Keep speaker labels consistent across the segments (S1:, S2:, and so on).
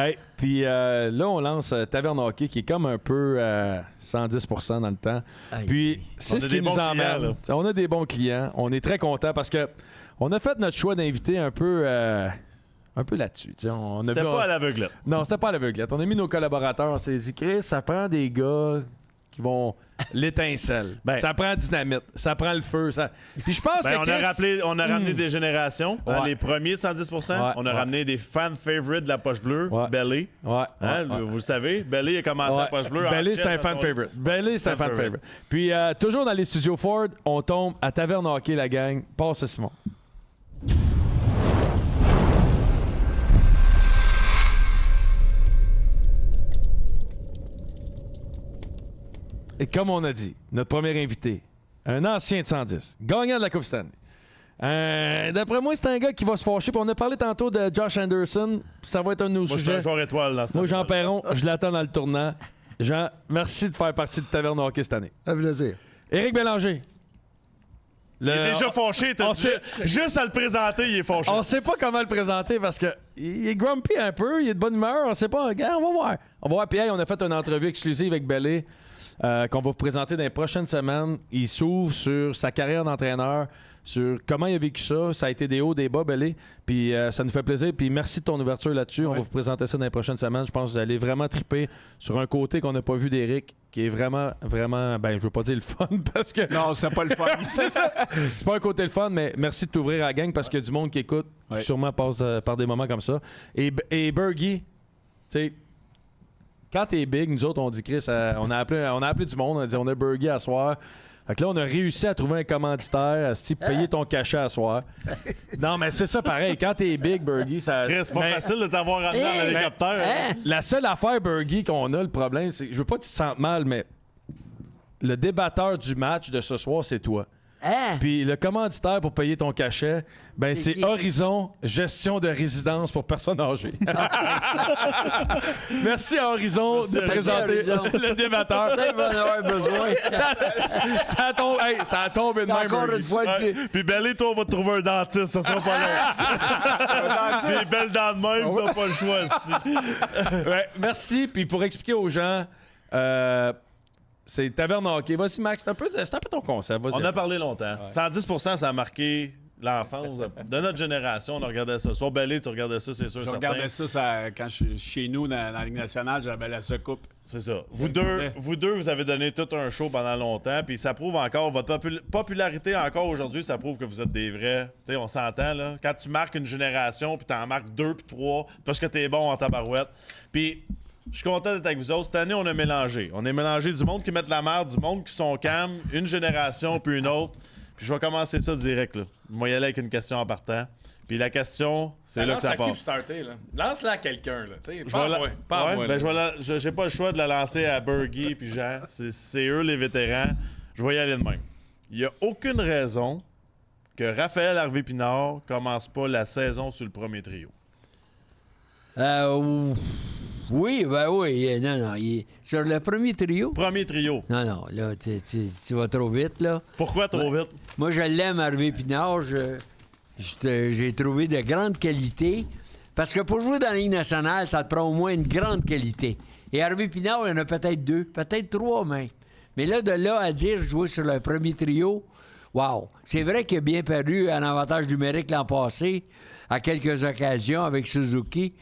S1: Hey, puis là, on lance Taverne Hockey qui est comme un peu 110% dans le temps.
S2: Aïe.
S1: Puis c'est ce qui nous emmène. On a des bons clients. On est très contents parce que on a fait notre choix d'inviter un peu là-dessus.
S3: C'était pas à l'aveuglette.
S1: Non, c'était pas à l'aveuglette. On a mis nos collaborateurs. On s'est dit, Chris, ça prend des gars qui vont l'étincelle. Ça prend dynamite. Ça prend le feu. Puis je pense que Chris...
S3: on a ramené des générations.
S1: Ouais.
S3: Les premiers de 110%.
S1: Ouais,
S3: On a ramené des fan favorites de la poche bleue. Belly.
S1: Ouais,
S3: Vous le savez, Belly a commencé à la poche bleue.
S1: Belly, c'est un fan favorite. Belly, c'est un fan favorite. Puis toujours dans les studios Ford, on tombe à Taverne Hockey, la gang. Passe Simon. Et comme on a dit, notre premier invité, un ancien de 110, gagnant de la Coupe Stanley. D'après moi, c'est un gars qui va se fâcher. Puis on a parlé tantôt de Josh Anderson. Ça va être un de nos sujets.
S3: Moi, je suis un joueur étoile dans ce
S1: Moi, Jean Perron, je l'attends dans le tournant. Jean, merci de faire partie de Taverne Hockey cette année.
S2: Un plaisir.
S1: Éric Bélanger.
S3: Il est déjà fâché. Juste à le présenter, il est fâché.
S1: On sait pas comment le présenter parce que il est grumpy un peu, il est de bonne humeur. On sait pas. Regarde, on va voir. On va voir. Puis hey, on a fait une entrevue exclusive avec Belly. Qu'on va vous présenter dans les prochaines semaines. Il s'ouvre sur sa carrière d'entraîneur, sur comment il a vécu ça. Ça a été des hauts, des bas, Belé. Puis ça nous fait plaisir. Puis merci de ton ouverture là-dessus. On va vous présenter ça dans les prochaines semaines. Je pense que vous allez vraiment triper sur un côté qu'on n'a pas vu d'Éric, qui est vraiment, vraiment, je veux pas dire le fun parce que...
S4: Non, c'est pas le fun.
S1: C'est ça. C'est pas un côté le fun, mais merci de t'ouvrir à la gang parce qu'il y a du monde qui écoute, qui sûrement passe par des moments comme ça. Et Bergie, tu sais... Quand t'es big, nous autres, on dit Chris, on a appelé du monde, on a dit on a Bergie à soir. Fait que là, on a réussi à trouver un commanditaire, à payer ton cachet à soir. Non, mais c'est ça pareil. Quand t'es big, Bergie, ça.
S3: Chris, c'est pas facile de t'avoir ramené en hélicoptère.
S1: La seule affaire, Bergie, qu'on a, le problème, c'est. Je veux pas que tu te sentes mal, mais le débatteur du match de ce soir, c'est toi. Puis le commanditaire pour payer ton cachet, c'est qui? Horizon, gestion de résidence pour personnes âgées. Merci à Horizon de présenter le débatteur.
S2: Peut-être va en avoir besoin.
S1: ça a tombé de même.
S2: Encore une fois.
S3: Puis Belly, toi, on va te trouver un dentiste, ça sera pas long. Des belles dents de même, t'as pas le choix.
S1: Merci. Puis pour expliquer aux gens... c'est Taverne Hockey. Vas-y, Max, c'est un peu ton concept.
S3: On a parlé longtemps. 110%, ça a marqué l'enfance de notre génération. On regardait ça. Sur Belly, tu regardais ça, c'est sûr.
S4: Je regardais ça quand je suis chez nous dans la Ligue nationale, j'avais la secoupe.
S3: C'est ça. Vous deux, vous avez donné tout un show pendant longtemps, puis ça prouve encore, votre popularité encore aujourd'hui, ça prouve que vous êtes des vrais. Tu sais, on s'entend, là. Quand tu marques une génération, puis t'en marques 2 puis 3, parce que t'es bon en tabarouette. Puis... je suis content d'être avec vous autres. Cette année, on a mélangé. On a mélangé du monde qui met de la merde, du monde qui sont calmes, une génération puis une autre. Puis je vais commencer ça direct, là. Moi, y aller avec une question en partant. Puis la question, c'est là que ça part.
S1: Starter, là. Lance-la à quelqu'un, là.
S3: Pas moi. J'ai pas le choix de la lancer à Bergie puis Jean. C'est eux les vétérans. Je vais y aller de même. Il y a aucune raison que Raphaël Harvey-Pinard commence pas la saison sur le premier trio.
S2: Oui, oui. Non, il est sur le premier trio.
S3: Premier trio.
S2: Non, là, tu vas trop vite, là.
S3: Pourquoi trop vite?
S2: Moi, je l'aime, Harvey Pinard. J'ai trouvé de grandes qualités. Parce que pour jouer dans la Ligue nationale, ça te prend au moins une grande qualité. Et Harvey Pinard, il y en a peut-être 2, peut-être 3 même. Mais là, de là à dire jouer sur le premier trio, wow! C'est vrai qu'il a bien paru en avantage numérique l'an passé, à quelques occasions avec Suzuki.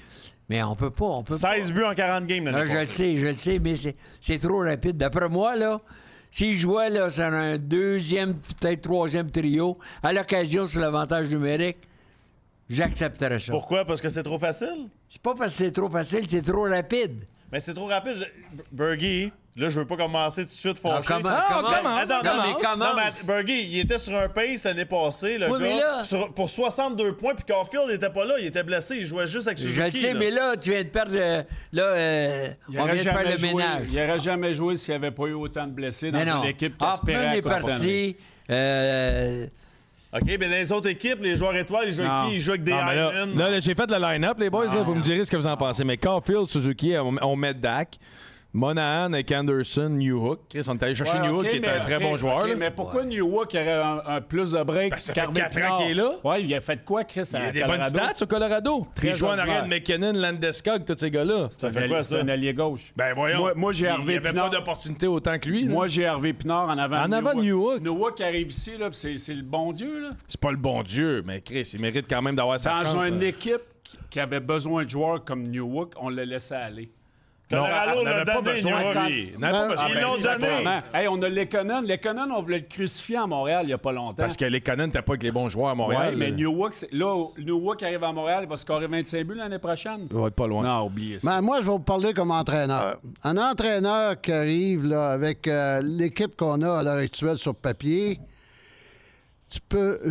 S2: Mais on peut pas.
S3: 16 buts en 40 games l'année
S2: passée. Je le sais, mais c'est trop rapide. D'après moi, là, s'il jouait là, sur un deuxième, peut-être troisième trio, à l'occasion sur l'avantage numérique, j'accepterais ça.
S3: Pourquoi? Parce que c'est trop facile?
S2: C'est pas parce que c'est trop facile, c'est trop rapide.
S3: Mais c'est trop rapide. Bergie, là, je veux pas commencer tout de suite fâché.
S2: Commence.
S3: Mais Bergie, il était sur un pace l'année passée, le gars, pour 62 points, puis Caulfield n'était pas là, il était blessé, il jouait juste avec Suzuki.
S2: Je le sais, mais là, tu viens de perdre... on vient de faire le ménage.
S4: Il n'aurait jamais joué s'il n'y avait pas eu autant de blessés dans une équipe qui aspirait à
S2: Hoffman est parti...
S3: OK, mais dans les autres équipes, les joueurs étoiles, ils jouent avec qui? Ils jouent avec des Hyman.
S1: Là, j'ai fait le line-up, les boys. Là, vous me direz ce que vous en pensez. Mais Caulfield, Suzuki, on met Dak. Monahan avec Anderson, Newhook. Chris, on est allé chercher Newhook, qui est un très bon joueur. là.
S4: Mais pourquoi Newhook aurait un plus de break
S1: Ben, ça fait
S4: qu'Harvey
S1: 4 ans
S4: Pinard?
S1: qu'il est là.
S4: Ouais, il a fait quoi, Chris,
S1: Il
S4: à
S1: a des bonnes
S4: Colorado?
S1: stats au Colorado.
S4: Très
S1: Il joue en arrière de
S4: ordinaire.
S1: McKinnon, Landeskog, tous ces gars-là.
S3: Ça fait quoi,
S4: C'est
S3: ça?
S4: un allié gauche.
S1: Ben voyons.
S4: Moi, j'ai
S1: Il
S4: Harvey
S1: n'y avait
S4: Pinard.
S1: pas d'opportunité autant que lui. là.
S4: Moi, j'ai Harvey Pinard en avant
S1: En avant de Newhook.
S4: Newhook arrive ici, là, puis c'est le bon Dieu. Là.
S1: C'est pas le bon Dieu, mais Chris, il mérite quand même d'avoir sa chance.
S4: Dans une
S1: là.
S4: équipe qui avait besoin de joueurs comme Newhook, on l'a laissé aller.
S3: Colorado
S1: on
S3: l'a
S1: n'avait pas
S3: donné,
S1: besoin
S3: Newhook.
S1: de lui. On n'avait pas besoin
S3: ils
S1: de
S3: l'ont
S1: lui.
S3: donné.
S4: Vraiment. Hey, on a Lekonen. Lekonen, on voulait le crucifier à Montréal il n'y a pas longtemps.
S1: Parce que les Conan n'étaient pas avec les bons joueurs à Montréal.
S4: Ouais, mais
S1: là.
S4: Newhook, Newhook arrive à Montréal, il va scorer 25 buts l'année prochaine.
S1: Il va être pas loin.
S4: Non, oubliez ça.
S5: Ben, moi, je vais vous parler comme entraîneur. Un entraîneur qui arrive là, avec l'équipe qu'on a à l'heure actuelle sur papier,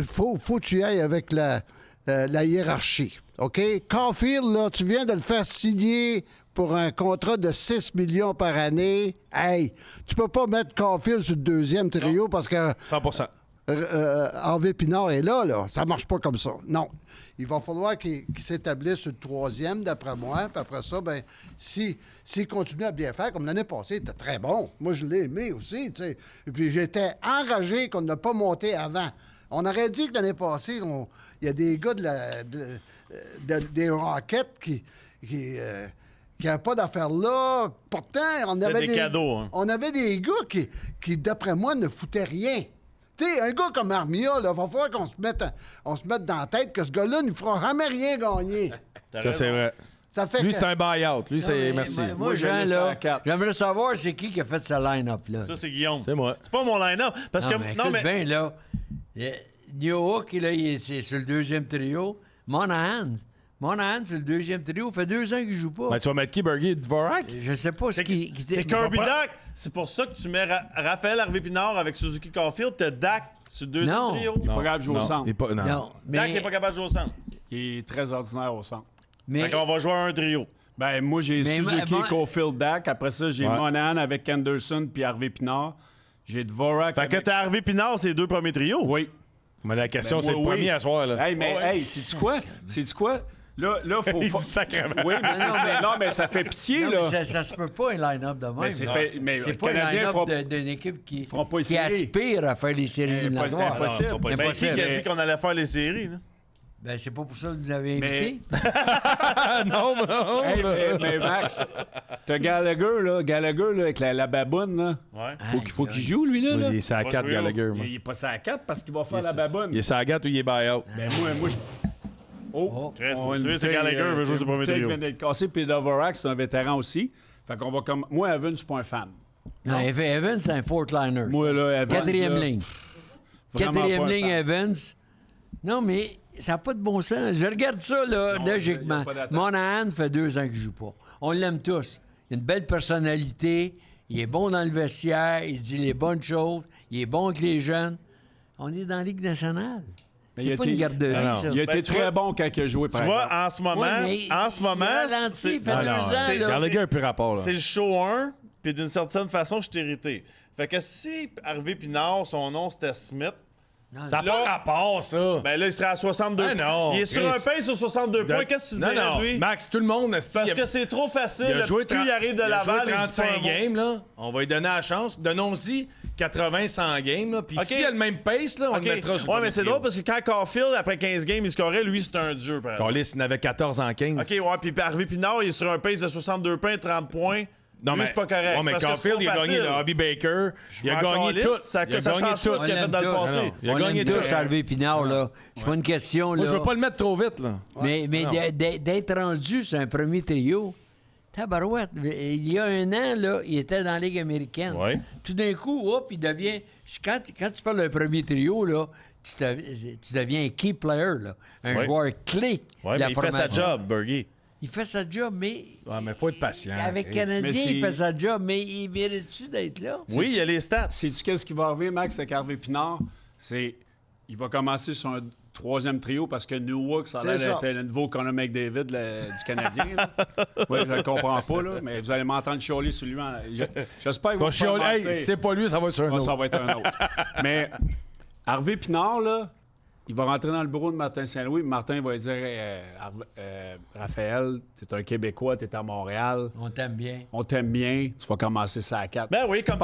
S5: faut que tu y ailles avec la hiérarchie. OK? Caulfield, là, tu viens de le faire signer pour un contrat de 6 millions par année. Hey, tu peux pas mettre Caulfield sur le deuxième trio parce que
S1: 100%.
S5: Harvey Pinard est là. Ça marche pas comme ça. Non. Il va falloir qu'il s'établisse sur le troisième, d'après moi. Puis après ça, ben, s'il continue à bien faire, comme l'année passée, il était très bon. Moi, je l'ai aimé aussi, tu sais. Et puis j'étais enragé qu'on n'a pas monté avant. On aurait dit que l'année passée, il y a des gars des Rockets qui n'avaient pas d'affaires là. Pourtant, on avait
S3: des cadeaux, hein.
S5: On avait des gars qui d'après moi, ne foutaient rien. Tu sais, un gars comme Armia, il va falloir qu'on se mette dans la tête que ce gars-là ne fera jamais rien gagner.
S3: T'as
S1: Ça,
S3: raison.
S1: c'est vrai.
S5: Ça fait
S1: Lui,
S5: que-
S1: c'est un buy-out. Lui, c'est
S2: Mais,
S1: merci.
S2: Moi,
S4: Moi, je
S2: Jean,
S4: laisse à
S2: là,
S4: quatre.
S2: j'aimerais savoir c'est qui a fait ce line-up-là.
S3: Ça, c'est Guillaume.
S1: C'est moi.
S3: C'est pas mon line-up. Parce que.
S2: Non, mais écoute bien, là. Newhook, là, c'est sur le deuxième trio. Monahan, sur le deuxième trio, fait 2 ans qu'il joue pas.
S1: Ben, tu vas mettre qui, Bergie? Dvorak?
S2: Je sais pas ce
S3: C'est
S2: qui...
S3: c'est Kirby Dak. C'est pour ça que tu mets Raphaël Harvey Pinard avec Suzuki Caulfield. T'as Dak sur le deuxième
S2: Non.
S3: trio.
S4: Il est pas capable de jouer au centre.
S1: il est pas- non.
S2: Non,
S3: Dak n'est
S2: mais...
S3: pas capable de jouer au centre.
S4: Il est très ordinaire au centre.
S2: mais
S3: Fait qu'on va jouer un trio.
S4: Ben, moi, j'ai
S2: Mais
S4: Suzuki,
S2: moi-
S4: Caulfield, Dak. Après ça, j'ai
S1: Ouais.
S4: Monahan avec Anderson puis Harvey Pinard. J'ai Dvorak
S3: Fait que
S4: avec...
S3: t'as Harvey Pinard, c'est les 2 premiers trios.
S4: Oui.
S1: Mais la question,
S4: Ben,
S1: c'est le
S4: moi, oui.
S1: premier à soir. Là.
S4: Hey, mais,
S3: Ouais.
S4: hey, sais-tu quoi? Sais-tu quoi? Là, faut...
S1: Il dit sacrément.
S4: Oui, mais c'est ça. Non, mais ça fait pitié,
S2: non,
S4: là.
S2: mais ça se peut pas, un line-up de même.
S4: Mais c'est
S2: là.
S4: fait- mais
S2: c'est
S4: le
S2: pas un
S4: Canadien
S2: line-up
S4: fera-
S2: d'une équipe qui
S4: feront pas les séries.
S2: aspire à faire les séries
S4: pas-
S2: éliminatoires.
S4: impossible.
S1: Non, pas
S3: Ben, qui
S2: Impossible.
S3: a dit qu'on allait faire les séries, là?
S2: Ben, c'est pas pour ça que vous nous avez invités.
S1: Ah, non, non.
S4: Hey, mais Max, t'as Gallagher, là, avec la baboune, là.
S3: Ouais.
S4: Faut qu'il joue, lui, là.
S1: Il est sur la
S3: Va
S1: 4,
S3: jouer
S1: Gallagher. moi.
S4: Il est passé à 4 parce qu'il va faire la baboune.
S1: Il est sur la 4 ou il est buy-out.
S4: Ben, moi, je... Oh,
S3: Chris,
S4: on a
S3: tu
S4: une
S3: sais, c'est
S4: bouteille,
S3: Gallagher veut jouer sur le premier
S4: bouteille qui
S3: trio.
S4: vient d'être cassée, puis Dvorak, c'est un vétéran aussi. Fait qu'on va comme... Moi, Evan, je suis pas un fan.
S2: Non, Evans, c'est un fourth-liner.
S4: Moi, là, Evans...
S2: Quatrième
S4: là,
S2: ligne.
S4: vraiment
S2: Quatrième
S4: pas un
S2: ligne,
S4: fan.
S2: Evans. Non, mais ça n'a pas de bon sens. Je regarde ça, là,
S4: Non,
S2: logiquement.
S4: y a pas d'attaque.
S2: Monahan fait 2 ans qu'il ne joue pas. On l'aime tous. Il a une belle personnalité. Il est bon dans le vestiaire. Il dit les bonnes choses. Il est bon avec les jeunes. On est dans la Ligue nationale.
S4: Mais il
S2: C'est
S4: a
S2: pas
S4: été-
S2: une garderie,
S1: Ah non.
S2: ça.
S4: Il a
S3: Ben,
S4: été
S3: tu
S4: très
S3: vois-
S4: bon quand il a joué, par
S3: Tu vois,
S4: exemple.
S3: en ce moment,
S2: Ouais, mais il ralentit, il fait
S1: Ah,
S2: 2
S1: non,
S2: ans.
S3: c'est-
S2: là.
S1: Gallagher n'a plus rapport. Là.
S3: c'est le show 1, puis d'une certaine façon, je suis irrité. Fait que si Harvey Pinard, son nom c'était Smith,
S1: Ça n'a
S3: Là-
S1: pas rapport, ça.
S3: ben là, il serait à 62
S1: Ben non,
S3: Il est sur
S1: Chris.
S3: un pace sur 62 points. Qu'est-ce que tu
S1: Non,
S3: dirais
S1: non.
S3: de lui?
S1: Max, tout le monde...
S3: Parce que c'est trop facile.
S1: il a
S3: Le
S1: joué
S3: petit cul, il arrive de
S1: il a joué
S3: Laval, il dit pas un
S1: 35
S3: mot.
S1: games, là. On va lui donner la chance. Donnons-y 80-100 games, là. Puis
S3: OK.
S1: s'il a le même pace, là, on
S3: OK.
S1: le mettra sur le
S3: Ouais, mais
S1: premier
S3: c'est
S1: trio.
S3: drôle parce que quand Caulfield, après 15 games, il scorait, lui, c'était un dieu. Par exemple.
S1: Carlis, il en avait 14 en 15.
S3: OK, ouais, puis Harvey Pinard, il est sur un pace de 62 points, 30 points.
S1: Non,
S3: lui,
S1: mais
S3: c'est pas correct.
S1: Ouais, mais
S3: parce que c'est
S1: Caulfield,
S3: trop
S1: il a gagné
S3: facile.
S1: le Hobby Baker. Il a
S3: m'en
S1: gagné
S3: calisse,
S1: tout.
S3: ça-
S1: Il a
S3: ça
S1: gagné
S3: change
S1: tout.
S3: pas ce qu'il a fait dans le
S2: On l'aime
S3: passé.
S1: tous. Il a
S2: On
S1: gagné
S2: aime
S1: tout.
S2: tous Harvey Pinard, là. C'est pas une question, là.
S1: Moi, je veux pas le mettre trop vite, là.
S2: Mais
S1: Non.
S2: d'être rendu sur un premier trio, tabarouette, il y a 1 an, là, il était dans la Ligue américaine.
S3: Ouais.
S2: Tout d'un coup, hop, il devient... Quand tu parles d'un premier trio, là, tu deviens un key player, là, un
S3: Ouais.
S2: joueur clé
S3: Ouais,
S2: de la
S3: mais il fait sa
S2: formation.
S3: job, Bergie.
S2: Il fait sa job, mais...
S1: Ouais, mais faut être patient.
S2: Avec
S1: Chris.
S2: Canadien,
S4: Mais
S2: il
S4: c'est-
S2: fait sa job, mais il mérite-tu d'être là?
S3: Oui, il y a les stats.
S4: Sais-tu qu'est-ce qui va arriver, Max, avec Harvey Pinard? C'est... Il va commencer sur un 3e trio parce que Newhook, ça a
S5: C'est
S4: l'air
S5: ça.
S4: d'être le nouveau Conor McDavid du Canadien. Oui, je le comprends pas, là, mais vous allez m'entendre chialer sur lui. J'espère qu'il va
S1: Bon, chiol,
S4: pas
S1: hey,
S4: mentir.
S1: c'est pas lui, ça va être sur un
S4: Ah,
S1: autre.
S4: ça va être un autre. Mais Harvey Pinard, là, il va rentrer dans le bureau de Martin Saint-Louis. Martin va lui dire Raphaël, t'es un Québécois, t'es à Montréal.
S2: On t'aime bien.
S4: On t'aime bien. Tu vas commencer ça à 4.
S3: Ben oui, comme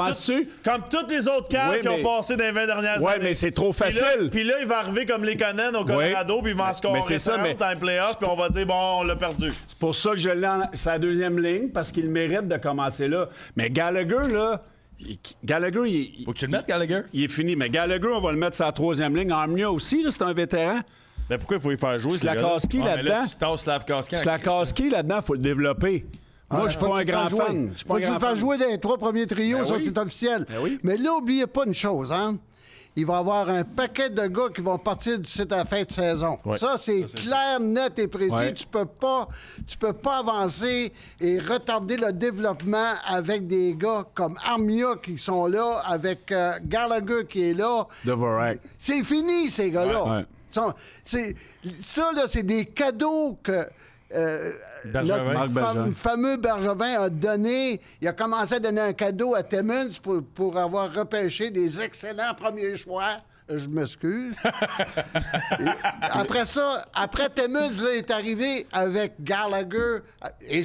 S3: toutes les autres cartes
S4: Oui,
S3: qui ont
S4: mais-
S3: passé dans les 20 dernières années.
S4: Ouais, mais c'est trop facile.
S3: Puis là, il va arriver comme les Conan au Colorado, puis il va en scorer
S4: mais c'est ça,
S3: 30
S4: mais-
S3: dans les playoffs, puis on va dire, bon, on l'a perdu.
S4: C'est pour ça que je l'ai en sa deuxième ligne, parce qu'il mérite de commencer là. Mais Gallagher, là,
S1: Faut que tu le mettes, Gallagher.
S4: il est fini. Mais Gallagher, on va le mettre sur la troisième ligne. Armia aussi, là, c'est un vétéran.
S3: Mais pourquoi il faut y faire jouer, ces gars-là?
S4: Slakowski
S1: Ah, mais là,
S4: là-dedans.
S1: tu tasses Slavkovski.
S4: Slakowski là-dedans, il faut le développer. Moi, je suis pas un grand fan. Je suis pas
S5: Faut
S4: un
S5: que tu
S4: grand
S5: le fasses
S4: fan.
S5: jouer dans les 3 premiers trios,
S4: Ben
S5: ça,
S4: oui.
S5: c'est officiel.
S4: Ben oui.
S5: Mais là, n'oubliez pas une chose, hein? Il va y avoir un paquet de gars qui vont partir d'ici à la fin de saison.
S3: Ouais.
S5: Ça, c'est clair, net et précis.
S4: Ouais.
S5: Tu peux pas avancer et retarder le développement avec des gars comme Armia qui sont là, avec Gallagher qui est là.
S4: Dvorak.
S5: C'est fini, ces gars-là.
S4: Ouais.
S5: Ça, là, c'est des cadeaux que
S1: Bergevin.
S5: notre
S4: Marc Bergevin.
S5: fameux Bergevin a donné. Il a commencé à donner un cadeau à Timmons pour avoir repêché des excellents premiers choix. Je m'excuse. Et après ça, après Timmons, là, il est arrivé avec Gallagher et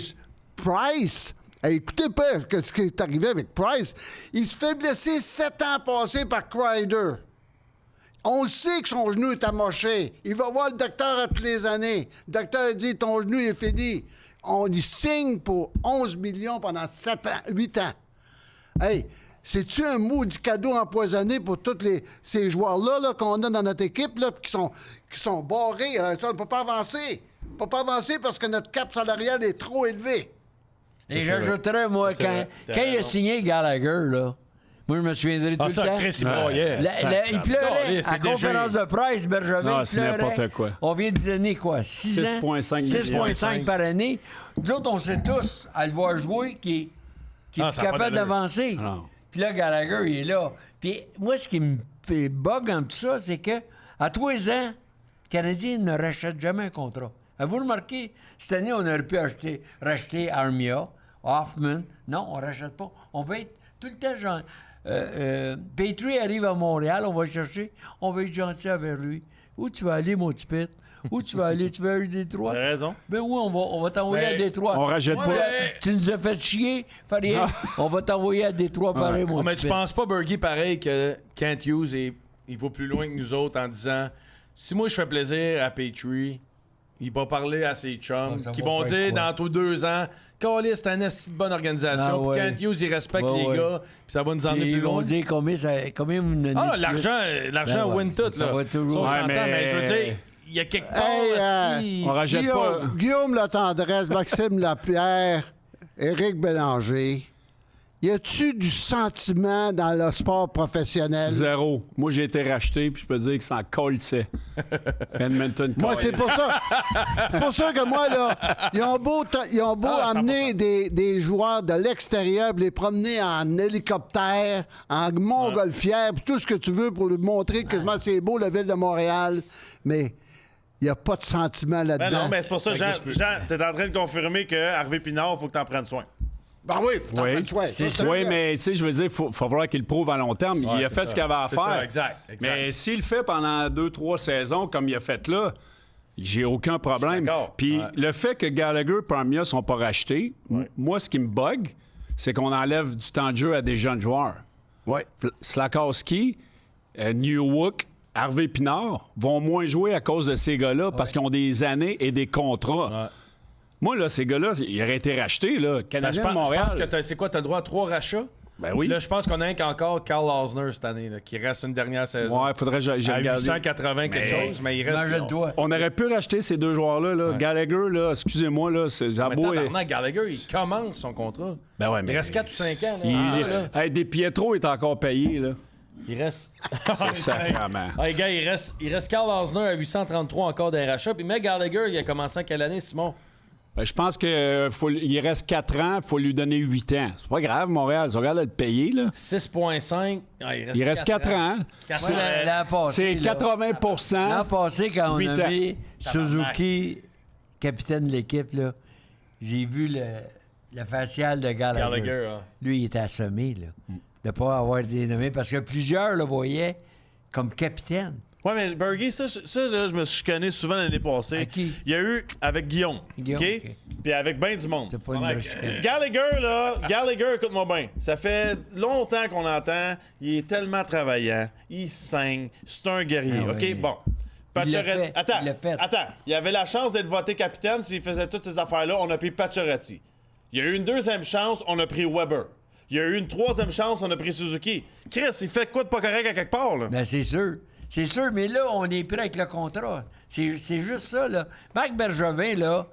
S5: Price. Hey, écoutez pas ce qui est arrivé avec Price. Il se fait blesser 7 ans passés par Kreider. On le sait que son genou est amoché. Il va voir le docteur à toutes les années. Le docteur a dit, ton genou est fini. On y signe pour 11 millions pendant 8 ans. Hey, c'est-tu un maudit cadeau empoisonné pour tous ces joueurs-là qu'on a dans notre équipe là, qui sont barrés? Ça, on ne peut pas avancer. On ne peut pas avancer parce que notre cap salarial est trop élevé.
S2: Et j'ajouterais, moi, quand il a signé Gallagher, là, moi, je me souviendrai tout
S1: Ah,
S2: le
S1: ça,
S2: temps.
S1: Chris, il broyait.
S2: Il pleurait.
S1: C'était
S2: À la conférence de presse, Bergevin,
S4: Non,
S2: il
S4: c'est
S2: pleurait.
S4: n'importe quoi.
S2: On vient de donner quoi? 6 ans?
S4: 6,5
S2: 6,5 par année. Nous autres, on sait tous, à le voir jouer, qui est
S1: Ah, ça a pas
S2: capable
S1: d'allure.
S2: d'avancer.
S4: Ah non.
S2: Puis là, Gallagher, il est là. Puis moi, ce qui me fait bug en tout ça, c'est que à 3 ans, le Canadien ne rachète jamais un contrat. Avez-vous remarqué? Cette année, on aurait pu racheter Armia, Hoffman. Non, on ne rachète pas. On va être tout le temps genre... Petrie arrive à Montréal, on va le chercher, on va être gentil avec lui. Où tu vas aller, mon petit pète? Où tu vas aller? Tu vas aller à Détroit?
S3: T'as raison.
S2: Ben oui, on va t'envoyer
S1: Mais
S2: à Détroit.
S4: on rachète
S2: Ouais,
S4: pas.
S2: Tu nous as fait chier, fais rien. On va t'envoyer à Détroit pareil, mon
S1: Ah, mais
S2: petit
S1: tu
S2: pète.
S1: penses pas, Bergie, pareil, que Kent Hughes, il va plus loin que nous autres en disant si moi je fais plaisir à Petrie, il va parler à ses chums
S2: Ça
S1: qui
S2: va
S1: vont
S2: faire
S1: dire
S2: quoi?
S1: dans tous 2 ans Calais, c'est une esti de bonne organisation.
S2: Ah,
S1: Puis
S2: ouais.
S1: Kent Hughes, il respecte
S2: Ouais,
S1: les
S2: ouais.
S1: gars, puis ça va nous emmener
S2: Puis
S1: plus
S2: ils vont
S1: loin.
S2: dire combien vous nous donnez.
S1: Ah,
S2: de
S1: l'argent
S2: Ben ouais,
S1: win
S2: ça,
S1: tout.
S2: ça
S1: là.
S2: va toujours.
S1: Ça, on
S4: Ouais,
S1: s'entend, mais je veux dire, il y a quelque part.
S5: Hey,
S1: esti,
S4: on rachète pas.
S5: Guillaume Latendresse, Maxime Lapierre, Éric Bélanger. Y a-tu du sentiment dans le sport professionnel?
S4: Zéro. Moi, j'ai été racheté, puis je peux dire que ça en colissait. Edmonton
S5: Moi, c'est pour ça. Pour ça que moi, là, ils ont beau amener des joueurs de l'extérieur, puis les promener en hélicoptère, en montgolfière, puis tout ce que tu veux pour lui montrer que c'est beau, la ville de Montréal. Mais il n'y a pas de sentiment là-dedans.
S3: Ben non, mais c'est pour ça, Jean, t'es en train de confirmer que Harvey Pinard, faut que t'en prennes soin.
S5: Ben oui, faut t'en prendre soin. Ça, c'est
S4: Oui,
S5: vrai.
S4: mais tu sais, je veux dire, il faut falloir qu'il le prouve à long terme. Il a
S1: c'est
S4: fait
S1: ça.
S4: ce qu'il avait à
S1: C'est
S4: faire.
S1: ça, exact.
S4: Mais s'il le fait pendant 2-3 saisons, comme il a fait là, j'ai aucun problème.
S3: d'accord.
S4: Puis le fait que Gallagher et Armia sont pas rachetés, moi, ce qui me bug, c'est qu'on enlève du temps de jeu à des jeunes joueurs.
S5: Ouais.
S4: Slakowski, Newhook, Harvey Pinard vont moins jouer à cause de ces gars-là parce qu'ils ont des années et des contrats.
S1: Ouais.
S4: Moi, là, ces gars-là, ils auraient été rachetés, là.
S1: Ben,
S4: Canadien
S1: je
S4: de
S1: pense
S4: Montréal.
S1: que c'est quoi, t'as le droit à 3 rachats?
S4: Ben oui.
S1: Là, je pense qu'on a encore Carl Osner cette année, là, qui reste une dernière saison.
S4: Ouais, faudrait que j'ai
S1: à
S4: regardé.
S1: 880 quelque
S4: Mais-
S1: chose, mais il reste...
S2: Imagine-toi.
S4: On aurait pu racheter ces deux joueurs-là. Là. Gallagher, là, excusez-moi, là, c'est
S1: Mais
S4: Jabo.
S1: tabarnak, Gallagher, il commence son contrat.
S4: Ben ouais,
S1: Il
S4: mais
S1: reste 4 ou 5 ans. Là.
S4: Il-
S1: Ah, là.
S4: Hey, Des Pietro est encore payé, là.
S1: Il reste...
S4: Sacrément.
S1: Hey, gars, il reste Carl Osner à 833 encore des rachats. Puis mais Gallagher, il a commencé en quelle année, Simon?
S4: Ben, je pense qu'il reste 4 ans, il faut lui donner 8 ans. C'est pas grave, Montréal, ils ont regardé le payer, là.
S1: 6,5. Ah,
S4: Il reste 4 ans.
S1: Quatre ans.
S2: L'an passé,
S4: C'est
S2: là.
S4: 80
S2: L'an passé, quand on
S4: 8
S2: a
S4: ans.
S2: mis Suzuki, capitaine de l'équipe, là, j'ai vu le facial de Gallagher.
S1: Gallagher, ah.
S2: Lui, il était assommé, là, de ne pas avoir été nommé, parce que plusieurs le voyaient comme capitaine.
S3: Ouais, mais Bergie, ça là, je me suis chicané souvent l'année passée.
S2: À qui?
S3: Il y a eu avec Guillaume.
S2: Guillaume,
S3: OK?
S2: OK.
S3: Puis avec ben du monde.
S2: C'est pas une vraie chicane.
S3: Gallagher, écoute-moi bien. Ça fait longtemps qu'on entend. Il est tellement travaillant. Il saigne. C'est un guerrier.
S2: Ah
S3: OK?
S2: ouais.
S3: Bon.
S2: Il l'a
S3: Pacioretty.
S2: fait.
S3: Attends.
S2: Il l'a fait.
S3: Attends. Il avait la chance d'être voté capitaine s'il faisait toutes ces affaires-là. On a pris Pacioretty. Il y a eu une deuxième chance. On a pris Weber. Il y a eu une troisième chance. On a pris Suzuki. Chris, il fait quoi de pas correct à quelque part, là?
S2: Ben, c'est sûr. C'est sûr, mais là, on est prêt avec le contrat. C'est juste ça, là. Marc Bergevin, là,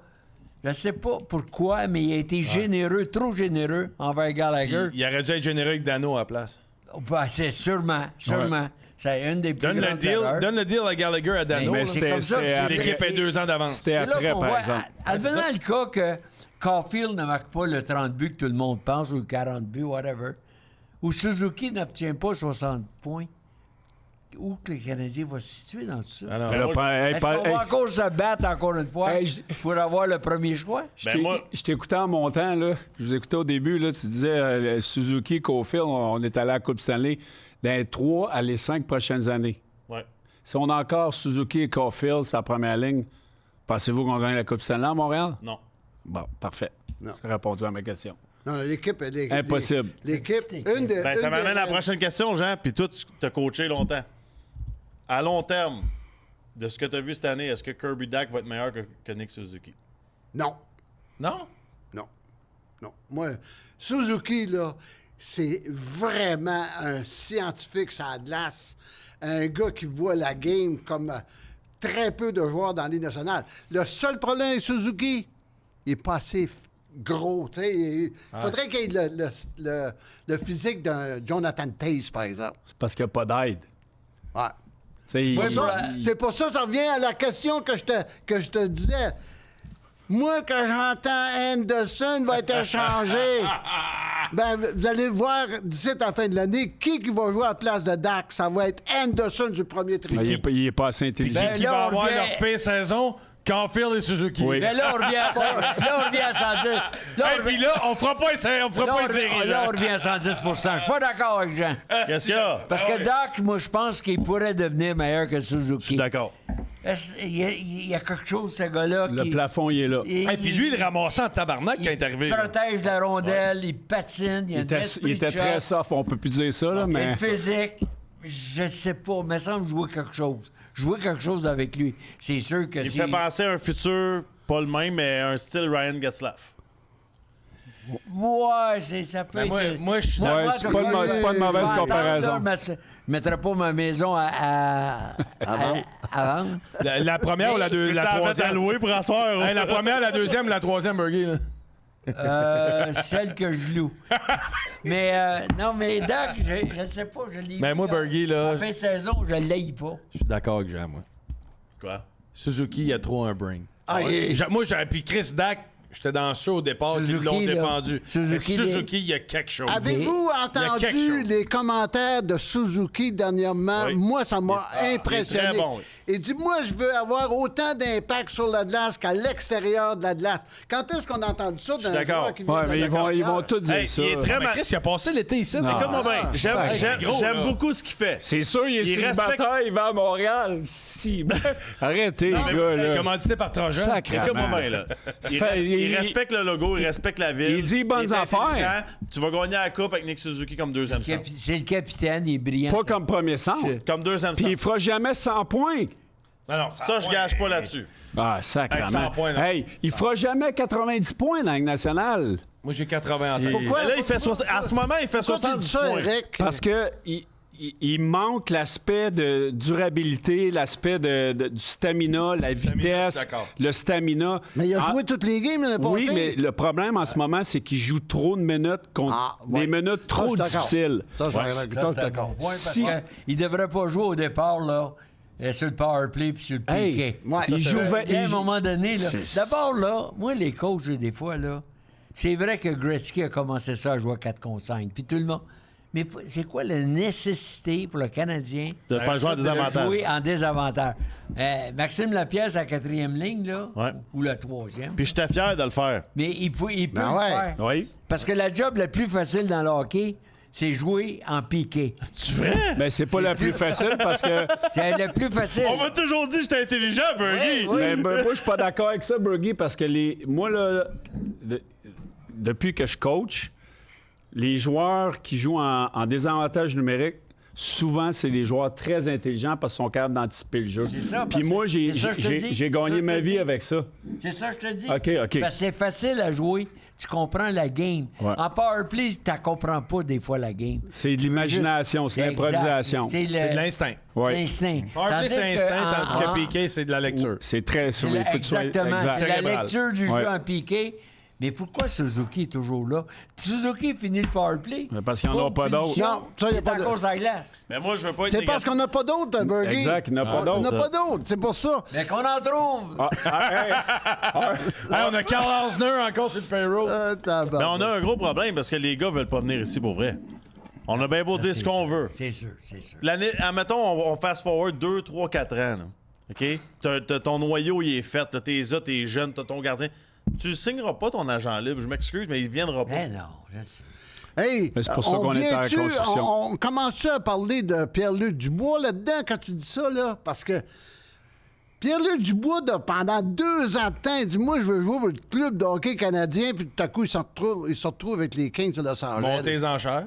S2: je sais pas pourquoi, mais il a été généreux, trop généreux envers Gallagher.
S1: Il aurait dû être généreux avec Dano à la place.
S2: Ben, c'est sûrement. C'est une des plus grandes erreurs.
S1: Donne le deal à Gallagher à Dano.
S2: Mais
S1: là.
S2: c'est comme ça que c'est-
S1: L'équipe a 2 ans d'avance.
S4: C'était
S2: C'est là
S4: après,
S2: qu'on
S4: par
S2: voit,
S4: exemple.
S2: advenant le cas que Caulfield ne marque pas le 30 buts que tout le monde pense, ou le 40 buts, whatever, ou Suzuki n'obtient pas 60 points, où que le Canadien va se situer dans tout ça?
S1: Alors,
S4: Mais là,
S2: Est-ce qu'on va encore se battre encore une fois
S4: Hey,
S2: pour avoir le premier choix?
S3: Ben, moi-
S4: Je t'écoutais en montant, là. Je vous écoutais au début, là. Tu disais Suzuki, Caulfield, on est allé à la Coupe Stanley dans les 3 à les 5 prochaines années.
S3: Ouais.
S4: Si on a encore Suzuki et Caulfield, sa première ligne, pensez-vous qu'on gagne la Coupe Stanley à Montréal?
S3: Non.
S4: Bon, parfait.
S5: Non.
S4: J'ai répondu à ma question.
S5: Non, l'équipe...
S4: Impossible.
S5: L'équipe...
S2: C'est-
S5: Une des,
S3: Ben,
S5: une
S3: ça m'amène
S5: des-
S3: à la prochaine question, Jean. Puis toi, tu t'as coaché longtemps. À long terme, de ce que tu as vu cette année, est-ce que Kirby Dack va être meilleur que Nick Suzuki?
S5: Non.
S1: non?
S5: Non. Non. Moi, Suzuki, là, c'est vraiment un scientifique sur la glace. Un gars qui voit la game comme très peu de joueurs dans la Ligue nationale. Le seul problème avec Suzuki, il est pas assez gros. Tu sais. Il faudrait qu'il ait le physique d'un Jonathan Taze, par exemple.
S4: C'est parce qu'il n'y a pas d'aide.
S5: Ouais.
S4: Tu sais, il-
S5: C'est ça,
S2: il-
S5: c'est pour ça, ça revient à la question que je te disais. Moi, quand j'entends Anderson va être échangé, ben, vous allez voir d'ici à la fin de l'année qui va jouer à la place de Dak. Ça va être Anderson du premier trio.
S4: il est pas assez intelligent.
S2: Ben,
S1: Qui
S2: là,
S1: va
S2: on
S1: avoir
S2: revient-
S1: leur pire saison? Caulfield et Suzuki.
S4: Oui.
S2: Mais là, on revient à 110. Là,
S1: Et puis là, on fera pas une série.
S2: là,
S1: Jean.
S2: on revient à 110 Je suis pas d'accord avec Jean.
S3: Qu'est-ce qu'il y a?
S2: Parce que Doc, moi, je pense qu'il pourrait devenir meilleur que
S3: Je suis
S2: Suzuki.
S3: d'accord.
S2: Il y a quelque chose, ce gars-là,
S4: Le
S2: qui...
S4: plafond, il est là.
S1: Et puis lui, il ramassait en tabarnak quand il est arrivé.
S2: Il
S1: là.
S2: protège la rondelle, il patine, il a
S4: Il était très soft, on peut plus dire ça, là,
S2: Il
S4: mais...
S2: est physique. Je sais pas, mais ça me jouer quelque chose. Jouer quelque chose avec lui. C'est sûr que
S3: Il
S2: si...
S3: fait penser à un futur, pas le même, mais un style Ryan Getzlaff.
S2: Ouais, ça peut
S1: Ben,
S2: être...
S1: moi, je suis
S2: Moi,
S4: Ouais,
S2: moi,
S4: c'est
S2: comme
S4: pas une
S2: moi,
S4: c'est pas une mauvaise
S2: je vais entendre,
S4: comparaison.
S2: là, mais je mettrais pas ma maison à vendre.
S1: La première ou la
S3: Tu
S1: la
S3: en fait à
S1: troisième?
S3: louer pour asseoir.
S1: Hey, la première, la deuxième, la troisième, Bergie. là.
S2: Celle que je loue. Mais non, mais Doc, je sais pas, je l'ai
S1: Mais
S2: vu,
S1: moi, Bergie, là,
S2: En fin de saison, je l'ai pas.
S1: je suis d'accord avec Jean, moi.
S3: Quoi?
S1: Suzuki, il a trop un brain.
S5: Ah, il-
S1: Moi, puis Chris Dak, j'étais dans ça au départ, ils
S2: Suzuki,
S1: l'ont
S2: là.
S1: défendu.
S2: Suzuki,
S1: Mais Suzuki, il y a quelque chose.
S5: Avez-vous
S1: quelque
S5: entendu
S1: chose.
S5: les commentaires de Suzuki dernièrement?
S3: Oui.
S5: Moi, ça m'a
S3: Il est
S5: impressionné.
S3: très bon, oui.
S5: Il dit, moi, je veux avoir autant d'impact sur la glace qu'à l'extérieur de la glace. Quand est-ce qu'on a entendu ça d'un
S3: d'accord.
S5: joueur qui vient
S4: Ouais,
S5: de
S4: mais ils vont
S5: l'extérieur?
S4: tout dire
S3: Hey,
S4: ça.
S3: il est très
S1: Mais Chris, il a passé l'été ici.
S4: Non.
S3: Écoute-moi bien,
S5: Ah,
S1: c'est gros,
S3: j'aime
S1: là.
S3: beaucoup ce qu'il fait.
S4: C'est sûr, il est
S3: Il
S4: célibataire, il va à Montréal. Si. Arrêtez, les
S3: mais-
S4: gars, là.
S1: Commandité par Trojan.
S4: Sacrément.
S3: Écoute-moi bien, là. Il,
S4: Fait-
S3: il
S4: il-
S3: respecte le logo, il respecte la ville.
S4: Il dit bonnes
S3: est
S4: affaires.
S3: intelligent. Tu vas gagner la coupe avec Nick Suzuki comme deuxième centre.
S2: C'est le capitaine, il est brillant.
S4: Pas comme premier centre.
S3: Comme deuxième
S4: Puis il
S3: centre.
S4: fera jamais 100 points.
S1: Non,
S3: Ça, je gage pas là-dessus.
S4: Ah,
S1: Hey,
S4: sacrément.
S1: 100 points, là.
S4: Hey, il fera jamais 90 points dans la Ligue nationale.
S1: Moi, j'ai 80 en tête.
S5: Pourquoi?
S3: Mais là, il fait à ce moment, il fait
S5: Pourquoi tu
S3: 70
S5: dis ça,
S3: points.
S5: Eric?
S4: Parce que il manque l'aspect de durabilité, l'aspect du stamina, la
S1: je suis
S4: vitesse,
S1: d'accord.
S4: le stamina.
S5: Mais il a
S4: Ah,
S5: joué toutes les games l'année passée.
S4: Oui, mais le problème en ce moment, c'est qu'il joue trop de minutes contre
S5: Ah, ouais.
S4: des minutes
S5: Ça,
S4: trop
S5: je suis d'accord.
S4: difficiles.
S5: Ça, je suis
S2: Ça,
S5: d'accord.
S2: c'est un bon point, parce
S4: Si-
S2: qu'il ne devrait pas jouer au départ, là, sur le power play puis sur le
S4: Hey,
S2: piquet.
S5: Ouais.
S4: il joue vingt-
S2: À un
S4: il-
S2: moment donné, là,
S4: C'est-
S2: d'abord, là, moi, les coachs, des fois, là, c'est vrai que Gretzky a commencé ça à jouer à 4 contre 5. Puis tout le monde. Mais c'est quoi la nécessité pour le Canadien
S3: De faire jouer en
S2: de
S3: désavantage.
S2: jouer en désavantage? Maxime Lapierre, à la 4e ligne, là,
S3: Ouais.
S2: ou la 3e.
S3: Puis j'étais fier de le faire.
S2: Mais il peut
S5: Ben
S2: le
S5: ouais.
S2: faire.
S4: Oui.
S2: Parce que la job la plus facile dans le hockey, c'est jouer en piqué.
S3: Tu vrai?
S4: Mais c'est pas la plus facile parce que.
S2: C'est le plus facile.
S3: On m'a toujours dit que j'étais intelligent, Bergie.
S2: Oui.
S4: Ben, moi, je suis pas d'accord avec ça, Bergie, parce que moi, là, depuis que je coach, les joueurs qui jouent en désavantage numérique, souvent, c'est des joueurs très intelligents parce qu'ils sont capables d'anticiper le jeu.
S2: C'est ça,
S4: Puis moi,
S2: c'est ça, je te dis.
S4: j'ai
S2: C'est ça,
S4: gagné
S2: je
S4: ma
S2: te
S4: vie
S2: dis.
S4: avec ça.
S2: C'est ça, je te dis.
S4: OK.
S2: Parce que c'est facile à jouer. Tu comprends la game.
S4: Ouais.
S2: En powerplay, tu ne comprends pas des fois la game.
S4: C'est de
S2: Tu veux
S4: l'imagination,
S2: juste-
S4: c'est l'improvisation.
S2: Exact.
S1: C'est de l'instinct.
S4: Ouais.
S2: l'instinct.
S1: Powerplay, c'est instinct, tandis que piqué, c'est de la lecture.
S4: C'est très sur les faut que tu sois
S2: Exactement.
S4: exact.
S2: C'est la
S1: Cérébral.
S2: lecture du
S4: Ouais.
S2: jeu en piqué. Mais pourquoi Suzuki est toujours là? Suzuki finit le powerplay.
S4: Mais parce qu'il y en a pas d'autres.
S5: Non, ça, il y a pas
S2: de
S5: de-
S2: course à la glace.
S3: Mais moi, je veux pas être
S5: C'est parce qu'on n'a pas d'autres, Bergie.
S4: Exact, il n'y en a pas
S5: On n'a
S4: d'autres.
S5: pas d'autres, c'est pour ça.
S2: Mais qu'on en trouve.
S1: Hey, on a Carl Osner encore sur le payroll.
S3: Mais on a un gros problème parce que les gars veulent pas venir ici pour vrai. On a bien beau dire ce qu'on veut.
S2: C'est sûr, c'est sûr.
S3: L'année, admettons, on fast forward 2, 3, 4 ans. Là. OK? Ton noyau, il est fait. T'es là, t'es jeune, t'as ton gardien. Tu signeras pas ton agent libre. Je m'excuse, mais il viendra pas.
S2: Mais non, je sais.
S5: Hey,
S4: Mais c'est pour ça qu'on est en construction.
S5: On commence-tu à parler de Pierre-Luc Dubois là-dedans quand tu dis ça, là? Parce que Pierre-Luc Dubois, pendant 2 ans de temps, il dit « Moi, je veux jouer pour le club de hockey canadien. » Puis tout à coup, il se retrouve avec les Kings de Los Angeles.
S1: Montez les enchères.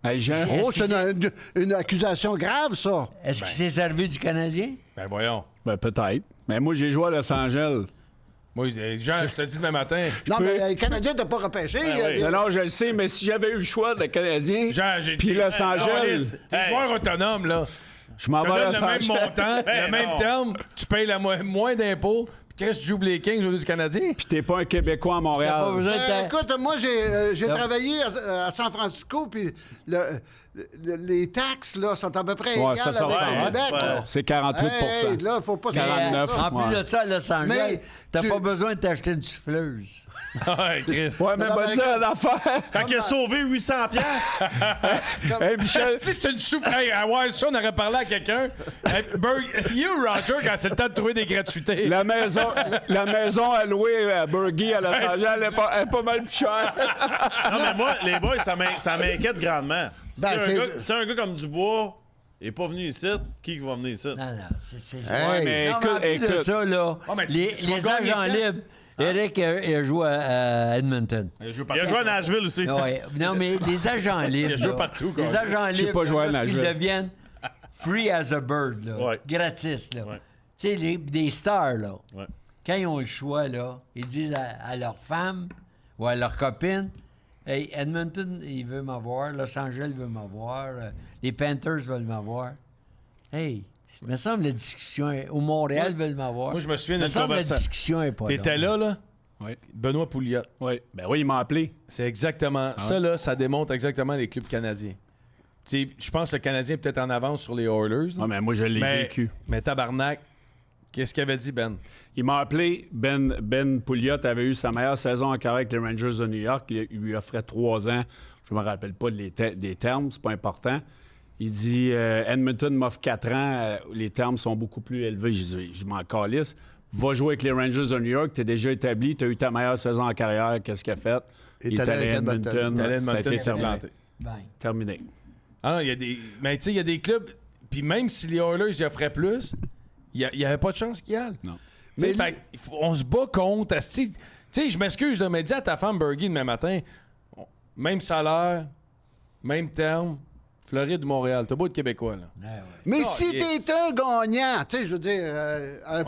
S4: Hey, Jean,
S2: C'est-
S5: Oh,
S2: Est-ce
S5: c'est une accusation grave, ça.
S2: Est-ce qu'il s'est servi du Canadien?
S1: Ben voyons.
S4: ben, peut-être. Mais moi, j'ai joué à Los Angeles.
S1: Moi, Jean, je te dis demain matin.
S5: Non, mais les Canadiens t'as pas repêché.
S3: oui.
S4: Non, non, je le sais, mais si j'avais eu le choix de Canadien,
S1: Jean, j'ai
S4: puis Los Angeles,
S1: T'es joueur autonome, là.
S4: je m'en
S1: Tu
S4: vais à
S1: donnes
S4: Los
S1: le même
S4: Angeles.
S1: montant,
S3: Ben
S1: le même
S3: non.
S1: terme, tu payes moins d'impôts, puis Chris, tu joues pour les Kings au lieu du Canadien.
S4: Puis t'es pas un Québécois à
S2: T'as pas
S4: Montréal.
S2: besoin de
S5: Écoute, moi, j'ai
S2: Non.
S5: travaillé à San Francisco, puis les taxes, là, sont à peu près
S4: Ouais,
S5: égales
S4: ça
S5: avec
S3: ressemble.
S5: Québec,
S3: Ouais,
S5: là.
S4: C'est 48
S5: Hey, là, faut pas
S2: Mais,
S5: se faire
S4: 49.
S5: ça.
S2: en plus
S4: ouais.
S2: de ça, à Los Angeles,
S5: Mais
S2: t'as
S5: tu-
S2: pas besoin de t'acheter une souffleuse.
S1: Ouais, Chris.
S4: Ouais, mais
S5: Non,
S4: pas
S5: mais
S4: ça l'affaire.
S3: Quand il a sauvé 800 piastres.
S4: Hey, Michel,
S1: Si c'est une soupe. Hey, à voir ça, on aurait parlé à quelqu'un. Hey, you, Roger, quand c'est le temps de trouver des gratuités.
S4: la maison à louer à Bergie à Los Angeles, elle est pas mal plus chère.
S3: Non, mais moi, les boys, ça m'inquiète grandement.
S5: Ben,
S3: Si un gars comme Dubois est pas venu ici, qui va venir ici?
S2: Non, non, c'est
S5: Hey.
S4: mais
S2: non, mais en plus de
S4: écoute,
S2: ça, là,
S1: Oh, mais tu vas
S2: les
S1: gagner
S2: agents
S1: quand?
S2: libres, Eric il a joué à Edmonton.
S1: Il joue
S3: Il a joué à Nashville aussi.
S2: Ouais. Non, mais les agents libres.
S1: Il joue
S2: là,
S1: partout, quoi.
S2: Les agents
S4: J'ai
S2: libres,
S4: pas joué à
S2: lorsqu'ils
S4: Nashville.
S2: deviennent free as a bird, là,
S3: Ouais.
S2: gratis. Là.
S3: Ouais.
S2: Tu sais, des stars, là,
S3: Ouais.
S2: quand ils ont le choix, là, ils disent à leur femme ou à leur copine, hey, Edmonton, il veut m'avoir, Los Angeles veut m'avoir, les Panthers veulent m'avoir. Hey, il me semble que la discussion est... Au Montréal veulent m'avoir.
S1: Moi, je me souviens
S2: Il me
S1: d'une
S2: semble que la
S1: conversation.
S2: discussion est pas
S1: T'étais là?
S4: Oui.
S1: Benoît Pouliot.
S4: Oui. Ben oui, il m'a appelé.
S1: C'est exactement. Ça, là, ça démontre exactement les clubs canadiens. Tu sais, je pense que le Canadien est peut-être en avance sur les Oilers. là.
S4: Ouais, mais moi, je l'ai vécu.
S1: Mais tabarnak, qu'est-ce qu'il avait dit, Ben?
S4: Il m'a appelé, Ben Pouliot avait eu sa meilleure saison en carrière avec les Rangers de New York. Il lui offrait 3 ans. Je me rappelle pas des termes, c'est pas important. Il dit Edmonton m'offre 4 ans, les termes sont beaucoup plus élevés. Je m'en calisse. Va jouer avec les Rangers de New York, t'es déjà établi, t'as eu ta meilleure saison en carrière, qu'est-ce qu'il a fait?
S5: Il
S4: Il
S5: est
S4: est
S5: allé
S4: allé à
S5: avec Edmonton.
S4: Edmonton,
S1: Il est allé à
S4: ça a
S1: Edmonton,
S4: été
S1: il s'est replanté.
S2: Bang.
S4: terminé.
S1: Ah non, il y a des. Mais tu sais, il y a des clubs. Puis même si les Oilers y offraient plus, il n'y avait pas de chance qu'il y aille.
S4: Non.
S1: Mais
S5: Mais
S1: on se bat contre. Tu sais, je m'excuse, là, mais dis à ta femme Bergie demain matin, même salaire, même terme, Floride, Montréal. T'as beau de Québécois, là.
S2: Ouais, ouais.
S5: Mais
S1: Oh,
S5: si
S1: yes.
S5: t'es un gagnant, tu sais, je veux dire, un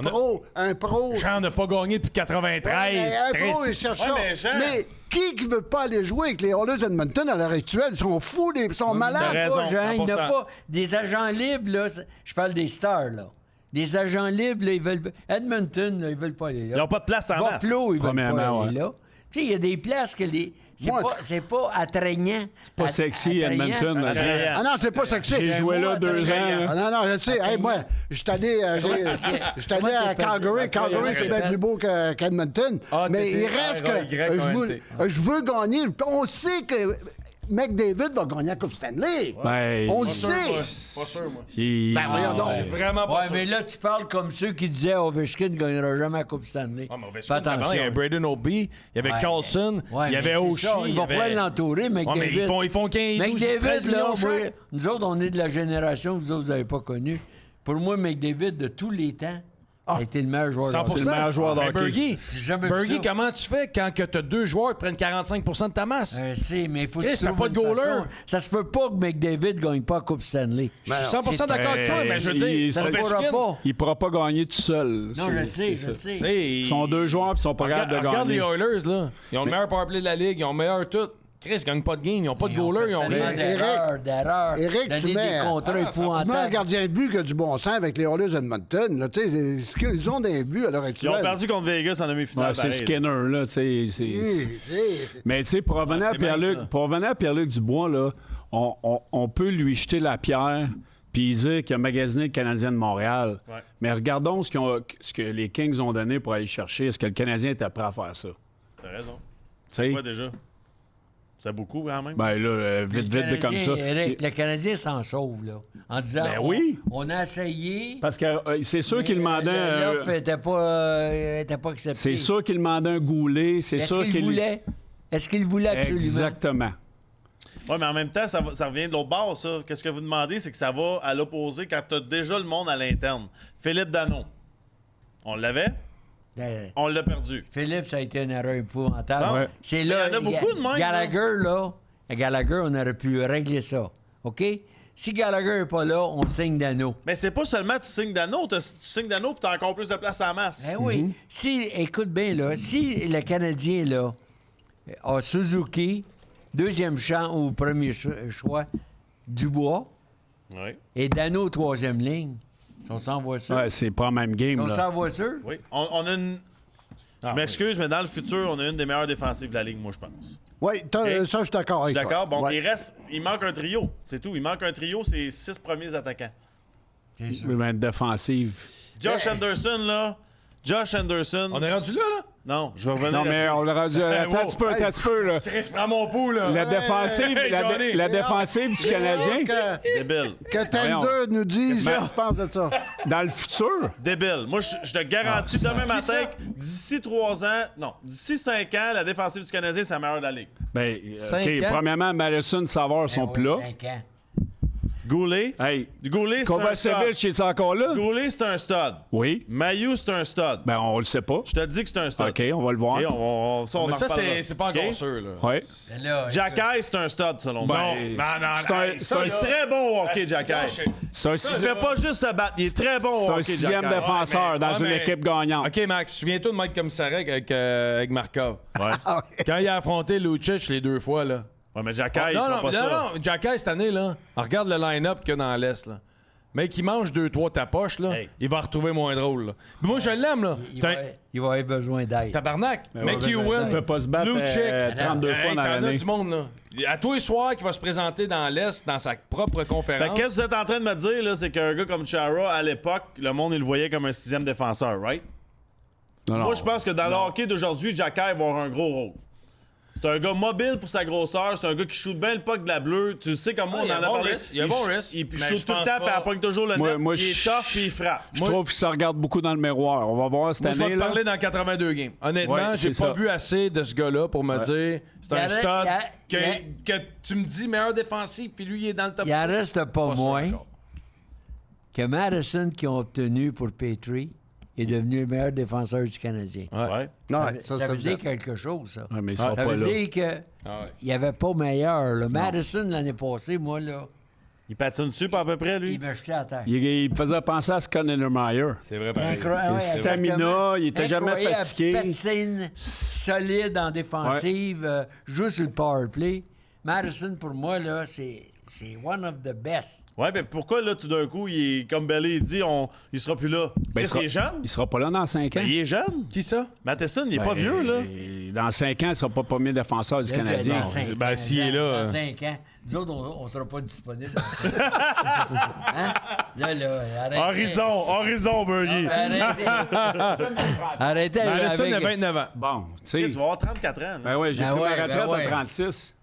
S5: pro.
S1: Jean n'a pas gagné depuis 93.
S5: Ouais, un pro, il
S1: triste.
S5: cherche
S3: Ouais,
S5: ça.
S3: mais Jean-
S5: Mais qui veut pas aller jouer avec les Oilers d'Edmonton à l'heure actuelle? Ils sont fous, ils sont
S3: t'as
S5: malades.
S3: raison.
S2: Pas, Jean, il n'y a
S1: 100%.
S2: pas des agents libres, là. Je parle des stars, là. Des agents libres, là, ils veulent. Edmonton, là, ils veulent pas aller là.
S3: Ils n'ont pas de place en masse.
S2: Buffalo, ils veulent pas
S4: Premièrement,
S2: aller là. Tu sais, il y a des places que les.
S5: Moi,
S2: C'est pas attrayant. C'est
S4: Pas sexy, Edmonton. là.
S3: Attrayant.
S5: Ah non, c'est pas sexy.
S4: J'ai joué là 2 ans.
S5: Ah
S4: là.
S5: non, je le sais. Hey, moi, je suis allé, j'étais allé à Calgary. Calgary, c'est bien plus beau qu'Edmonton.
S1: Ah,
S5: mais
S1: t'étais
S5: il reste que
S1: R-A-Y-O-N-T.
S5: je veux gagner. On sait que McDavid va gagner la Coupe Stanley.
S4: Ben,
S5: On le
S1: Pas sûr,
S5: sait.
S1: moi. Pas sûr, moi.
S5: Ben, voyons donc.
S1: C'est vraiment pas
S2: Ouais,
S1: sûr.
S2: mais là, tu parles comme ceux qui disaient Ovechkin ne gagnera jamais la Coupe Stanley.
S1: Ah, mais Ovechkin,
S2: Fais attention.
S1: il y avait Braden Obi, il y avait
S2: Ouais.
S1: Carlson,
S2: Ouais,
S1: il y
S2: mais
S1: avait
S2: c'est
S1: Oshie.
S2: ça, il va
S1: y avait-
S2: falloir l'entourer,
S1: Ouais, mais
S2: McDavid.
S1: ils font 15, 12, 13
S2: McDavid, là,
S1: millions
S2: moi,
S1: chaque.
S2: nous autres, on est de la génération que vous autres, vous n'avez pas connue. Pour moi, McDavid, de tous les temps, ça a été le meilleur joueur de
S1: 100%.
S2: hockey.
S4: C'est le meilleur joueur de
S1: Mais
S4: hockey.
S1: Bergie,
S2: C'est jamais vu
S1: Bergie,
S2: ça.
S1: comment tu fais quand tu as 2 joueurs qui prennent 45% de ta masse?
S2: C'est, mais il faut que
S1: Chris,
S2: tu
S1: t'as
S2: trouves
S1: pas de
S2: une
S1: goaler.
S2: façon. Ça se peut pas que McDavid gagne pas la Coupe Stanley.
S1: Je suis 100% d'accord avec toi, mais je veux dire,
S2: ça se
S1: Ovechkin,
S2: pourra pas.
S4: Il pourra pas gagner tout seul.
S2: Non, je le sais, je le sais.
S1: c'est-
S4: Ils sont 2 joueurs et ils sont pas capables de
S1: Regarde les
S4: gagner.
S1: Oilers, là. Ils ont le meilleur powerplay de la ligue, ils ont le meilleur tout. Chris, ils gagnent pas de game, ils ont pas de goaler, ils ont rien.
S2: d'erreurs.
S5: Eric,
S2: Donner
S5: tu mets
S2: des contrats
S5: tu mets un
S2: épouvantables.
S5: gardien de but qui a du bon sens avec les Oilers Edmonton. Là, tu sais, ce qu'ils ont d'un but à l'heure
S3: Ils
S5: actuelle.
S3: ont perdu contre Vegas en demi-finale.
S4: Ouais, c'est
S3: pareil.
S4: Skinner, là. tu sais, c'est-
S5: Oui, tu sais,
S4: Mais tu sais, pour revenir à
S1: c'est bien
S4: Pierre-Luc,
S1: ça.
S4: pour revenir à Pierre-Luc Dubois, là, on peut lui jeter la pierre puis dire qu'il a magasiné le Canadien de Montréal.
S3: Ouais.
S4: Mais regardons ce que les Kings ont donné pour aller chercher. Est-ce que le Canadien était prêt à faire ça?
S3: T'as raison.
S4: Tu sais?
S3: Quoi déjà? C'est beaucoup quand même.
S4: Ben là, vite, comme ça.
S2: Eric, le Canadien s'en sauve, là. En disant,
S4: Ben oui.
S2: on a essayé.
S4: Parce que c'est sûr qu'il demandait.
S2: L'offre n'était pas acceptée.
S4: C'est sûr qu'il demandait un Goulet. C'est
S2: Est-ce
S4: sûr
S2: qu'il
S4: qu'il
S2: voulait? Est-ce qu'il voulait absolument?
S4: Exactement.
S3: Ouais, mais en même temps, ça revient de l'autre bord, ça. Qu'est-ce que vous demandez, c'est que ça va à l'opposé quand t'as déjà le monde à l'interne. Philippe Danault. On l'avait, on l'a perdu.
S2: Philippe, ça a été une erreur épouvantable.
S4: Ouais.
S2: C'est
S3: Mais
S2: là.
S3: il y en a beaucoup de même,
S2: Gallagher, là. Gallagher, on aurait pu régler ça. OK? Si Gallagher n'est pas là, on signe Danault.
S3: Mais c'est pas seulement tu signes Danault, tu signes Danault puis t'as encore plus de place à la masse.
S2: Ben oui. Si, écoute bien, là, si le Canadien, là, a Suzuki, deuxième champ ou premier choix, Dubois,
S3: Oui.
S2: et Danault, troisième ligne, sont sans voiture.
S4: Ouais, c'est pas la même game.
S2: Sont
S4: Là.
S2: sans voiture.
S3: Oui. On a une. Je m'excuse, mais dans le futur, on a une des meilleures défensives de la ligue, moi, je pense.
S5: Oui, ça, je suis d'accord
S3: Je suis
S5: avec toi.
S3: d'accord. Bon,
S5: Ouais.
S3: il manque un trio. C'est tout. Il manque un trio, c'est 6 premiers attaquants.
S2: C'est sûr.
S4: Il va être défensive.
S3: Josh Anderson, là. Josh Anderson.
S1: On est rendu là, là?
S3: Non, je vais revenir.
S4: Non, mais on l'aura dit. Attends un
S1: wow.
S4: petit peu, attends un petit peu, là.
S1: Chris, prends mon pouls, là.
S4: La défensive,
S1: hey, Johnny.
S4: la défensive du Canadien,
S3: Débile.
S5: Que Tender nous dise ce qu'il pense de ça.
S4: dans le futur,
S3: Débile. Moi, je te garantis demain matin,
S1: ça?
S3: que d'ici 3 ans, non, d'ici 5 ans, la défensive du Canadien, c'est la meilleure de la ligue.
S4: ben,
S1: Cinq
S4: OK,
S1: ans.
S4: premièrement, Madison, Savard sont
S2: Ben
S4: plus là.
S2: oui, 5 ans.
S3: Goulet.
S4: Hey,
S3: Goulet, c'est un
S4: Kovacevic,
S3: stud.
S4: est encore là?
S3: Goulet, c'est un stud.
S4: Oui.
S3: Mayu, c'est un stud.
S4: Ben, on le sait pas.
S3: Je te dis que c'est un stud.
S4: OK, on va le voir.
S3: OK, on
S1: Mais
S3: en
S1: ça,
S3: reparlera.
S1: c'est pas encore
S3: OK?
S1: sûr, là.
S4: Ouais.
S2: Ben là,
S3: Jacky, c'est un stud, selon moi.
S4: Ben,
S1: Non,
S4: c'est un-
S1: hey,
S4: c'est
S1: ça,
S4: un
S3: Il
S1: là,
S3: est très bon au hockey,
S1: c'est-
S3: Jacky.
S4: C'est un
S3: Il fait pas juste se battre, il est très bon
S4: C'est
S3: au
S4: un
S3: hockey,
S4: sixième
S3: Jacky.
S4: défenseur dans une équipe gagnante.
S1: OK, Max, souviens-toi de Mike Commissarek avec Markov. Quand il a affronté Lucic les 2 fois, là.
S3: Ouais, mais Jacky, il
S1: non,
S3: fera
S1: non,
S3: pas ça.
S1: non, Jacky, cette année, là, regarde le line-up qu'il y a dans l'Est, là. Mec, il mange 2-3 tapoches, là,
S3: Hey.
S1: il va retrouver moins drôle, là. Puis moi, je l'aime, là.
S2: il
S1: C'est un
S2: va avoir besoin d'aide.
S1: tabarnak. Mec,
S2: ouais,
S1: il
S2: ouais,
S1: win.
S4: Il ne peut pas se battre
S1: Lucic.
S4: 32 fois
S1: Hey,
S4: dans
S1: t'en as
S4: l'année.
S1: du monde, là. À tous les soirs qui va se présenter dans l'Est, dans sa propre
S3: Fait
S1: conférence.
S3: que qu'est-ce que vous êtes en train de me dire, là, c'est qu'un gars comme Chara, à l'époque, le monde, il le voyait comme un 6e défenseur, right?
S4: Non, non.
S3: Moi, je pense que dans le hockey d'aujourd'hui, Jacky va avoir un gros rôle. C'est un gars mobile pour sa grosseur, c'est un gars qui shoot bien le puck de la bleue. Tu sais, comme moi,
S1: Ah, il
S3: on
S1: y a
S3: en
S1: un
S3: a
S1: bon
S3: parlé.
S1: risque, il y a un bon risque,
S3: Il
S1: mais
S3: shoot
S1: je
S3: tout le
S1: pense
S3: temps,
S1: pas-
S3: puis elle pogne toujours le net.
S4: moi,
S3: il est tough, puis il frappe.
S4: Je trouve que ça regarde beaucoup dans le miroir. On va voir cette
S1: Moi, je vais
S4: année.
S1: te
S4: là.
S1: parler dans 82 games. Honnêtement,
S4: Ouais,
S1: j'ai
S4: c'est
S1: pas
S4: ça.
S1: vu assez de ce gars-là pour me dire c'est
S2: Il
S1: un
S2: y a-
S1: stud
S2: il y a-
S1: que tu me dis meilleur défensif, puis lui, il est dans le top
S2: Il en
S1: 6.
S2: reste pas
S1: Pas sûr
S2: moins
S1: encore.
S2: que Madison, qui ont obtenu pour Petrie, est devenu le meilleur défenseur du Canadien.
S3: Ouais.
S5: Non,
S2: Ça
S5: c'est
S2: veut dire
S5: exact.
S2: quelque chose, ça.
S4: Ouais, mais ils sont
S2: Ça
S4: pas
S2: veut
S4: là.
S2: dire qu'il
S1: Ah ouais.
S2: n'y avait pas meilleur. là. Madison, l'année passée, moi, là,
S3: Il patine dessus, pas à peu près, lui.
S2: il me jetait à terre.
S4: Il faisait penser à Scott Meyer.
S1: C'est vrai, pareil.
S2: Incroyable, ouais,
S4: Stamina,
S2: exactement.
S4: il était jamais
S2: Incroyable,
S4: fatigué.
S2: patine, solide en défensive, joue sur le power play. Madison, pour moi, là, c'est one of the best.
S3: Ouais, mais pourquoi, là, tout d'un coup, il est, comme Belly dit, il sera plus là?
S4: Ben,
S3: Chris, il est jeune?
S4: Il sera pas là dans 5 ans.
S3: Ben, il est jeune.
S1: Qui ça?
S3: Matheson, il est
S4: Ben,
S3: pas vieux, là.
S4: Dans 5 ans, il sera pas premier défenseur du Canadien.
S2: Dans 5
S1: Ben,
S2: ans,
S1: s'il est là,
S2: Dans 5 ans. Nous autres, on ne sera pas disponibles. Hein? Là, arrêtez.
S3: Horizon, Bergie.
S2: Arrêtez. Arrêtez.
S1: Madison
S2: avec-
S1: a 29 ans.
S4: Bon, tu
S3: Chris, il
S4: sais.
S3: va avoir 34 ans. là.
S4: Ben ouais, j'ai
S2: Ben
S4: pris
S2: ouais,
S4: ma retraite
S2: ben ouais.
S4: à 36.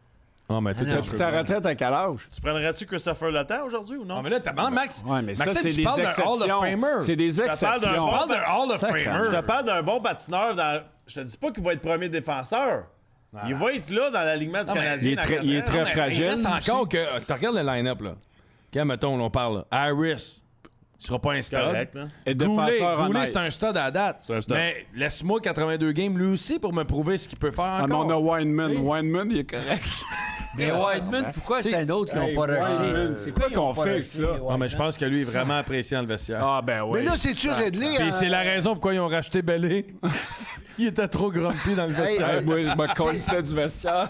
S1: Non, mais tout
S2: non,
S1: est
S4: Puis ta retraite à quel âge?
S3: Tu prendrais-tu Christopher Letang aujourd'hui ou non?
S1: Non, mais là, t'as Max.
S4: Ouais, mais ça,
S1: Maxime,
S4: c'est
S1: tu
S4: des
S1: parles d'un Hall of
S4: exceptions.
S1: Famer.
S4: C'est des
S3: parle d'un
S4: exceptions.
S3: bon-
S1: Tu parles d'un Hall of
S4: Sacrement.
S3: Je
S1: Famer.
S3: te parle d'un bon patineur. Je te dis pas qu'il va être premier défenseur. Il va être là dans l'alignement du
S1: Non, mais
S3: Canadien.
S4: il est très-
S3: dans
S4: il est
S3: 4 ans.
S4: très
S1: Mais
S4: fragile.
S1: il reste encore que. Tu regardes le line-up, là. Quand, mettons, on parle, là, Harris, il sera pas un stud.
S3: Correct, là.
S4: Et
S1: Goulet,
S4: défenseur
S1: Goulet,
S4: honnête.
S1: c'est un stud à la date.
S3: C'est un stud.
S1: Mais laisse-moi 82 games lui aussi pour me prouver ce qu'il peut faire
S4: Ah, mais
S1: encore.
S4: on a Weinman. Weinman, il est correct.
S2: Mais Whiteman, pourquoi c'est un autre qui n'ont pas racheté?
S4: c'est quoi
S2: Ils ont
S4: qu'on
S2: pas
S4: fait avec
S2: racheté,
S4: ça?
S2: Whiteman?
S1: Non, mais je pense que lui est vraiment apprécié dans le vestiaire.
S4: Ah, ben oui.
S5: Mais là, c'est-tu Ridley?
S1: Puis c'est la raison pourquoi ils ont racheté Bellé. Il était trop grumpy dans le vestiaire.
S5: Hey,
S4: Moi, je me collais du vestiaire.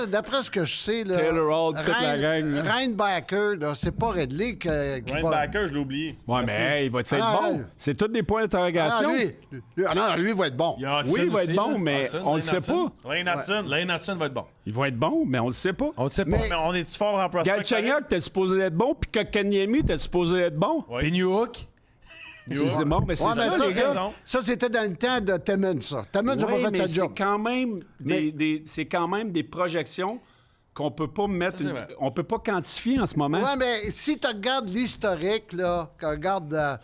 S5: D'après ce que je sais, là,
S4: Taylor Hall, toute la gang, là.
S5: Reinbacker, là, c'est pas Ridley qui
S3: Ryan
S5: va...
S3: Backer, je l'ai oublié.
S4: Ouais, mais hey, il va être
S5: Ah,
S4: bon?
S5: ouais.
S4: C'est tous des points
S5: Ah,
S4: d'interrogation.
S5: lui, il va être bon.
S1: Il y a Hudson
S4: Oui, il va
S1: aussi,
S4: être bon,
S1: là.
S4: mais
S1: Hudson,
S4: on le
S1: Lane
S4: sait
S1: Hudson.
S4: pas.
S3: Lane Hudson.
S1: Lane Hudson va être bon.
S4: Il va être bon, mais on le sait pas.
S1: On le sait pas.
S5: Mais-
S3: Mais on est-tu fort en prospect?
S4: Galchenyuk, t'es supposé être bon, puis Kotkaniemi, t'es supposé être bon.
S3: Ouais.
S1: Puis New Hook.
S4: C'est bon, mais c'est
S5: Ouais, mais
S4: ça,
S5: ça,
S4: les gars.
S5: ça, c'était dans le temps de Timmons, ça. Timmons n'a
S4: Oui,
S5: pas fait
S4: mais
S5: sa
S4: c'est
S5: job.
S4: quand même c'est quand même des projections qu'on peut pas mettre,
S1: Ça, c'est vrai.
S4: on peut pas quantifier en ce moment.
S5: Ouais, mais si tu regardes l'historique, là, qu'on regarde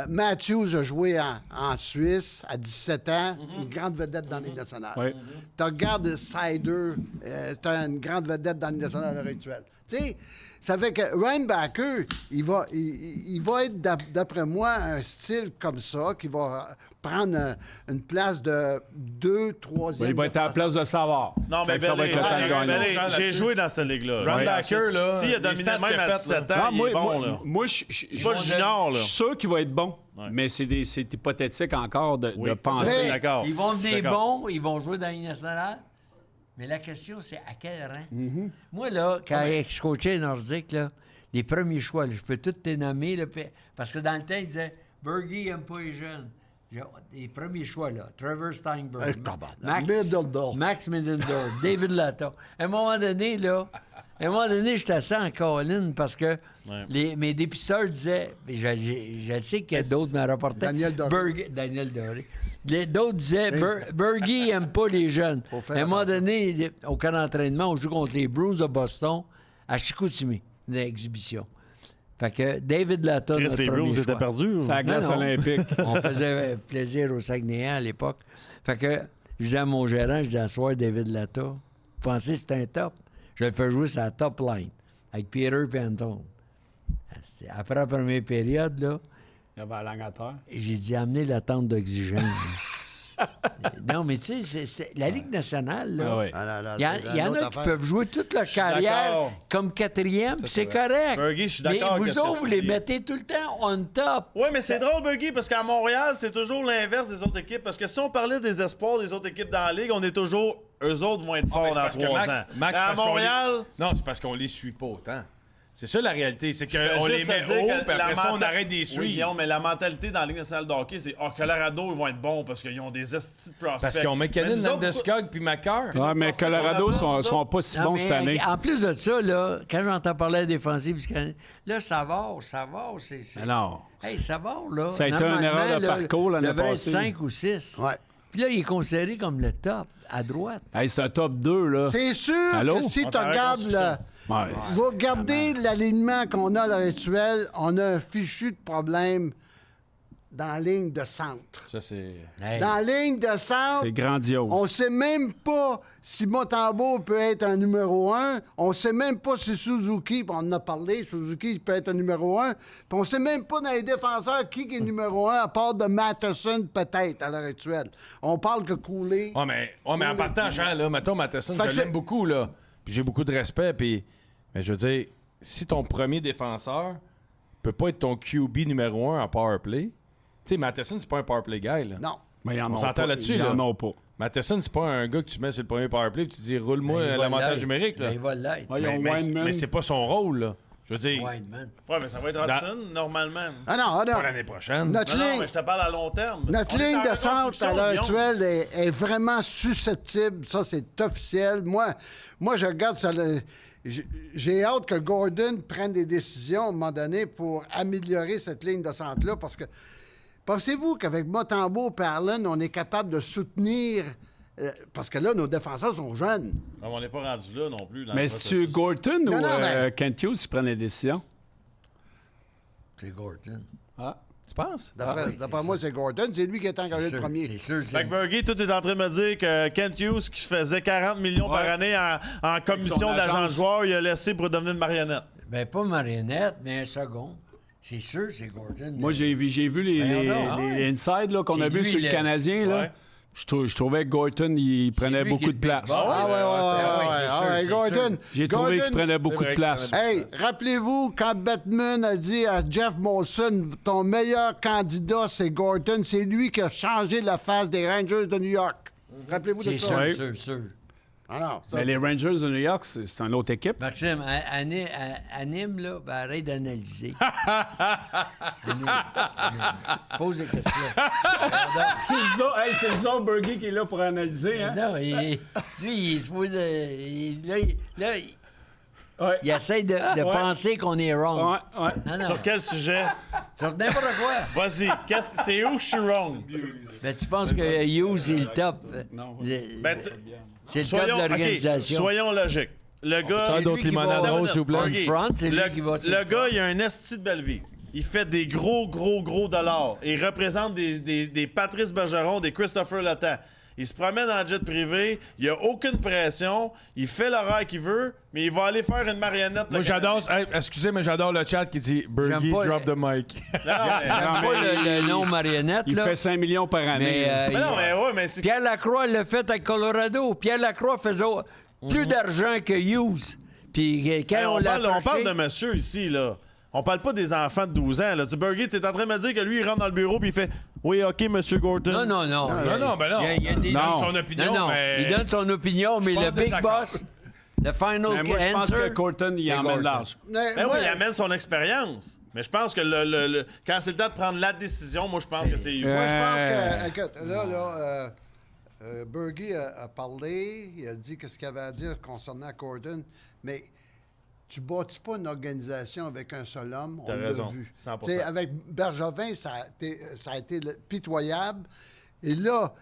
S5: Matthews a joué en Suisse à 17 ans, une grande vedette dans la Ligue nationale.
S4: Ouais.
S5: Tu regardes Sider, c'est une grande vedette dans la Ligue nationale à l'heure actuelle. Tu sais, ça fait que Reinbacker, il va être, d'après moi, un style comme ça, qui va prendre une place de 2, 3e.
S4: Il va être à la place de Savard.
S3: Non, mais
S4: Fait que ça va être le temps de gagner.
S3: Bellé,
S1: Là-dessus.
S3: j'ai joué dans cette ligue-là.
S1: Runbacker, là,
S3: S'il a
S1: les
S3: dominé
S1: stats
S3: même
S1: qu'il a
S3: à
S1: fait,
S3: 17
S1: là.
S3: ans, il est bon, là.
S4: moi,
S3: C'est pas junior, là.
S4: je suis sûr qu'il va être bon.
S3: Ouais.
S4: Mais c'est hypothétique encore de
S3: Oui,
S4: penser.
S3: ça, c'est
S5: Mais-
S3: d'accord.
S2: Ils vont
S3: Je suis
S2: venir
S3: d'accord.
S2: bons, ils vont jouer dans la Ligue nationale. Mais la question, c'est à quel rang?
S4: Mm-hmm.
S2: Moi, là, quand je coachais Nordique, là, les premiers choix, là, je peux tous les nommer. Là, parce que dans le temps, ils disaient Bergie n'aime pas les jeunes. Les premiers choix, là, Trevor Steinberg,
S5: Hey, tabarnak. Middledorf.
S2: Max Middledorf, David Latta. À un moment donné, j'étais assis en colline parce que mes dépisteurs disaient, je sais qu'il y a d'autres me rapportaient.
S5: Daniel Doré.
S2: Daniel Doré. D'autres disaient, Bergie n'aime pas les jeunes.
S5: Faut faire
S2: À un moment
S5: attention.
S2: donné, au camp d'entraînement, on joue contre les Bruins de Boston à Chicoutimi, une exhibition. Fait que David Latta,
S3: Chris,
S2: notre
S3: les
S2: premier
S3: Blues étaient
S2: choix.
S3: perdus.
S4: C'est la glace
S2: Non.
S4: olympique.
S2: On faisait plaisir aux Saguenayens à l'époque. Fait que je dis à mon gérant, je dis à soir, David Latta, vous pensez que c'est un top? Je le fais jouer sur la top line avec Peter et Anton. Après la première période, là,
S4: Il y avait la langue à terre.
S2: j'ai dit amener la tente d'oxygène. Non, mais tu sais, c'est la Ligue nationale, là.
S4: Ah oui.
S5: Ah, là, là,
S2: Il y,
S5: c'est
S2: y en
S5: une
S2: a
S5: autre
S2: qui
S5: affaire.
S2: peuvent jouer toute leur
S3: suis
S2: carrière
S3: d'accord.
S2: comme quatrième, puis c'est correct.
S3: Fergie, je suis
S2: Mais
S3: d'accord avec
S2: vous
S3: ce que
S2: autres,
S3: tu
S2: vous les
S3: dis.
S2: mettez tout le temps on top.
S3: Oui, mais c'est drôle, Bergie, parce qu'à Montréal, c'est toujours l'inverse des autres équipes. Parce que si on parlait des espoirs des autres équipes dans la Ligue, on est toujours. Eux autres vont être
S1: Ah, mais
S3: forts
S1: c'est
S3: dans
S1: parce que
S3: 3 ans.
S1: Max,
S3: Mais à
S1: parce qu'on
S3: Montréal.
S1: Non, c'est parce qu'on les suit pas autant. C'est ça la réalité. C'est
S3: je vais
S1: qu'on les
S3: juste
S1: met
S3: te dire
S1: haut,
S3: que
S1: puis après
S3: la
S1: ça, on
S3: menta-
S1: arrête des
S3: Oui,
S1: suivre.
S3: Guillaume, mais la mentalité dans la Ligue nationale de hockey, c'est Colorado, ils vont être bons parce qu'ils ont des estis de prospects.
S1: Parce qu'ils ont
S3: Mais
S1: McKinnon,
S3: nous autres,
S1: Landeskog puis McCarr.
S4: Ouais, mais Colorado sont pas si
S2: Non,
S4: bons
S2: mais,
S4: cette année.
S2: En plus de ça, là, quand j'entends parler de la défensive du Canadien, là, Savard, c'est...
S4: Alors,
S2: Hey, Savard, là...
S4: Ça a été une
S2: normalement,
S4: erreur de
S2: là,
S4: parcours l'année
S2: devrait
S4: passée.
S2: être 5 ou 6.
S5: Ouais.
S2: Puis là, il est considéré comme le top, à droite.
S4: hey, c'est un top 2, là.
S5: C'est sûr
S4: Allô?
S5: que si
S3: On
S5: tu
S3: t'arrête
S5: regardes
S3: construction.
S4: Ouais.
S5: vous regardez l'alignement qu'on a à l'heure actuelle, on a un fichu de problème dans la ligne de centre.
S1: Ça, c'est.
S2: Hey.
S5: Dans la ligne de centre,
S4: C'est grandiose.
S5: on sait même pas si Montembeault peut être un numéro 1. On sait même pas si Suzuki, puis on en a parlé, Suzuki peut être un numéro 1. Puis on sait même pas dans les défenseurs qui est numéro 1, à part de Matheson peut-être à l'heure actuelle. On parle que Cooley.
S1: Ouais, mais en partant, Jean, là, mettons, Matheson,
S5: Fait que
S1: je
S5: c'est-
S1: l'aime beaucoup, là. Puis j'ai beaucoup de respect, puis. Mais je veux dire, si ton premier défenseur peut pas être ton QB numéro 1 en power play, tu sais, Matheson, c'est pas un power play guy, là.
S5: Non.
S4: Mais ils en
S1: On
S4: ont
S1: s'entend
S4: pas.
S1: là-dessus,
S4: Ils
S1: là.
S4: en ont pas.
S1: Matheson, c'est pas un gars que tu mets sur le premier power play et tu dis roule-moi
S2: Ben, il va
S1: l'avantage
S2: l'être.
S1: numérique, là.
S2: Ben, il va l'être.
S4: Ouais, ils ont Weinman.
S1: Mais c'est pas son rôle, là. Je veux dire,
S2: Wideman.
S3: Ouais, mais ça va être Hudson, normalement.
S5: Ah non, ah non.
S1: pas l'année prochaine.
S5: Notre
S3: Non,
S5: ligne,
S3: mais je te parle à long terme.
S5: notre
S3: On est
S5: ligne
S3: en
S5: de centre à
S3: reconstruction,
S5: l'heure
S3: Guillaume.
S5: actuelle est vraiment susceptible. Ça, c'est officiel. Moi, je regarde ça. J'ai hâte que Gordon prenne des décisions à un moment donné pour améliorer cette ligne de centre-là parce que pensez-vous qu'avec Montembeault et Allen, on est capable de soutenir parce que là, nos défenseurs sont jeunes.
S3: Non, on n'est pas rendu là non plus. Dans
S4: Mais
S3: le
S4: c'est-tu
S3: processus.
S4: Gorton
S5: Non,
S4: ou
S5: non, mais-
S4: Kent Hughes qui prennent les décisions?
S2: C'est Gorton.
S4: Ah.
S1: Tu penses?
S5: D'après moi, c'est Gordon. C'est lui qui est engagé le premier.
S2: C'est sûr.
S3: Fait que Bergie, tout est en train de me dire que Kent Hughes, qui faisait 40 millions par
S4: Ouais.
S3: année en commission
S4: Avec son
S3: d'agent de
S4: agence.
S3: joueur, il a laissé pour devenir une marionnette.
S2: Ben, pas marionnette, mais un second. C'est sûr, c'est Gorton.
S4: Moi, j'ai vu les inside là, qu'on
S2: C'est
S4: a vu
S2: lui,
S4: sur le
S2: le-
S4: Canadien. Là.
S3: Ouais.
S4: Je trouvais que Gorton, il prenait
S2: lui
S4: beaucoup
S2: qui est
S4: de place.
S2: big boss.
S5: Ah ouais,
S2: c'est sûr,
S5: Gordon.
S4: J'ai trouvé qu'il prenait beaucoup
S1: vrai
S4: de place.
S5: Hey, rappelez-vous quand Batman a dit à Jeff Molson, ton meilleur candidat, c'est Gordon. C'est lui qui a changé la face des Rangers de New York. Rappelez-vous de
S2: C'est
S5: ça.
S2: sûr,
S4: Ouais.
S2: sûr.
S5: Ah non, ça,
S4: Mais les Rangers de New York, c'est une autre équipe.
S2: Maxime, anime, là, ben arrête d'analyser. Anime. Pose des questions.
S4: C'est le Zolbergy qui est là pour analyser. Hein?
S2: Non, lui, il se fout de... Là,
S4: Ouais.
S2: il essaie de penser qu'on est wrong.
S4: Ouais.
S2: Non, non.
S3: Sur quel sujet?
S2: Sur n'importe quoi.
S3: Vas-y, c'est où je suis wrong?
S2: Ben, tu penses que Hughes est le top.
S4: Non.
S3: Ben,
S2: C'est le top de
S3: soyons,
S2: l'organisation.
S3: soyons logiques. Le gars...
S1: Ça,
S2: lui
S1: d'autres
S2: qui
S1: limonades
S2: va-
S1: roses, s'il vous plaît.
S3: Bergie,
S2: front, c'est lui
S3: le,
S2: qui va sur
S3: le
S2: le
S3: gars, il a un esti de belle vie. Il fait des gros dollars. Il représente des Patrice Bergeron, des Christopher Letang. Il se promène en jet privé, il a aucune pression, il fait l'horaire qu'il veut, mais il va aller faire une marionnette.
S1: Moi, j'adore. Hey, excusez, mais j'adore le chat qui dit Bergie,
S2: J'aime pas
S1: drop
S2: le-
S1: the mic.
S3: Non, mais,
S2: J'aime pas le nom marionnette,
S4: Il
S2: là.
S4: fait 5 millions par année.
S2: Mais,
S3: mais non, mais ouais, mais c'est...
S2: Pierre Lacroix l'a fait à Colorado. Pierre Lacroix faisait plus d'argent que Hughes. Puis quand
S3: Hey,
S2: on,
S3: on
S2: l'a
S3: parle
S2: approché-
S3: de monsieur ici, là. On parle pas des enfants de 12 ans, là. Tu, Bergie, t'es en train de me dire que lui, il rentre dans le bureau puis il fait « Oui, OK, monsieur Gorton. »
S2: Non.
S1: Non, non, ben non.
S2: Il y a des-
S1: Il donne
S4: Non.
S1: son opinion,
S2: Non,
S1: mais...
S2: il donne son opinion, mais
S1: suis pas
S2: le
S1: en
S2: big
S1: désaccord.
S2: boss, le final
S4: Mais moi, je pense
S2: answer,
S4: que Gorton, il
S2: c'est
S4: emmène
S2: Gorton.
S4: large.
S5: Mais
S3: Ben
S5: moi,
S3: oui, il amène son expérience. Mais je pense que quand c'est le temps de prendre la décision, moi, je pense que c'est...
S5: moi, je pense que, écoute, Bergie a parlé, il a dit qu'est-ce qu'il avait à dire concernant Gordon, mais tu bâtis pas une organisation avec un seul homme, on
S3: T'as
S5: l'a
S3: raison,
S5: vu.
S3: 100%.
S5: Tu sais, avec Bergevin, ça a été pitoyable. Et là,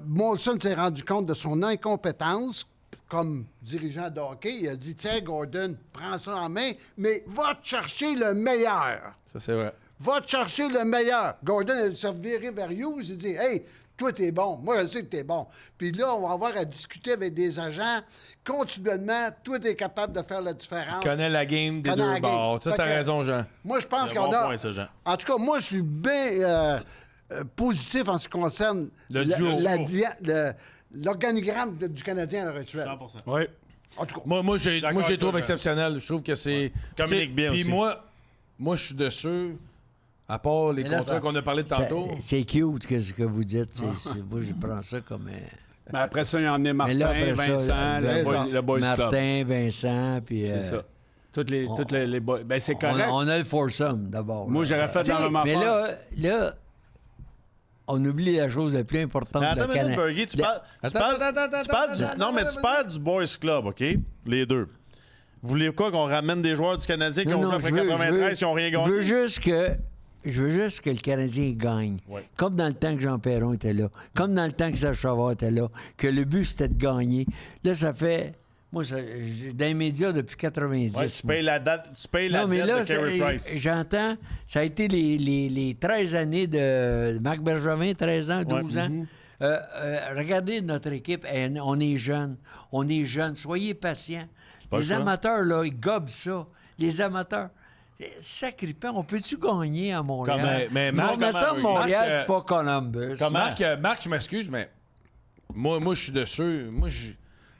S5: Molson s'est rendu compte de son incompétence comme dirigeant de hockey. Il a dit, tiens, Gordon, prends ça en main, mais va te chercher le meilleur.
S1: Ça, c'est vrai.
S5: Va te chercher le meilleur. Gordon, elle s'est reviré vers Hughes. Il dit, hey, toi, t'es bon. Moi, je sais que t'es bon. Puis là, on va avoir à discuter avec des agents continuellement. Toi, t'es capable de faire la différence.
S1: Connais la game des
S5: Connais
S1: deux
S5: la game.
S1: bords. Ça,
S5: Fait
S1: t'as
S5: que-
S1: raison, Jean.
S5: Moi, je pense
S3: C'est un
S5: qu'on
S3: bon
S5: a.
S3: point, ça, Jean.
S5: En tout cas, moi, je suis bien positif en ce qui concerne
S1: Le duo.
S5: l'organigramme du Canadien à l'heure actuelle.
S3: 100%.
S4: Oui.
S5: En tout cas,
S1: Moi, j'ai
S3: d'accord
S1: je les
S3: avec toi,
S1: trouve
S3: Jean.
S1: exceptionnels. Je trouve que c'est...
S3: Communique bien
S1: Puis
S3: aussi.
S1: moi, je suis de ceux, à part les
S2: Mais là,
S1: contrats
S2: ça-
S1: qu'on a parlé de tantôt...
S2: C'est cute que ce que vous dites. Moi, je prends ça comme...
S4: Mais après ça, il y en a
S2: Mais
S4: Martin,
S2: là, après ça,
S4: Vincent, le Boys Club.
S2: Martin, Vincent, puis...
S4: C'est ça. Toutes les boys. Ben, c'est
S2: on,
S4: correct.
S2: on a le foursome, d'abord.
S4: Moi,
S2: là.
S4: j'aurais fait dans le même
S2: Mais
S4: affaire.
S2: là, on oublie la chose la plus importante
S3: Mais
S2: de
S3: attends une minute, Bergie, tu parles Non, mais tu parles du Boys Club, OK? Les deux. Vous voulez quoi, qu'on ramène des joueurs du Canadien qui ont joué après 93 qui n'ont rien
S2: Je veux
S3: gagné?
S2: juste que le Canadien gagne.
S3: Ouais.
S2: Comme dans le temps que Jean Perron était là. Comme dans le temps que Serge Chavard était là. Que le but, c'était de gagner. Là, ça fait... Moi, dans les médias depuis 90.
S3: Ouais, tu
S2: moi.
S3: payes la dette
S2: Non, mais là,
S3: de Carey Price.
S2: j'entends, ça a été les 13 années de Marc Bergevin, 13 ans, 12 ans. Regardez notre équipe, on est jeunes. On est jeunes. Soyez patients.
S3: Pas le
S2: Les
S3: choix.
S2: amateurs, là, ils gobent ça. Les amateurs. Sacripant, on peut-tu gagner à Montréal?
S1: Mais
S2: Ils
S1: Marc,
S2: vont mettre ça à
S1: comment-
S2: Montréal,
S1: Marc,
S2: c'est pas Columbus.
S1: Marc, je m'excuse, mais moi, je suis de ceux... Moi,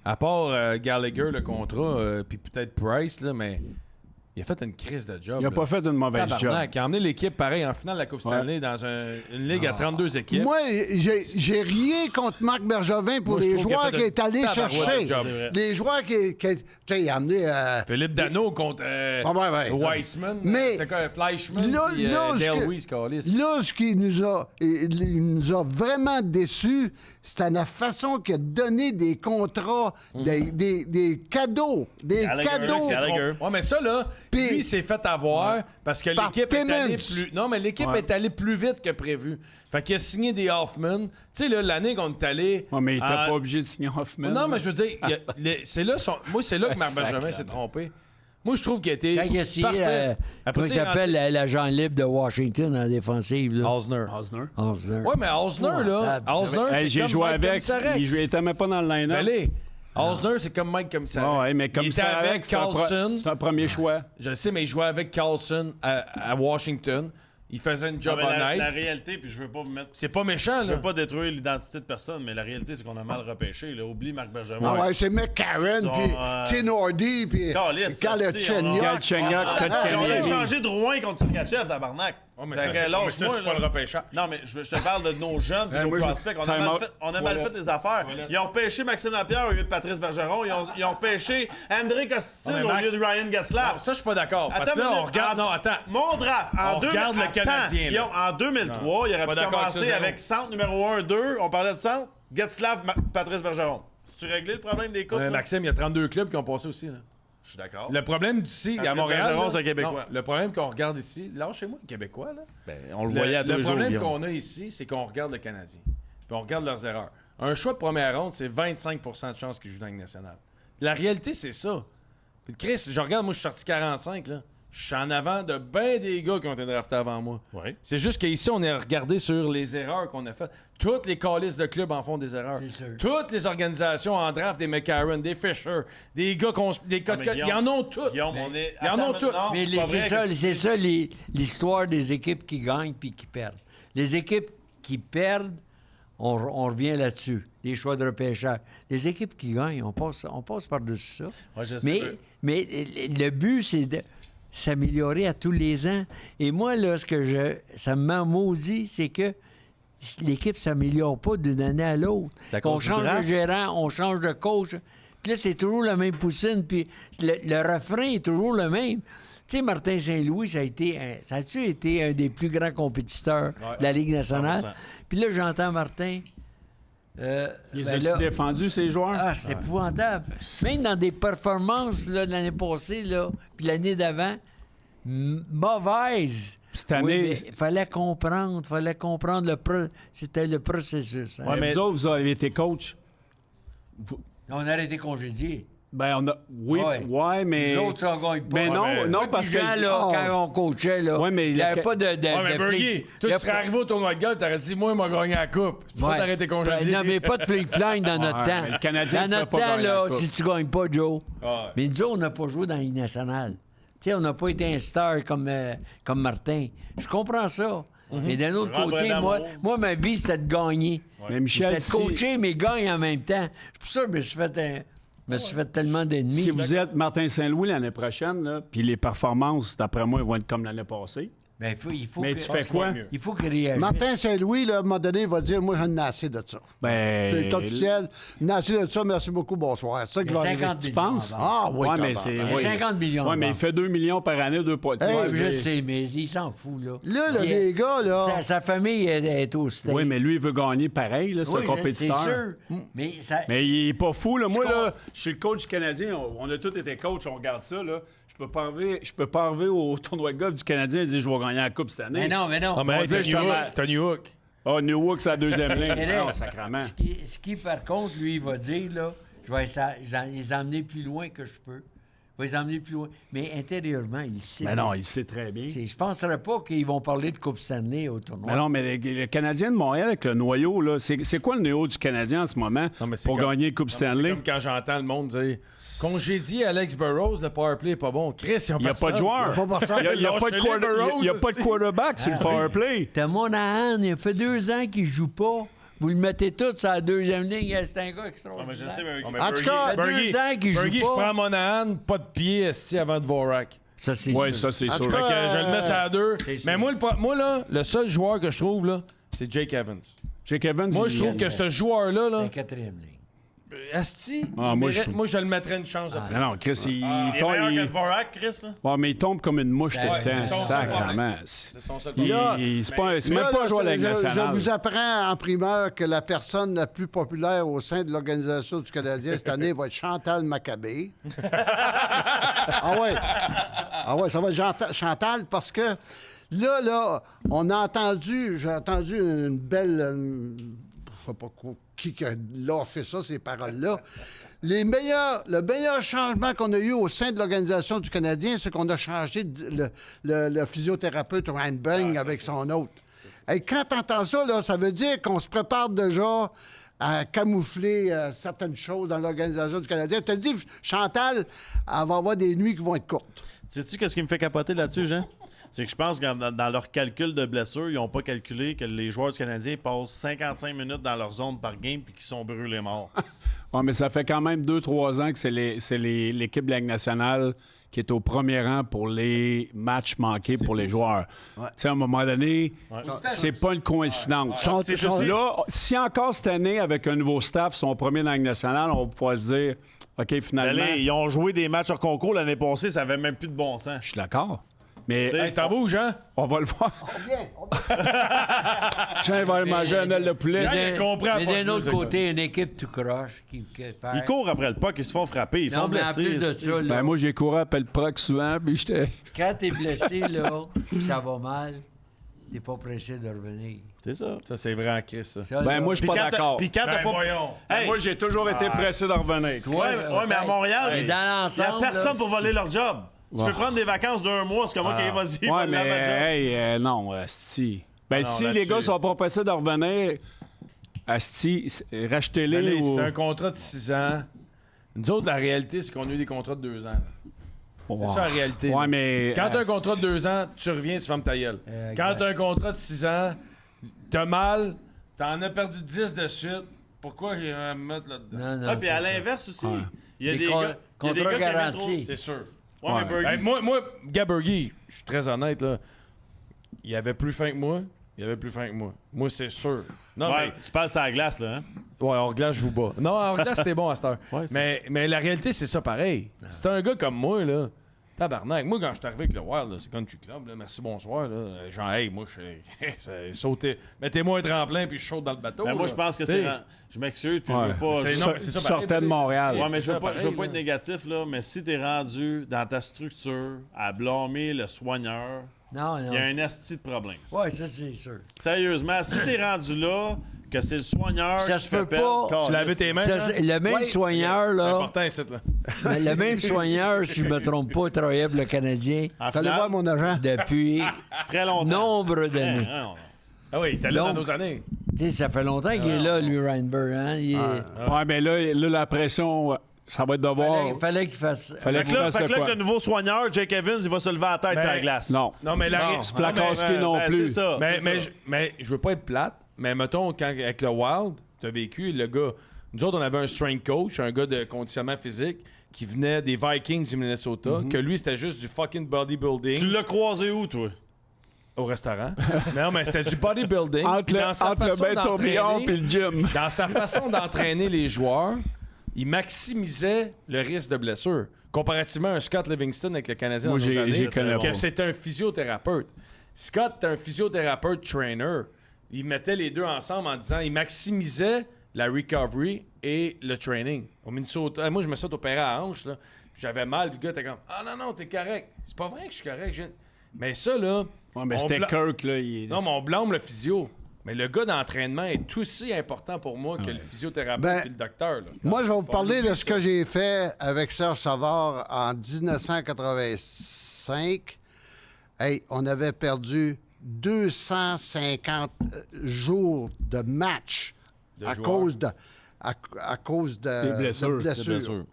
S1: à part Gallagher, le contrat, puis peut-être Price, là, mais il a fait une crise de job.
S4: Il n'a
S1: là.
S4: pas fait une mauvaise job.
S1: Tabarnak, il a emmené l'équipe pareil en finale de la Coupe Stanley dans une ligue à 32 équipes.
S5: moi, j'ai rien contre Marc Bergevin pour
S1: Moi, je
S5: les
S1: trouve qu'il a
S5: joueurs
S1: fait
S5: qu'il est allé
S1: une tabarouette
S5: chercher.
S1: de job.
S5: Les joueurs qui tu sais, il a amené...
S1: Philippe Dano contre
S5: ouais.
S1: Weissman.
S5: Mais
S1: c'est quoi, Fleischmann
S5: là,
S1: puis
S5: là, ce
S1: Dale
S5: que-
S1: Weiss, câlisse.
S5: Là, ce qui il nous a vraiment déçus, c'était la façon qu'il a donné des contrats, des cadeaux. Des
S3: Gallagher,
S5: cadeaux.
S3: Gallagher.
S1: Ouais, mais ça, là,
S5: Puis-
S1: lui, il s'est fait avoir parce que
S5: Par
S1: l'équipe est allée
S5: Timmons.
S1: plus... Non, mais l'équipe est allée plus vite que prévu. Fait qu'il a signé des Hoffman. Tu sais, là, l'année qu'on est allé...
S4: Ouais, mais il était
S1: en-
S4: pas obligé de signer Hoffman.
S1: Non, mais je veux dire, c'est là, moi, c'est là que Marc Bergevin s'est trompé. Moi, je trouve qu'il a été
S2: Quand il a signé,
S1: parfait. Après
S2: comment il
S1: ça, il
S2: s'appelle l'agent libre de Washington en défensive? Là?
S1: Osner.
S4: Osner.
S2: Osner.
S1: Ouais, mais Osner, là, Osner,
S4: Hey,
S1: c'est
S4: j'ai
S1: comme
S4: joué
S1: Mike
S4: avec.
S1: Commissarek.
S4: Il était même pas dans le line-up.
S1: Allez, Osner, c'est comme Mike Commissarek.
S4: Ouais, mais comme
S1: il était
S4: ça,
S1: avec
S4: c'est
S1: Carlson.
S4: c'est un premier choix.
S1: Je sais, mais il jouait avec Carlson à Washington. Il faisait une job
S3: Ah, mais
S1: honnête.
S3: la réalité, puis je veux pas me mettre.
S1: C'est pas méchant,
S3: Je
S1: là.
S3: veux pas détruire l'identité de personne, mais la réalité, c'est qu'on a mal repêché. Là. Oublie Marc Bergevin.
S5: Ah ouais, c'est McCarron,
S3: Son,
S5: puis Tinordi, puis
S3: Calisse,
S5: Galchenyuk.
S4: Galchenyuk,
S3: On a
S4: Kotkaniemi.
S3: échangé de Rouen contre Sergachev, tabarnak.
S1: Oh, mais
S3: Fait
S1: ça,
S3: que
S1: c'est
S3: lâche-moi,
S1: c'est pas
S3: là.
S1: le repêchage.
S3: Non, mais je te parle de nos jeunes et
S4: Ouais,
S3: nos
S4: moi, je-
S3: prospects. On a
S4: time
S3: mal
S4: out.
S3: fait, on a mal
S4: Voilà.
S3: fait les affaires. Ils ont repêché Maxime Lapierre au lieu de Patrice Bergeron. Ils ont repêché André Costin
S1: Ouais, mais
S3: au
S1: Max-
S3: lieu de Ryan
S1: Non,
S3: Getzlaff.
S1: ça, je suis pas d'accord. Parce que
S3: Attends
S1: là,
S3: une
S1: on
S3: minute.
S1: regarde. Non, attends.
S3: Mon draft,
S1: On regarde le Canadien, là.
S3: Guillaume, en 2003, il aurait
S1: pas
S3: pu
S1: d'accord avec ça,
S3: commencer
S1: zéro.
S3: avec centre numéro 1, 2. On parlait de centre. Getzlaff, Patrice Bergeron. Tu réglé le problème des coupes? là?
S1: Maxime, il y a 32 clubs qui ont passé aussi. Là.
S3: Je suis d'accord.
S1: Le problème d'ici, à
S3: Patrice
S1: Montréal.
S3: Bergeron,
S1: là,
S3: c'est un Québécois.
S1: non, le problème qu'on regarde ici, là, chez moi, Québécois, là.
S3: Ben, on le voyait à tous
S1: Le
S3: les jours.
S1: problème
S3: Guillaume.
S1: qu'on a ici, c'est qu'on regarde le Canadien. Puis on regarde leurs erreurs. Un choix de première ronde, c'est 25 de chances qu'ils jouent dans la Ligue nationale. La réalité, c'est ça. Puis Chris, je regarde, moi, je suis sorti 45, là. Je suis en avant de bien des gars qui ont été draftés avant moi.
S3: Ouais.
S1: C'est juste qu'ici, on est regardé sur les erreurs qu'on a faites. Toutes les calices de clubs en font des erreurs.
S2: C'est sûr.
S1: Toutes les organisations en draft, des McCarron, des Fisher, des gars des
S3: Ah, mais
S1: ils en ont toutes.
S3: Guillaume, on est.
S1: Ils en ont
S3: Attends,
S1: toutes.
S3: non,
S2: Mais
S3: c'est pas
S2: c'est
S3: vrai
S2: ça,
S3: que
S2: c'est ça l'histoire des équipes qui gagnent puis qui perdent. Les équipes qui perdent, on revient là-dessus. Les choix de repêchage. Les équipes qui gagnent, on passe par-dessus ça.
S3: Ouais, je sais.
S2: Mais le but, c'est de s'améliorer à tous les ans. Et moi, là, ça me maudit, c'est que l'équipe ne s'améliore pas d'une année à l'autre.
S3: C'est à cause
S2: On
S3: du
S2: change
S3: draft?
S2: de gérant, on change de coach. Puis là, c'est toujours la même poussine. Puis le refrain est toujours le même. Tu sais, Martin Saint-Louis, ça a-tu été un des plus grands compétiteurs de la Ligue nationale?
S3: 100%.
S2: Puis là, j'entends Martin.
S4: Ils
S2: ben
S4: ont
S2: là,
S4: défendu, ces joueurs?
S2: ah, c'est épouvantable. Même dans des performances là, de l'année passée, là, puis l'année d'avant, mauvaises.
S4: Cette année-
S2: Oui, mais il fallait comprendre c'était le processus. hein.
S4: Ouais, mais vous autres, vous avez été coach.
S2: On a arrêté congédié.
S4: Ben, on a. Oui, ouais, mais.
S2: Les autres, ça gagne pas.
S4: Mais non,
S3: mais-
S4: non,
S2: Moi,
S4: parce
S2: puis
S4: que.
S2: Jean, là,
S5: Oh.
S2: quand on coachait, là,
S4: Ouais, mais
S2: il n'y avait
S4: le-
S2: pas de
S1: Ouais, mais Bergie,
S2: il y
S1: toi, tu
S2: a
S1: serais
S2: pas-
S1: arrivé au tournoi de golf, t'aurais dit, moi, il m'a gagné la coupe. C'est pour ça que t'as arrêté congédié.
S2: Non, mais pas de fling-flang dans notre
S4: Ouais,
S2: temps.
S4: mais le Canadien
S2: Dans
S4: ne
S2: notre
S4: pouvait pas
S2: temps,
S4: gagner
S2: là,
S4: la coupe.
S2: si tu gagnes pas, Joe.
S1: Ouais.
S2: Mais nous, on n'a pas joué dans la Ligue nationale. Tu sais, on n'a pas été un star comme Martin. Je comprends ça. Mais d'un autre
S3: Grand
S2: côté,
S3: Brennan,
S2: moi, ma vie, c'était de gagner.
S4: Mais Michel,
S2: C'était de coacher, mais gagner en même temps. C'est pour ça que je me suis fait tellement d'ennemis.
S4: Si vous êtes Martin Saint-Louis l'année prochaine, là, puis les performances, d'après moi, vont être comme l'année passée.
S2: Ben, il faut
S4: Mais
S2: que,
S4: tu fais quoi?
S2: il faut qu'il réagisse.
S5: Martin Saint-Louis, là, à un moment donné, il va dire moi, j'en ai assez de ça.
S4: Ben.
S5: C'est officiel. J'en ai assez de ça, merci beaucoup, bonsoir. C'est ça qui
S2: Il y
S5: va
S2: a
S5: arriver.
S2: 50 millions.
S4: penses?
S2: à vendre.
S5: Ah oui,
S4: Ouais, mais
S5: tabarnak.
S4: c'est.
S2: Il y a 50 millions.
S4: Ouais, mais il fait 2 millions par année, 2 points.
S5: Hey,
S2: Ouais, je sais, mais il s'en fout, là.
S5: Là,
S2: Il-
S5: les gars, là.
S2: Sa famille est au stade.
S4: Oui, mais lui, il veut gagner pareil, là, c'est
S2: Oui,
S4: un compétiteur.
S2: c'est sûr. Mais ça...
S4: Mais il est pas fou, là. Moi,
S2: qu'on-
S4: là, je suis le coach du Canadien. On a tous été coach, on regarde ça, là. Je peux pas arriver au tournoi de golf du Canadien et dire je vais gagner la coupe cette année.
S2: Mais non, mais non.
S1: Ah, mais
S4: On
S1: hey,
S4: dit, je te
S1: Tony Hook.
S4: Oh, New Hook, c'est la deuxième ligne.
S2: Mais là,
S4: Non, sacrément.
S2: ce qui, par contre, lui, il va dire, là, je vais les emmener plus loin que je peux. Je vais les emmener plus loin. Mais intérieurement, il sait.
S4: Mais non, il sait très bien.
S2: Je ne penserais pas qu'ils vont parler de Coupe Stanley au tournoi.
S4: Mais non, mais le Canadien de Montréal avec le noyau, là, c'est quoi le noyau du Canadien en ce moment
S1: Non, mais c'est
S4: pour
S1: comme-
S4: gagner Coupe
S1: C'est
S4: Stanley?
S1: comme quand j'entends le monde dire congédier Alex Burrows, le powerplay est pas bon. Chris,
S4: Il n'y a pas de joueur.
S5: Il y a pas personne.
S4: Il n'y a, pas de
S1: Lâchez-les, Burroughs,
S4: il y a pas de
S1: aussi.
S4: quarterback sur le powerplay.
S2: T'as Monahan, il a fait 2 ans qu'il ne joue pas. Vous le mettez tout sur la deuxième ligne. C'est un gars
S3: Non,
S2: extraordinaire.
S3: mais je sais, mais.
S1: Non, mais
S5: En tout
S1: Bergie-
S5: cas,
S2: ça fait
S1: Bergie-
S2: 2 ans qu'il joue
S1: Bergie,
S2: pas.
S1: je prends Monahan, pas de pied esti avant Dvorak.
S2: Ça, c'est
S4: Oui,
S2: sûr.
S4: ça, c'est
S5: En
S4: sûr.
S5: tout
S1: Fait
S5: cas,
S1: que je le mets ça à 2.
S2: c'est sûr.
S1: Mais moi, là, le seul joueur que je trouve, là, c'est Jake Evans.
S4: Jake Evans,
S1: Moi,
S4: il-
S1: je trouve que ce joueur-là, là,
S2: La quatrième ligne.
S1: Asti,
S4: Ah, moi, je
S1: le mettrais une chance de plus.
S4: Non, Chris,
S3: Il est meilleur que Dvorak, Chris. Là.
S4: Ouais, mais il tombe comme une mouche tout
S2: Ouais,
S4: le
S1: c'est
S4: temps.
S1: son seul
S4: Sacrément.
S1: problème. C'est son seul
S4: Il-
S1: problème.
S4: C'est même
S5: Là,
S4: pas
S5: là,
S4: jouer à la Ligue
S5: je
S4: nationale.
S5: vous apprends en primeur que la personne la plus populaire au sein de l'Organisation du Canadien cette année va être Chantal Maccabé. Ah ouais, ça va être Chantal parce que là, j'ai entendu une belle... je sais pas qui a lâché ça, ces paroles-là. Le meilleur changement qu'on a eu au sein de l'Organisation du Canadien, c'est qu'on a changé le physiothérapeute Ryan Bang avec son autre. Et quand tu entends ça, là, ça veut dire qu'on se prépare déjà à camoufler certaines choses dans l'Organisation du Canadien. Tu te dis, Chantal, elle va avoir des nuits qui vont être courtes.
S3: Sais-tu qu'est-ce qui me fait capoter là-dessus, Jean? C'est que je pense que dans leur calcul de blessure, ils n'ont pas calculé que les joueurs du Canadien passent 55 minutes dans leur zone par game puis qu'ils sont brûlés morts.
S4: Ouais, mais ça fait quand même 2-3 ans que c'est l'équipe de la Ligue nationale qui est au premier rang pour les matchs manqués pour les joueurs. Tu sais, à un moment donné, c'est pas une coïncidence. Là, si encore cette année, avec un nouveau staff, ils sont premiers dans la Ligue nationale, on va pouvoir se dire, OK, finalement...
S3: Allez, ils ont joué des matchs hors concours l'année passée, ça avait même plus de bon sens.
S4: Je suis d'accord. Mais
S3: T'sais,
S1: T'en vas où, Jean?
S4: on va le voir.
S5: Bien.
S4: Jean va aller manger un aile de poulet.
S1: Jean, il a compris à
S2: Mais
S1: pas
S2: d'un
S1: jouer,
S2: autre
S1: c'est
S2: côté, une équipe tout croche qui perd.
S3: Ils courent après le puck, ils se font frapper, ils
S2: Non,
S3: sont
S2: mais en
S3: blessés.
S2: plus de ça, là,
S4: Ben, moi, j'ai couru après le proc souvent, puis j'étais...
S2: quand t'es blessé, là, puis ça va mal, t'es pas pressé de revenir.
S3: C'est ça.
S1: Ça, c'est vrai en crise, ça.
S2: Ça,
S4: Ben,
S2: là,
S4: moi, je suis
S3: Puis
S4: pas
S3: quand t'as-
S4: d'accord.
S3: Puis quand t'as
S1: Ben,
S3: pas...
S1: voyons.
S3: Hey!
S4: Moi, j'ai toujours été pressé de revenir.
S3: Ouais, mais à Montréal,
S2: Mais
S3: il
S2: dans
S3: n'y a
S2: l'ensemble,
S3: personne
S2: là,
S3: pour voler leur job. Tu peux prendre des vacances d'1 mois, c'est comme OK, vas-y,
S4: Ouais,
S3: va
S4: mais
S3: la job.
S4: hey, non, Asti. Ben,
S3: non,
S4: si
S3: là-dessus-
S4: les gars sont pas pressés de revenir, Asti, rachetez-les
S1: Allez,
S4: ou...
S1: C'est un contrat de 6 ans. Nous autres, la réalité, c'est qu'on a eu des contrats de 2 ans. là. C'est ça, la réalité.
S4: Ouais,
S1: là.
S4: mais...
S1: Quand t'as un contrat de 2 ans, tu reviens, tu fermes ta gueule.
S2: Exact.
S1: Quand t'as un contrat de 6 ans, t'as mal, t'en as perdu 10 de suite. Pourquoi il va me mettre là-dedans?
S2: Non, non,
S3: Ah, puis à
S2: c'est ça.
S3: l'inverse aussi,
S4: Ouais.
S3: il y a
S2: Des
S3: des
S2: con-
S3: gars... il y a des
S2: contrats
S3: gars qui aimaient
S2: garantis.
S3: trop-
S1: C'est sûr.
S3: Ouais, mais Bergie,
S1: Hey, moi, Gabergy, je suis très honnête, là, il avait plus faim que moi. Moi, c'est sûr. Non,
S3: ouais, tu passes à la glace, là. Hein?
S1: mais... Ouais, hors glace, je vous bats. Non, hors glace, c'était bon à cette heure.
S3: Ouais, c'est-
S1: mais la réalité, c'est ça pareil. C'est un gars comme moi, là. Tabarnak. Moi, quand je suis arrivé avec le Wild, là, c'est Country Club, là, merci, bonsoir. Là, genre, hey, moi, je sauter. Mettez-moi un tremplin puis je saute dans le bateau.
S3: Mais moi,
S1: là.
S3: je pense que
S1: T'sais,
S3: c'est... Je m'excuse, puis
S4: Ouais.
S3: je veux pas...
S1: C'est-
S3: je-
S1: non, mais c'est ça,
S4: Tu
S1: pareil,
S4: sortais de
S1: pareil.
S4: Montréal.
S3: Ouais, mais
S1: c'est
S3: je veux
S1: ça,
S3: pas
S1: pareil,
S3: être
S1: là.
S3: négatif, là, mais si t'es rendu dans ta structure à blâmer le soigneur,
S2: Non, non.
S3: il y a un asti de problème.
S2: Ouais, ça, c'est sûr.
S3: Sérieusement, si t'es rendu là, que c'est le soigneur
S2: Ça
S3: qui
S2: se
S3: fait
S2: peut
S3: perdre...
S2: pas.
S1: Tu lavais tes mains.
S2: Ça,
S1: hein?
S2: c'est- le même
S5: Ouais.
S2: soigneur,
S1: C'est
S2: là,
S1: important, ici, là.
S2: mais le même soigneur, si je me trompe pas, travaillait pour le Canadien
S3: En
S5: T'allais
S3: finale,
S5: voir mon agent.
S2: depuis
S3: très longtemps.
S2: nombre d'années.
S3: Hein,
S1: Ah oui, c'est là dans
S2: Donc-
S1: nos années.
S2: Tu sais, ça fait longtemps qu'il est là, lui, Reinberg. Hein? Il est-
S4: Ouais, mais là, la pression, ça va être de voir...
S2: Fallait qu'il fasse.
S4: Fallait
S3: Fait que
S4: qu'il
S3: là,
S4: fasse de
S3: avec
S4: quoi.
S3: le nouveau soigneur, Jake Evans, il va se lever à la tête sur la glace.
S4: Non.
S1: Non, mais la
S3: Non.
S4: Flakowski
S3: Ben,
S4: non
S3: ben,
S4: plus.
S3: C'est ça.
S1: Mais,
S3: c'est
S1: mais,
S3: ça.
S1: je, mais je veux pas être plate, mais mettons, quand, avec le Wild, t'as vécu, le gars. Nous autres, on avait un strength coach, un gars de conditionnement physique, qui venait des Vikings du Minnesota, que lui, c'était juste du fucking bodybuilding
S3: Tu l'as croisé où, toi?
S1: au restaurant. Non, mais c'était du bodybuilding.
S4: Entre
S1: Puis dans sa
S4: le
S1: façon
S4: bain tourbillon
S1: d'entraîner-
S4: puis le gym.
S1: Dans sa façon d'entraîner les joueurs, il maximisait le risque de blessure. Comparativement à un Scott Livingston avec le Canadien
S4: Moi,
S1: dans nos
S4: j'ai
S1: années,
S4: connais
S1: que
S4: pas.
S1: c'était un physiothérapeute. Scott était un physiothérapeute trainer. Il mettait les deux ensemble en disant il maximisait la recovery et le training. Au Minnesota, moi, je me suis opéré à la hanche. Là. J'avais mal. Puis le gars était comme ah non, t'es correct. C'est pas vrai que je suis correct. Mais ça, là.
S4: Ouais, mais
S1: on
S4: c'était
S1: bla-
S4: Kirk, là. Il...
S1: Non, mais on blâme le physio. Mais le gars d'entraînement est aussi important pour moi que le physiothérapeute
S5: Ben,
S1: et le docteur. Là.
S5: Moi, je vais vous
S1: On
S5: parler
S1: oublie
S5: de ce
S1: ça.
S5: que j'ai fait avec Serge Savard en 1985. Hey, on avait perdu 250 jours de match
S1: De
S5: à
S1: joueurs.
S5: cause de, à cause de,
S4: Des blessures,
S5: de
S4: des
S5: blessures.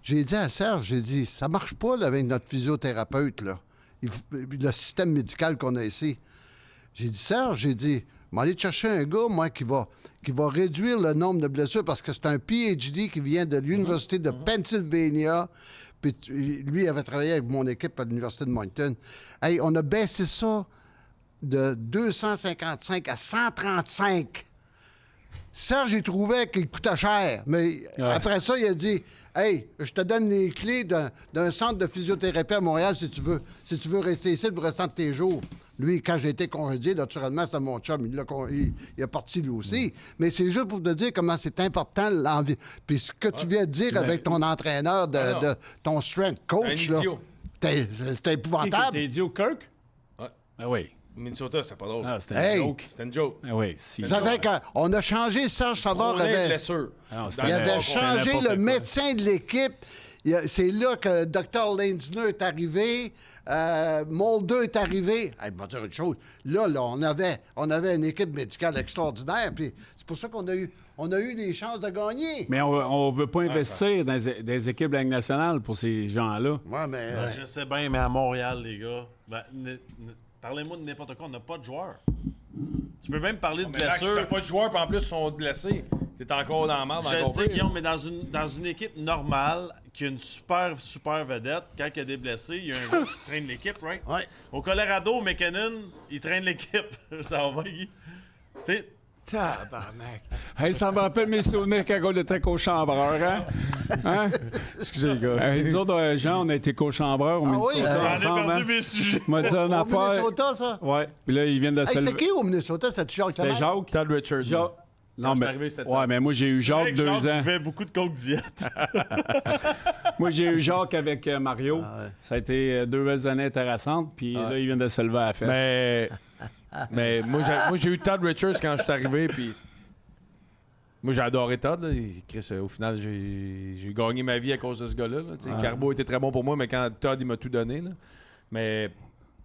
S5: J'ai dit à Serge, j'ai dit, ça marche pas là, avec notre physiothérapeute, là. Le système médical qu'on a ici. J'ai dit, Serge, j'ai dit, je vais aller te chercher un gars, moi, qui va réduire le nombre de blessures parce que c'est un PhD qui vient de l'Université de Pennsylvania. Puis lui, il avait travaillé avec mon équipe à l'Université de Moncton. Hey, on a baissé ça de 255 à 135. Serge, il trouvait qu'il coûtait cher. Mais après ça, il a dit hey, je te donne les clés d'un centre de physiothérapie à Montréal si tu veux. Si tu veux rester ici le restant de tes jours. Lui, quand j'ai été congédié, naturellement, c'était mon chum. Il est parti lui aussi. Mais c'est juste pour te dire comment c'est important l'envie. Puis ce que tu viens de dire avec ton entraîneur, de ton strength coach, là, c'était épouvantable.
S4: T'es idiot, Kirk?
S1: Ouais.
S4: Ah oui.
S1: Minnesota, c'était pas drôle.
S4: Ah, c'était
S5: Hey!
S4: une joke.
S1: C'était une joke.
S4: Ah oui. Si.
S5: Ça fait qu'on a changé Serge Savard.
S1: blessure.
S4: Ah,
S5: Il avait changé
S4: n'importe
S5: le
S4: quoi.
S5: médecin de l'équipe. C'est là que Dr. Lainsner est arrivé. Mulder est arrivé. Je vais dire une chose. Là, on avait une équipe médicale extraordinaire. Puis c'est pour ça qu'on a eu des chances de gagner.
S4: Mais on ne veut pas investir dans des équipes de la Ligue nationale pour ces gens-là.
S5: Ouais, mais.
S3: Je sais bien, mais à Montréal, les gars, parlez-moi de n'importe quoi, on n'a pas de joueurs. Tu peux même parler de
S1: Mais Max,
S3: blessures.
S1: t'as pas de joueurs, puis en plus, ils sont blessés. T'es encore dans la merde.
S3: Je
S1: encore
S3: sais,
S1: pire.
S3: Guillaume, mais dans une équipe normale, qui a une super vedette, quand il y a des blessés, il y a un gars qui traîne l'équipe, right?
S5: Ouais.
S3: Au Colorado, McKinnon, il traîne l'équipe. Ça va, Guy? Tu sais,
S4: Tabarnak. Hey, ça me rappelle mes souvenirs quand on était co-chambreur, hein?
S1: Excusez, les gars.
S4: Nous autres, Jean, on a été co-chambreurs au
S5: oui?
S4: Minnesota
S3: j'en ai
S4: ensemble,
S3: perdu
S4: hein?
S3: mes sujets.
S4: M'a dit une
S5: Au
S4: affaire.
S5: Minnesota, ça?
S4: Ouais. Puis là, ils viennent de se
S5: Hey,
S4: lever.
S5: c'était qui au Minnesota, cette Jacques
S4: C'était
S5: Lemay?
S4: Jacques.
S1: Todd Richards.
S4: Jacques. Non,
S1: je suis
S4: mais,
S1: arrivé, c'était
S4: ouais,
S1: Todd.
S4: mais moi, j'ai eu Jacques 2 ans.
S3: Il fait beaucoup de coke diète.
S4: Moi, j'ai eu Jacques avec Mario. Ça a été 2 belles années intéressantes. Puis là, ils viennent de se lever à la fesse.
S1: Mais moi, j'ai eu Todd Richards quand je suis arrivé, puis moi, j'ai adoré Todd. Là. Chris, au final, j'ai gagné ma vie à cause de ce gars-là. Là. Carbo était très bon pour moi, mais quand Todd, il m'a tout donné. Là. Mais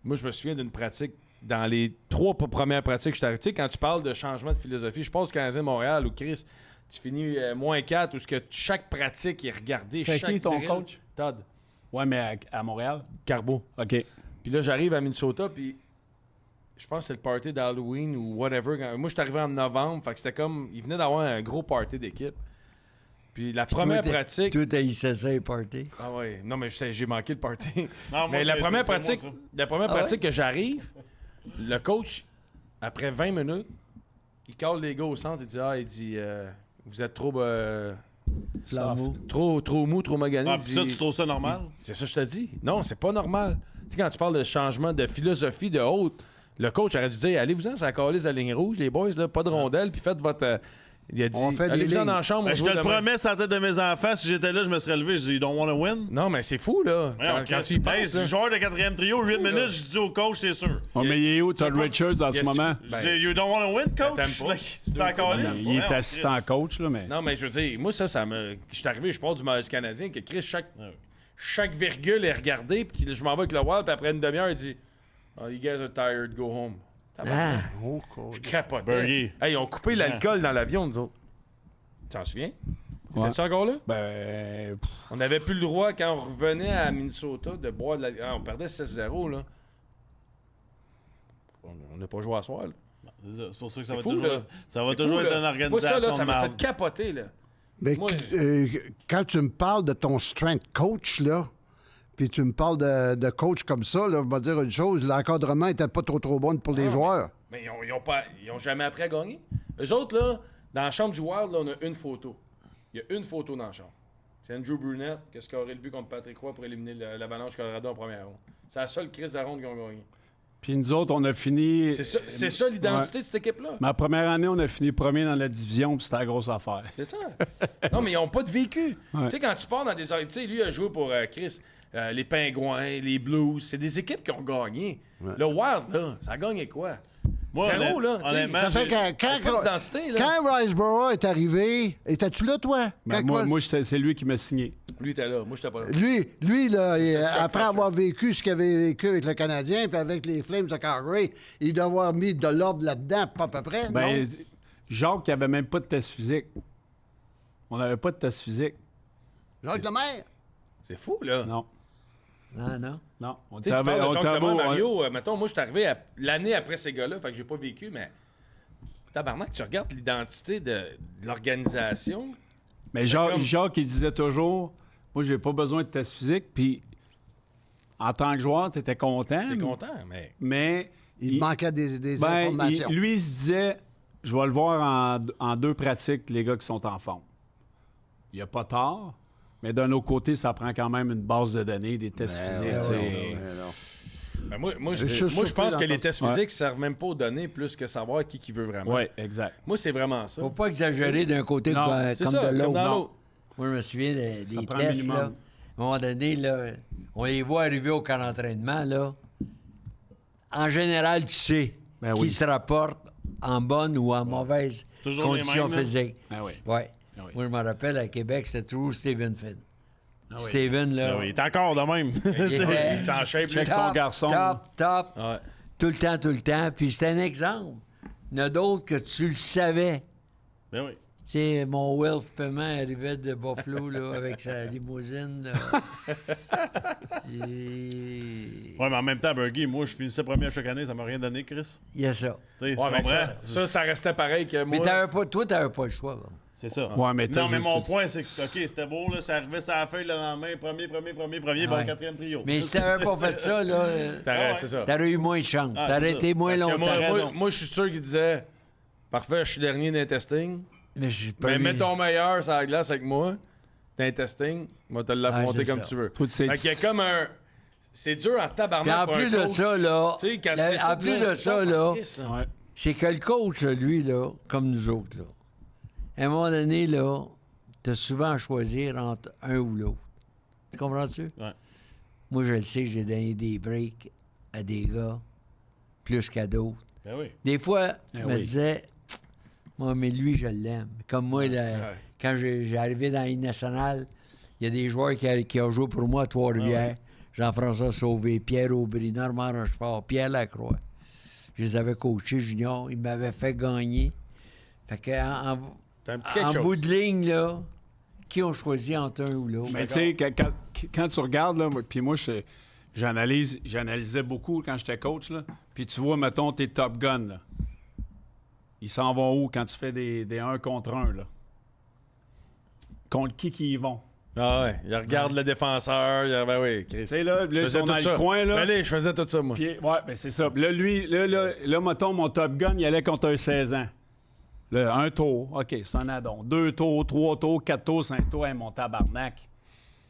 S1: moi, je me souviens d'une pratique. Dans les 3 premières pratiques, je suis arrivé. Tu sais, quand tu parles de changement de philosophie, je pense au Canadien Montréal ou Chris, tu finis -4 où ce que chaque pratique est regardée.
S4: C'était
S1: chaque
S4: qui ton
S1: drill.
S4: coach?
S1: Todd.
S4: Ouais, mais à Montréal?
S1: Carbo.
S4: OK.
S1: Puis là, j'arrive à Minnesota, puis je pense que c'est le party d'Halloween ou whatever. Moi, je suis arrivé en novembre, fait que c'était comme... Il venait d'avoir un gros party d'équipe. Puis la première pratique...
S2: Tout haïssait ça, les parties.
S1: Ah ouais, non, mais j'ai manqué le party.
S3: Non, moi,
S1: mais la
S3: c'est-
S1: première
S3: c'est moi,
S1: pratique,
S3: ça.
S1: la première pratique que j'arrive, le coach, après 20 minutes, il cale les gars au centre, il dit vous êtes trop... trop mou, trop magané.
S3: Ah,
S1: Il
S3: puis ça,
S1: dit-
S3: tu trouves ça normal?
S1: C'est ça que je te dis. Non, c'est pas normal. Tu sais, quand tu parles de changement de philosophie de haute, le coach aurait dû dire allez-vous-en, ça a collé la ligne rouge, les boys, là, pas de rondelle, puis faites votre. Il a dit
S5: On fait des
S1: allez-vous-en
S5: lignes.
S1: dans la chambre.
S3: Ben,
S1: on
S3: je
S1: se
S3: te
S1: voit
S3: le
S1: demain.
S3: promets, sans la tête de mes enfants, si j'étais là, je me serais levé, je dis, you don't want to win?
S1: Non, mais c'est fou, là. Quand tu y penses,
S3: c'est
S1: là.
S3: joueur de 4e trio, 8 minutes, je dis au coach, c'est sûr.
S4: Ouais, mais il est où, Todd Richards, en ce moment?
S3: Je dis, you don't want to win, coach?
S1: t'aimes pas.
S3: C'est encore là.
S4: Il est assistant coach, là, mais...
S1: Non, mais je veux dire, moi, ça me. Je suis arrivé, je parle du Maurice Canadien, que Chris, chaque virgule est regardée, puis je m'en vais avec le Wild, puis après une demi-heure, il dit oh, you guys are tired, go home.
S5: Oh, coach.
S1: Je capotais.
S3: Burger.
S1: Hey, ils ont coupé l'alcool dans l'avion, nous autres. Tu t'en souviens?
S4: Ouais.
S1: T'es-tu encore là?
S4: Ben...
S1: On n'avait plus le droit, quand on revenait à Minnesota, de boire de la... on perdait 6-0, là. On n'a pas joué à soir, là.
S3: C'est pour ça que ça
S1: C'est
S3: va
S1: fou,
S3: toujours,
S1: là.
S3: ça va
S1: C'est
S3: toujours
S1: fou,
S3: être
S1: là.
S3: une organisation
S1: Moi, ça, là, ça
S3: de
S1: m'a
S3: marde.
S1: fait capoter, là.
S5: Mais
S1: Moi,
S5: quand tu me parles de ton strength coach, là, puis tu me parles de coach comme ça, là, je vais dire une chose, l'encadrement n'était pas trop bon pour les joueurs.
S1: Mais ils ont jamais appris à gagner. Eux autres, là, dans la chambre du Wild, là, on a une photo. Il y a une photo dans la chambre. C'est Andrew Brunette, qu'est-ce qu'il aurait le but contre Patrick Roy pour éliminer l'Avalanche Colorado en première ronde. C'est la seule crise de ronde qu'ils ont gagné.
S4: Puis nous autres, on a fini...
S1: C'est ça l'identité de cette équipe-là.
S4: Ma première année, on a fini premier dans la division, puis c'était la grosse affaire.
S1: C'est ça. Non, mais ils n'ont pas de vécu.
S4: Ouais.
S1: Tu sais, quand tu pars dans des... Tu sais, lui a joué pour Chris, les Pingouins, les Blues. C'est des équipes qui ont gagné. Le Wild, là, ça a gagné quoi?
S3: Moi,
S1: Zéro, là. tu sais.
S3: honnêtement,
S5: Ça fait
S1: Pas
S5: quand
S1: d'identité, là.
S5: quand Riceborough est arrivé, étais-tu là, toi?
S4: Ben,
S5: Quand
S4: moi c'est lui qui m'a signé.
S1: Lui, était là. Moi, j'étais pas là.
S5: Lui là, après
S1: factor.
S5: avoir vécu ce qu'il avait vécu avec le Canadien puis avec les Flames de Calgary, il doit avoir mis de l'ordre là-dedans, pas à peu près, non?
S4: Ben, Jacques, il avait même pas de test physique. On n'avait pas de test physique.
S5: Jacques Lemaire?
S1: C'est fou, là.
S4: Non.
S2: Ah, non?
S4: Non. On
S1: Tu sais, tu parles de
S4: on
S1: Jacques
S4: t'avait-
S1: Lemay, Mario, mettons, moi, je suis arrivé l'année après ces gars-là, fait que j'ai pas vécu, mais tabarnak, tu regardes l'identité de l'organisation.
S4: Mais
S1: comme-
S4: Jacques, il disait toujours, moi, j'ai pas besoin de test physique, puis en tant que joueur, tu étais content.
S1: T'es content, mais
S4: Mais
S5: Il manquait des
S4: ben,
S5: informations.
S4: lui, il se disait, je vais le voir en 2 pratiques, les gars qui sont en forme. Il n'y a pas tard, mais d'un autre côté, ça prend quand même une base de données, des tests physiques.
S1: Ben, moi,
S5: Je suis
S1: je pense
S5: surpris
S1: que les
S5: d'entendre
S1: tests
S4: ça.
S1: physiques ne servent même pas aux données plus que savoir qui veut vraiment.
S4: Oui, exact.
S1: Moi, c'est vraiment ça.
S2: Faut pas exagérer d'un côté
S4: Non,
S1: C'est
S2: comme
S1: ça,
S2: de
S1: comme
S2: l'autre.
S1: dans
S4: non.
S1: l'autre.
S2: Moi, je me souviens des
S4: prend
S2: tests,
S4: minimum.
S2: là. À un moment donné, là, on les voit arriver au camp d'entraînement, là. En général, tu sais
S4: Ben
S2: qui
S4: oui.
S2: se rapporte en bonne ou en mauvaise
S3: Toujours les
S2: condition
S3: mêmes, là.
S2: physique.
S4: Ah oui.
S2: Ouais.
S4: Ah oui.
S2: Moi, je me rappelle, à Québec, c'était toujours Steven Finn.
S4: Ah oui.
S2: Steven, là,
S3: Ah oui, il est encore de même.
S2: il était
S3: Il est en shape.
S4: Check
S3: lui.
S4: son garçon.
S2: top,
S1: Ouais.
S2: tout le temps. Puis c'était un exemple. Il y en a d'autres que tu le savais.
S3: Ben oui.
S2: Tu sais, mon Wilf Paiement arrivait de Buffalo là, avec sa limousine. Là. Et...
S3: Ouais, mais en même temps, Bergie, moi, je finissais premier à chaque année, ça m'a rien donné, Chris.
S2: Il y a ça.
S3: Tu sais, tu
S1: Ouais, mais
S3: comprends?
S1: ça restait pareil que moi.
S2: Mais toi, t'avais pas le choix. Là.
S3: C'est ça.
S4: Ouais, mais
S3: non, mais mon
S4: tu-
S3: point, c'est que, OK, c'était beau, là, ça arrivait sur la feuille le lendemain, premier, bon,
S2: Ouais.
S3: 4e trio.
S2: Mais si t'avais pas fait ça, là,
S1: C'est ça.
S2: t'aurais eu moins de chance.
S3: Ah,
S2: T'aurais
S3: c'est
S2: été moins
S1: Parce que
S2: longtemps.
S3: T'as raison.
S1: moi, je suis sûr qu'il disait parfait, je suis dernier dans les testing.
S2: Mais je suis pas
S1: Mais
S2: eu-
S1: mets ton meilleur sur la glace avec moi. Dans les testing, moi, te l'affronter
S2: Ouais, c'est
S1: comme
S2: ça.
S1: tu veux.
S4: Toi, tu sais-
S1: Fait qu'il y a comme un. C'est dur en
S2: Puis
S1: tabarnak.
S2: en
S1: pour
S2: plus
S1: un
S2: de
S1: coach.
S2: ça, là,
S1: Tu sais, quand tu fais
S2: en plus
S1: là,
S2: de
S1: c'est
S2: ça,
S1: pas
S2: là,
S1: triste,
S4: Ouais.
S2: c'est que le coach, lui, là, comme nous autres, là, à un moment donné, là, t'as souvent à choisir entre un ou l'autre. Tu comprends-tu?
S3: Ouais.
S2: Moi, je le sais, j'ai donné des breaks à des gars plus qu'à d'autres.
S3: Ben oui.
S2: Des fois, je me
S4: oui.
S2: disais, moi, mais lui, je l'aime. Comme moi, là, quand j'ai arrivé dans la Ligue nationale, il y a des joueurs qui ont joué pour moi à Trois-Rivières. Jean-François Sauvé, Pierre Aubry, Normand Rochefort, Pierre Lacroix. Je les avais coachés juniors. Ils m'avaient fait gagner. Fait que
S1: C'est un petit quelque chose.
S2: bout de ligne, là, qui ont choisi entre un ou l'autre?
S4: Mais tu sais, quand tu regardes, là, puis moi, j'analysais beaucoup quand j'étais coach, là. Puis tu vois, mettons, tes Top Guns, là. Ils s'en vont où quand tu fais des 1 contre 1, là? Contre qui ils vont?
S1: Ah ouais, il regarde le défenseur. Ben oui, Chris.
S4: Tu sais, là,
S1: Je
S4: ils
S1: faisais
S4: sont
S1: tout
S4: dans
S1: ça.
S4: le coin, là.
S1: Ben allez, je faisais tout ça, moi.
S4: Puis, ouais, ben c'est ça. Puis là, lui, là, mettons, mon Top Gun, il allait contre un 16 ans. Là, 1 tour, OK, c'est un addon. 2 tours, 3 tours, 4 tours, 5 tours, hey, mon tabarnak.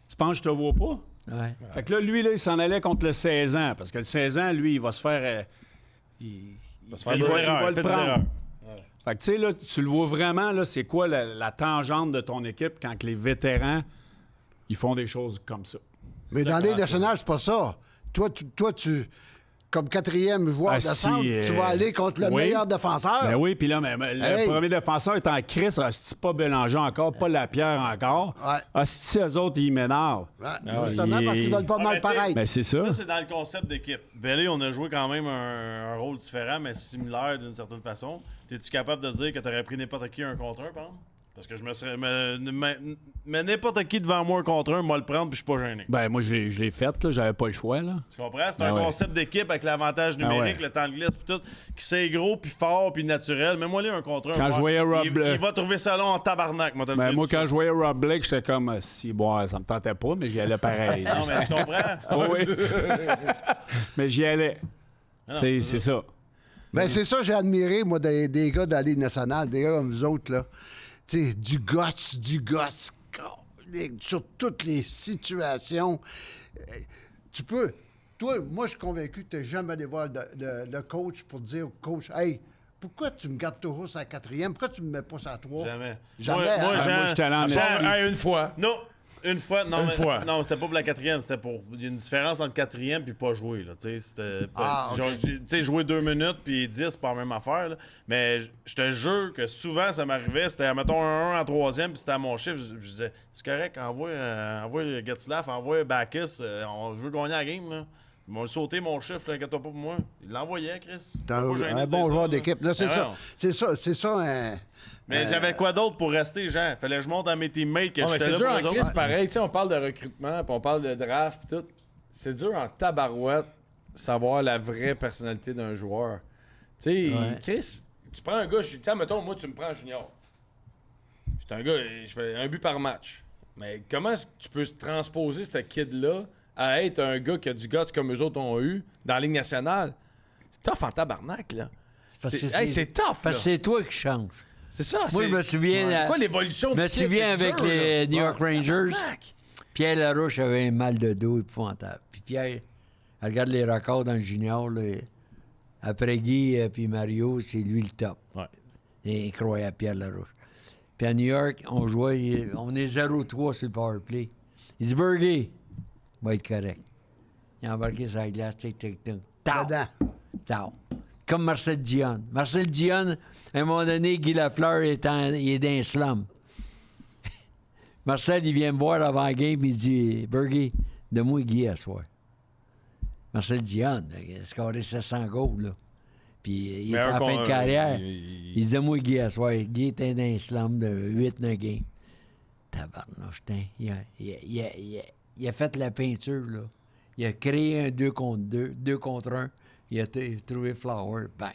S4: Tu penses que je te vois pas?
S2: Ouais.
S4: Fait que là, lui, là, il s'en allait contre le 16 ans. Parce que le 16 ans, lui, il va se faire... il
S3: va se faire
S4: il
S3: des
S4: va- il
S3: erreurs,
S4: va
S3: il fait
S4: le
S3: des
S4: prendre.
S3: erreurs.
S4: Fait que, tu sais, là, tu le vois vraiment, là, c'est quoi la tangente de ton équipe quand les vétérans, ils font des choses comme ça.
S5: Mais dans les nationales, c'est pas ça. Toi, tu comme quatrième joueur
S4: Ah,
S5: de
S4: si,
S5: centre, tu vas aller contre le
S4: oui.
S5: meilleur défenseur.
S4: Ben oui, puis là, mais le
S5: Hey.
S4: premier défenseur est en crise. C'est pas Bélanger encore, pas Lapierre encore.
S5: Ouais.
S4: Asti, eux autres, ils m'énervent.
S5: Ouais, justement, parce qu'ils veulent pas
S3: Ah,
S5: mal
S3: mais tu sais,
S5: paraître.
S4: Ben c'est ça.
S3: Ça, c'est dans le concept d'équipe. Bellé, on a joué quand même un rôle différent, mais similaire d'une certaine façon. Es-tu capable de dire que tu aurais pris n'importe qui un contre un, par exemple? Parce que je me serais. Mais n'importe qui devant moi un contre un, moi le prendre, puis je suis pas gêné.
S4: Ben moi, je l'ai fait, là. J'avais pas le choix, là.
S3: Tu comprends? C'est
S4: Ben
S3: un
S4: ouais.
S3: concept d'équipe avec l'avantage numérique,
S4: ouais.
S3: le temps de glisse, puis tout, qui c'est gros, puis fort, puis naturel. Mais moi, là, un contre un.
S4: Quand je voyais Rob
S3: il
S4: Blake-
S3: va trouver ça long en tabarnak, moi, te le
S4: Ben
S3: dire
S4: moi,
S3: tout de
S4: quand
S3: suite.
S4: je voyais Rob Blake, j'étais comme, si, bon, ça me tentait pas, mais j'y allais pareil.
S3: Non, mais tu comprends?
S4: Oui. Mais j'y allais.
S3: Non,
S4: Tu sais, c'est ça.
S5: Ben, c'est ça que j'ai admiré, moi, des gars de la Ligue nationale, des gars comme vous autres, là. Tu sais, du guts, sur toutes les situations. Tu peux... Toi, moi, je suis convaincu que tu n'es jamais allé voir le coach pour dire au coach, « Hey, pourquoi tu me gardes toujours sur la quatrième? Pourquoi tu me mets pas sur la 3? »
S3: Jamais.
S5: Jamais,
S3: Moi,
S5: hein?
S4: moi,
S3: Jean-
S4: j'étais allé en
S3: Jean-
S4: Messie.
S1: Hey, une fois.
S3: Non, une fois. Non,
S1: Une
S3: mais-
S1: fois.
S3: Non, c'était pas pour la quatrième. C'était pour. Il y a une différence entre quatrième puis pas jouer. Là, tu sais, c'était pas.
S5: Ah, ok.
S3: genre, tu sais, jouer 2 minutes puis 10, c'est pas la même affaire. Là. Mais je te jure que souvent, ça m'arrivait. C'était, mettons, 1 en troisième, puis c'était à mon chiffre. Je disais, c'est correct, envoie Getzlaff, envoie Bacchus. Je veux gagner la game. Là. Ils m'ont sauté mon chiffre, là, inquiète-toi pas pour moi. Il l'envoyait, Chris.
S5: T'es
S3: Pas gêné
S5: un
S3: de
S5: bon
S3: dire
S5: joueur
S3: ça,
S5: d'équipe. Là, c'est
S3: Ben
S5: ça.
S3: non.
S5: C'est ça,
S3: Mais j'avais quoi d'autre pour rester, Jean? Fallait que je monte à mes teammates que
S1: Ouais, mais
S3: j'étais
S1: c'est
S3: là
S1: dur
S3: pour
S1: en
S3: eux autres.
S1: crise, pareil. Tu sais, on parle de recrutement, puis on parle de draft, puis tout. C'est dur en tabarouette savoir la vraie personnalité d'un joueur. Tu sais,
S2: Ouais.
S1: Chris, tu prends un gars, tu sais, mettons, moi, tu me prends junior. Je suis un gars, je fais un but par match. Mais comment est-ce que tu peux transposer ce kid-là à être un gars qui a du guts comme eux autres ont eu dans la Ligue nationale? C'est tough en tabarnak, là. C'est tough,
S2: Parce
S1: là.
S2: que c'est toi qui changes.
S1: C'est ça.
S2: Moi, je me souviens...
S1: C'est quoi l'évolution
S2: Je
S1: du
S2: me
S1: kid?
S2: souviens
S1: C'est
S2: avec
S1: dur,
S2: les
S1: là.
S2: New York Rangers,
S1: Tabarnak.
S2: Pierre Larouche avait un mal de dos épouvantable. Puis Pierre, elle regarde les records dans le junior, là, après Guy et Mario, c'est lui le top.
S3: Ouais.
S2: C'est incroyable, Pierre Larouche. Puis à New York, on jouait, on est 0-3 sur le power play. Il dit, Bergie, va être correct. Il a embarqué sur la glace, tic, tic, tic. Tao!
S5: Dedans.
S2: Tao. Comme Marcel Dionne. Marcel Dionne, à un moment donné, Guy Lafleur il est dans un slum. Marcel, il vient me voir avant la game, il dit, Bergie, donne-moi Guy à soir. Marcel Dionne, il a scoré 700 goals, là. Puis il était à la fin de carrière. Il dit, moi, Guy, à soir. Guy était dans un slam de 8-9 games. Tabarnouche, il a fait la peinture, là. Il a créé un 2 contre 2, 2 contre 1. Il a trouvé Flower, bang.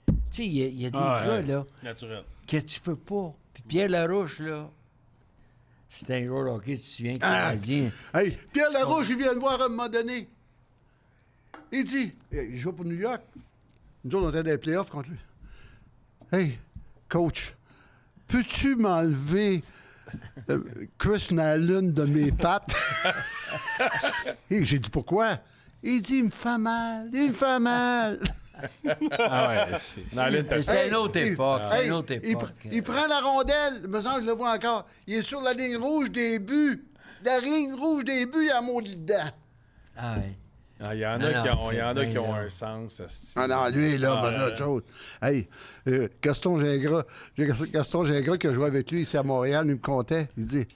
S2: Tu sais, il y a des gars, là,
S3: Naturel.
S2: que tu peux pas. Puis Pierre Larouche, là, c'était un joueur de hockey, tu te souviens, Canadien.
S5: Hey, Pierre Larouche, il vient me voir à un moment donné. Il dit, il joue pour New York. Nous autres, on était dans les playoffs contre lui. Hey, coach, peux-tu m'enlever Chris Nallon de mes pattes? Et j'ai dit, pourquoi? Il dit, il me fait mal, il me fait mal.
S1: Ah ouais, c'est...
S2: C'est une autre époque, c'est une autre époque.
S5: Il prend la rondelle, il me semble que je le vois encore. Il est sur la ligne rouge des buts. La ligne rouge des buts, il a maudit dedans.
S2: Ah ouais.
S1: Ah, il y en
S2: Non,
S1: a qui ont
S2: là.
S1: un sens. asti.
S5: Ah non, lui, là, c'est autre chose. Hey, Gaston Gingras qui a joué avec lui ici à Montréal, il me contait, il dit,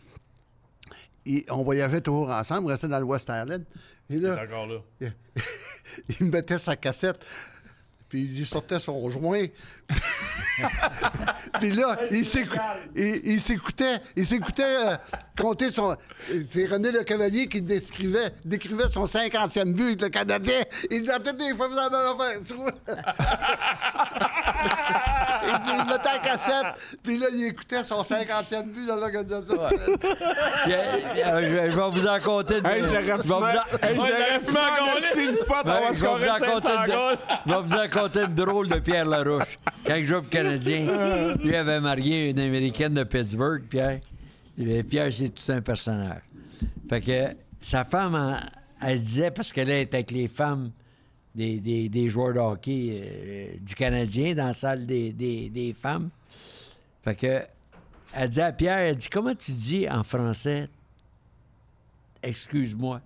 S5: on voyageait toujours ensemble, on restait dans le West Island. Et
S3: Il est
S5: là,
S3: encore là.
S5: il mettait sa cassette, puis il sortait son joint. Puis là, il s'écoutait compter son... C'est René Le Cavalier qui décrivait son 50e but avec le Canadien. Il disait, toutes les fois, vous avez la même affaire. Il dit, il mettait la cassette, puis là, il écoutait son 50e but dans l'organisation.
S2: Puis, je vais vous en compter une.
S4: Hey, je l'aurais
S2: je vais vous en- Ouais, je vais vous en compter une drôle de Pierre Larouche. Quand je jouais pour le Canadien, lui avait marié une Américaine de Pittsburgh, Pierre. Et Pierre, c'est tout un personnage. Fait que sa femme, elle disait, parce qu'elle était avec les femmes des joueurs de hockey du Canadien dans la salle des femmes. Fait que elle dit à Pierre, elle dit, comment tu dis en français excuse-moi?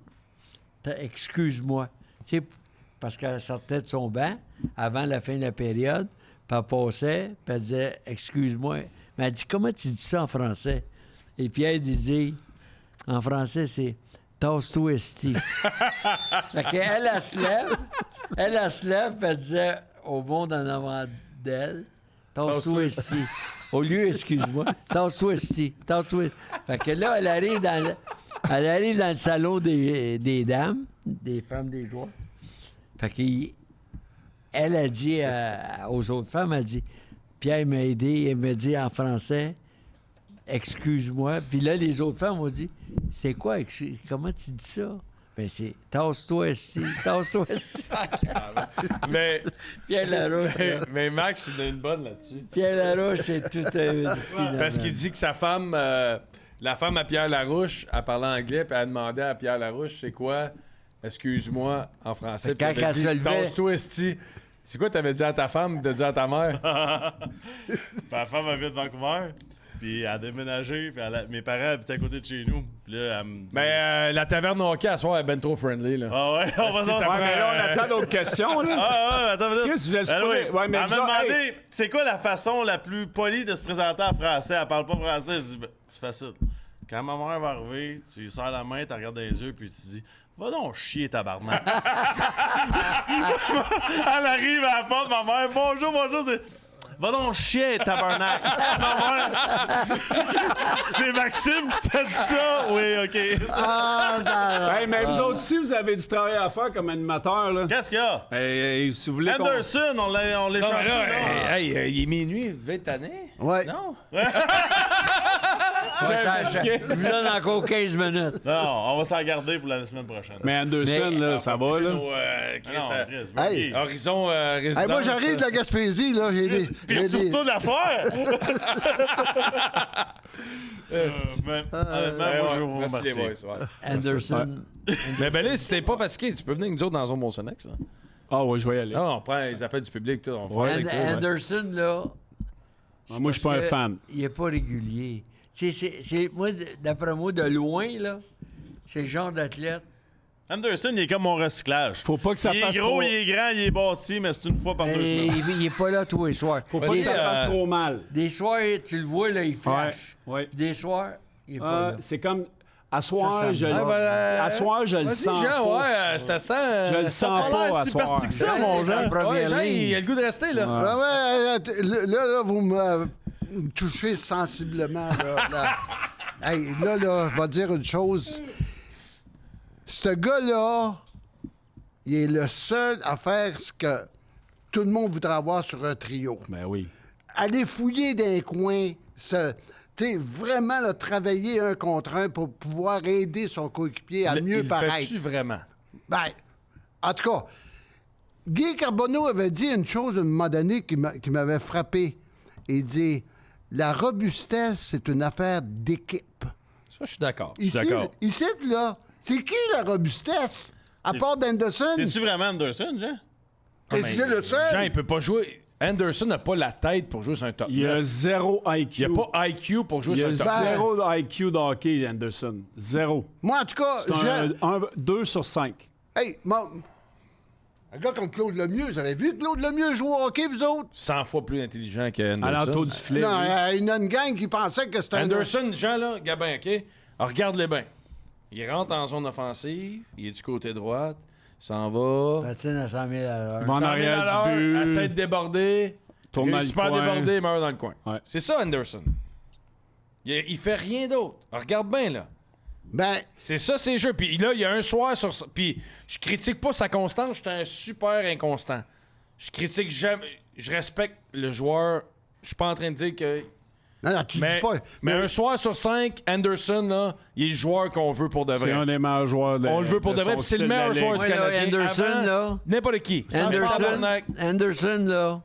S2: Excuse-moi. Tu sais, parce qu'elle sortait de son banc avant la fin de la période, puis elle passait, puis elle disait excuse-moi. Mais elle dit, comment tu dis ça en français? Et Pierre disait, en français, c'est tasse-toi, esti. Fait qu'elle, elle se lève, puis elle disait au monde en avant d'elle, tasse-toi, esti. Au lieu, excuse-moi, tasse-toi, esti. Tasse-toi. Fait que là, elle arrive dans le salon des dames, des femmes des joueurs. Fait qu'elle a dit aux autres femmes, elle dit, Pierre m'a aidé, elle m'a dit en français, excuse-moi. Puis là, les autres femmes ont dit, c'est quoi, comment tu dis ça? Ben c'est, tasse-toi ici, tasse-toi ici.
S1: Mais,
S2: Pierre Larouche.
S1: mais Max, il a une bonne là-dessus.
S2: Pierre Larouche, c'est tout un...
S1: Parce qu'il dit que sa femme, la femme à Pierre Larouche, elle parlait anglais, puis elle demandait à Pierre Larouche, c'est quoi, excuse-moi, en français.
S2: Quand
S1: Puis elle a
S2: elle
S1: dit,
S2: se levait-
S1: tasse-toi, esti. C'est quoi t'avais dit à ta femme de dire à ta mère?
S3: Puis ma femme habite Vancouver. Puis elle a déménagé. Puis mes parents habitaient à côté de chez nous. Puis là, elle me dit...
S1: Mais la taverne hockey à soir est ben trop friendly, là.
S3: Ah ouais, on va
S1: Si, ça
S3: s'en
S4: Ouais, mais là, on attend d'autres questions, là.
S3: Ah ouais, attends une minute.
S4: Chris, je laisse
S3: Ben
S4: pas
S3: oui.
S4: les- ouais, mais
S3: Elle m'a
S4: disons,
S3: demandé, c'est quoi la façon la plus polie de se présenter en français? Elle parle pas français. Je dis, ben, c'est facile. Quand ma mère va arriver, tu lui serres la main, tu regardes dans les yeux, puis tu dis, va donc chier, tabarnak. Elle arrive à la porte, ma mère, bonjour, c'est... Va donc chier, tabarnak! C'est Maxime qui t'a dit ça? Oui, OK.
S5: Ah, non.
S4: Hey, mais vous autres aussi, vous avez du travail à faire comme animateur. Là.
S3: Qu'est-ce qu'il y a?
S4: Si vous voulez qu'on-
S3: Anderson, on l'échange
S1: Non, mais là,
S3: tout, là.
S1: il est minuit, 20 années.
S5: Ouais.
S1: Non?
S2: Ouais, je vous donne encore 15 minutes.
S3: Non, on va s'en garder pour la semaine prochaine.
S4: Mais Anderson,
S2: Mais-
S4: là, ça va, là.
S3: Non, Chris,
S5: Hey.
S3: Burgie.
S1: Horizon résidence.
S5: Hey, moi, j'arrive de la Gaspésie, là. J'ai des.
S3: Puis
S5: j'ai des-
S3: retourne d'affaires! Honnêtement, moi, je vais vous
S1: Merci les
S3: remercier.
S1: boys, ouais.
S2: Anderson.
S1: Mais ben là, si t'es pas fatigué, tu peux venir avec nous autres dans un bon Sonex. Hein?
S4: Ah oui, je vais y aller.
S1: Ah, on prend les appels du public, tout, on fait
S2: And-
S1: ça avec toi,
S2: Anderson, là.
S4: Ah, moi, je suis pas un
S2: parce que
S4: fan.
S2: Il n'est pas régulier. Tu sais, moi, d'après moi, de loin, là, c'est le genre d'athlète.
S3: Anderson, il est comme mon recyclage.
S4: Faut pas que ça
S3: Il est
S4: fasse
S3: gros,
S4: trop...
S3: il est grand, il est bâti, mais c'est une fois par 2
S2: Mais
S3: semaines.
S2: il n'est pas là tous les soirs.
S4: Faut pas
S1: Vas-y,
S4: que ça fasse trop mal.
S2: Des soirs, tu le vois, là, il flash.
S4: Ouais.
S2: Puis des soirs, il n'est pas là.
S4: C'est comme... À soir,
S2: Ça
S4: je,
S2: me va.
S4: à soir, je le
S1: Vas-y,
S4: sens
S1: Jean,
S4: pas.
S1: ouais, je te sens.
S4: Je le sens
S3: pas
S4: pas
S3: l'air
S4: à
S3: si
S4: soir.
S3: parti que ça, mon Jean.
S1: Ouais, Jean, il a le goût de rester, là.
S5: Là, vous me touchez sensiblement. Là. Hey, là, je vais dire une chose. Ce gars-là, il est le seul à faire ce que tout le monde voudrait avoir sur un trio.
S4: Ben oui.
S5: Aller fouiller dans les coins, vraiment là, travailler un contre un pour pouvoir aider son coéquipier à mieux
S1: il
S5: paraître.
S1: fait-tu vraiment?
S5: Ben, en tout cas, Guy Carbonneau avait dit une chose à un moment donné qui m'avait frappé. Il dit la robustesse, c'est une affaire d'équipe.
S1: Ça, je suis d'accord.
S5: Ici, là, c'est qui la robustesse? À part d'Anderson?
S3: C'est-tu vraiment Anderson, Jean?
S5: C'est le seul?
S1: Jean, il peut pas jouer. Anderson n'a pas la tête pour jouer sur un top
S4: Il a
S1: 9.
S4: zéro IQ.
S1: Il n'y a pas IQ pour jouer
S4: Il
S1: sur
S4: a
S1: un top 9.
S4: zéro IQ de hockey, Anderson. Zéro.
S5: Moi, en tout cas,
S4: C'est un 2 sur 5.
S5: hey, un gars comme Claude Lemieux, vous avez vu Claude Lemieux jouer au hockey, vous autres?
S1: 100 fois plus intelligent que
S4: À l'entour
S1: Anderson.
S4: du filet.
S5: Non,
S4: oui.
S5: il y a une gang qui pensait que c'était
S1: Anderson, Jean, là, Gabin, OK? Alors, regarde-les bien. Il rentre en zone offensive, il est du côté droite, il s'en va.
S2: Patine à 100 000 à l'heure.
S4: Bon, en
S1: 100 000
S4: arrière
S1: à l'heure,
S4: du but.
S1: essaie de déborder.
S4: Tourne
S1: Il
S4: dans
S1: réussit
S4: le
S1: pas à
S4: coin.
S1: déborder, il meurt dans le coin.
S4: Ouais.
S1: C'est ça, Anderson. Il fait rien d'autre. Alors, regarde bien, là.
S5: Ben,
S1: C'est ça, ses jeux. Puis là, il y a un soir sur... Puis je critique pas sa constance, je suis un super inconstant. Je critique jamais... Je respecte le joueur. Je suis pas en train de dire que...
S5: non, tu
S1: Mais,
S5: dis pas.
S1: mais un soir sur 5, Anderson, là, il est le joueur qu'on veut pour de
S4: C'est
S1: vrai.
S4: un des meilleurs joueurs de
S1: On le veut pour de vrai,
S4: son
S1: puis c'est le
S4: style de
S1: meilleur
S4: la
S1: joueur
S4: ligue.
S1: du
S2: Ouais, là,
S1: Canadien.
S2: Anderson,
S1: Avant,
S2: là.
S1: n'importe qui.
S2: Anderson, là,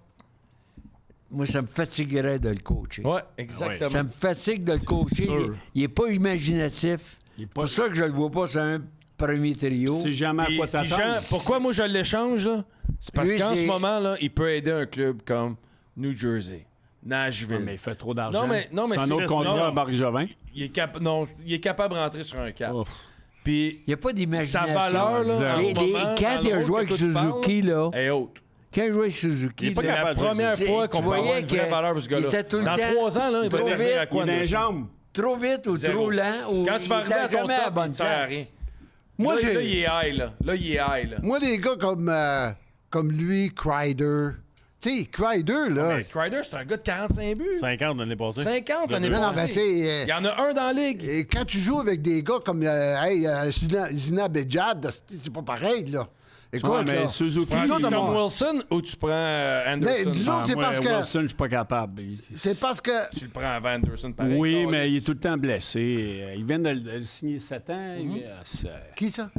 S2: moi, ça me fatiguerait de le coacher.
S1: Ouais, exactement.
S2: Ça me fatigue de le coacher.
S4: sûr.
S2: Il est pas imaginatif.
S4: Il est
S2: C'est
S4: pas-
S2: pour ça que je le vois pas sur un premier trio.
S4: C'est jamais à
S1: Puis-
S4: quoi
S1: puis Jean,
S4: t'attendre.
S1: pourquoi moi je l'échange, là? C'est parce
S2: Lui,
S1: qu'en
S2: c'est-
S1: ce moment, là, il peut aider un club comme New Jersey, Nashville.
S4: Ouais, mais il fait trop d'argent.
S1: Non, mais
S4: c'est un
S1: c'est-
S4: autre contrat
S1: non.
S4: à Marc Jovin.
S1: il est capable de rentrer sur un cap.
S4: Ouf.
S1: Puis
S2: Il n'y a pas
S1: sa
S2: d'imagination.
S1: valeur, là, en
S2: Les-
S1: ce
S2: les-
S1: moment,
S2: quand
S1: dans
S2: il
S1: le
S2: a
S1: rôle
S2: joué
S1: que
S2: avec
S1: toi, tu
S2: Suzuki, là,
S1: parles, est haute.
S2: quand il jouait avec Suzuki,
S3: Il est pas
S1: C'est
S3: capable
S1: la
S3: de jouer
S1: première
S2: avec
S1: fois
S2: ça.
S1: qu'on
S2: Tu
S1: va avoir
S2: voyais
S1: une vraie
S2: que
S1: valeur pour ce
S2: il
S1: gars-là.
S2: était tout le
S1: Dans
S2: temps
S1: 3 ans, là, il va
S2: trop
S1: servir
S2: vite.
S1: à quoi,
S4: Il a les
S1: Anderson?
S4: jambes.
S2: trop vite ou
S1: Zéro.
S2: trop lent. Ou
S1: Quand tu vas
S2: il
S1: arriver à
S2: était
S1: ton
S2: jamais à la
S1: top, il
S2: bonne
S1: ne sert à
S2: place.
S1: rien.
S5: Moi,
S1: Là,
S5: j'ai-
S1: là, il est high, là. Là, il est high, là.
S5: Moi, les gars comme lui, Kreider. Tu sais, Kreider, là.
S1: Mais Strider, c'est un gars de 45 buts.
S3: 50 l'année passée.
S1: 50 l'année
S5: Non, non, ben,
S1: passée.
S5: tu sais,
S1: Il y en a un dans la ligue.
S5: et quand tu joues avec des gars comme Zina Bedjad, c'est pas pareil, là. Écoute,
S4: Ouais, mais
S5: là.
S4: Suzuki,
S1: Tu prends
S5: Nous autres,
S1: Tom
S5: moi-
S1: Wilson ou tu prends Anderson?
S5: Mais disons
S4: Ah,
S5: que c'est
S4: moi,
S5: parce que.
S4: Wilson, je suis pas capable.
S5: C'est parce que.
S1: Tu le prends avant Anderson, pareil.
S4: Oui,
S1: Oh,
S4: mais il est tout le temps blessé. Il vient de le signer 7 ans.
S5: Qui ça?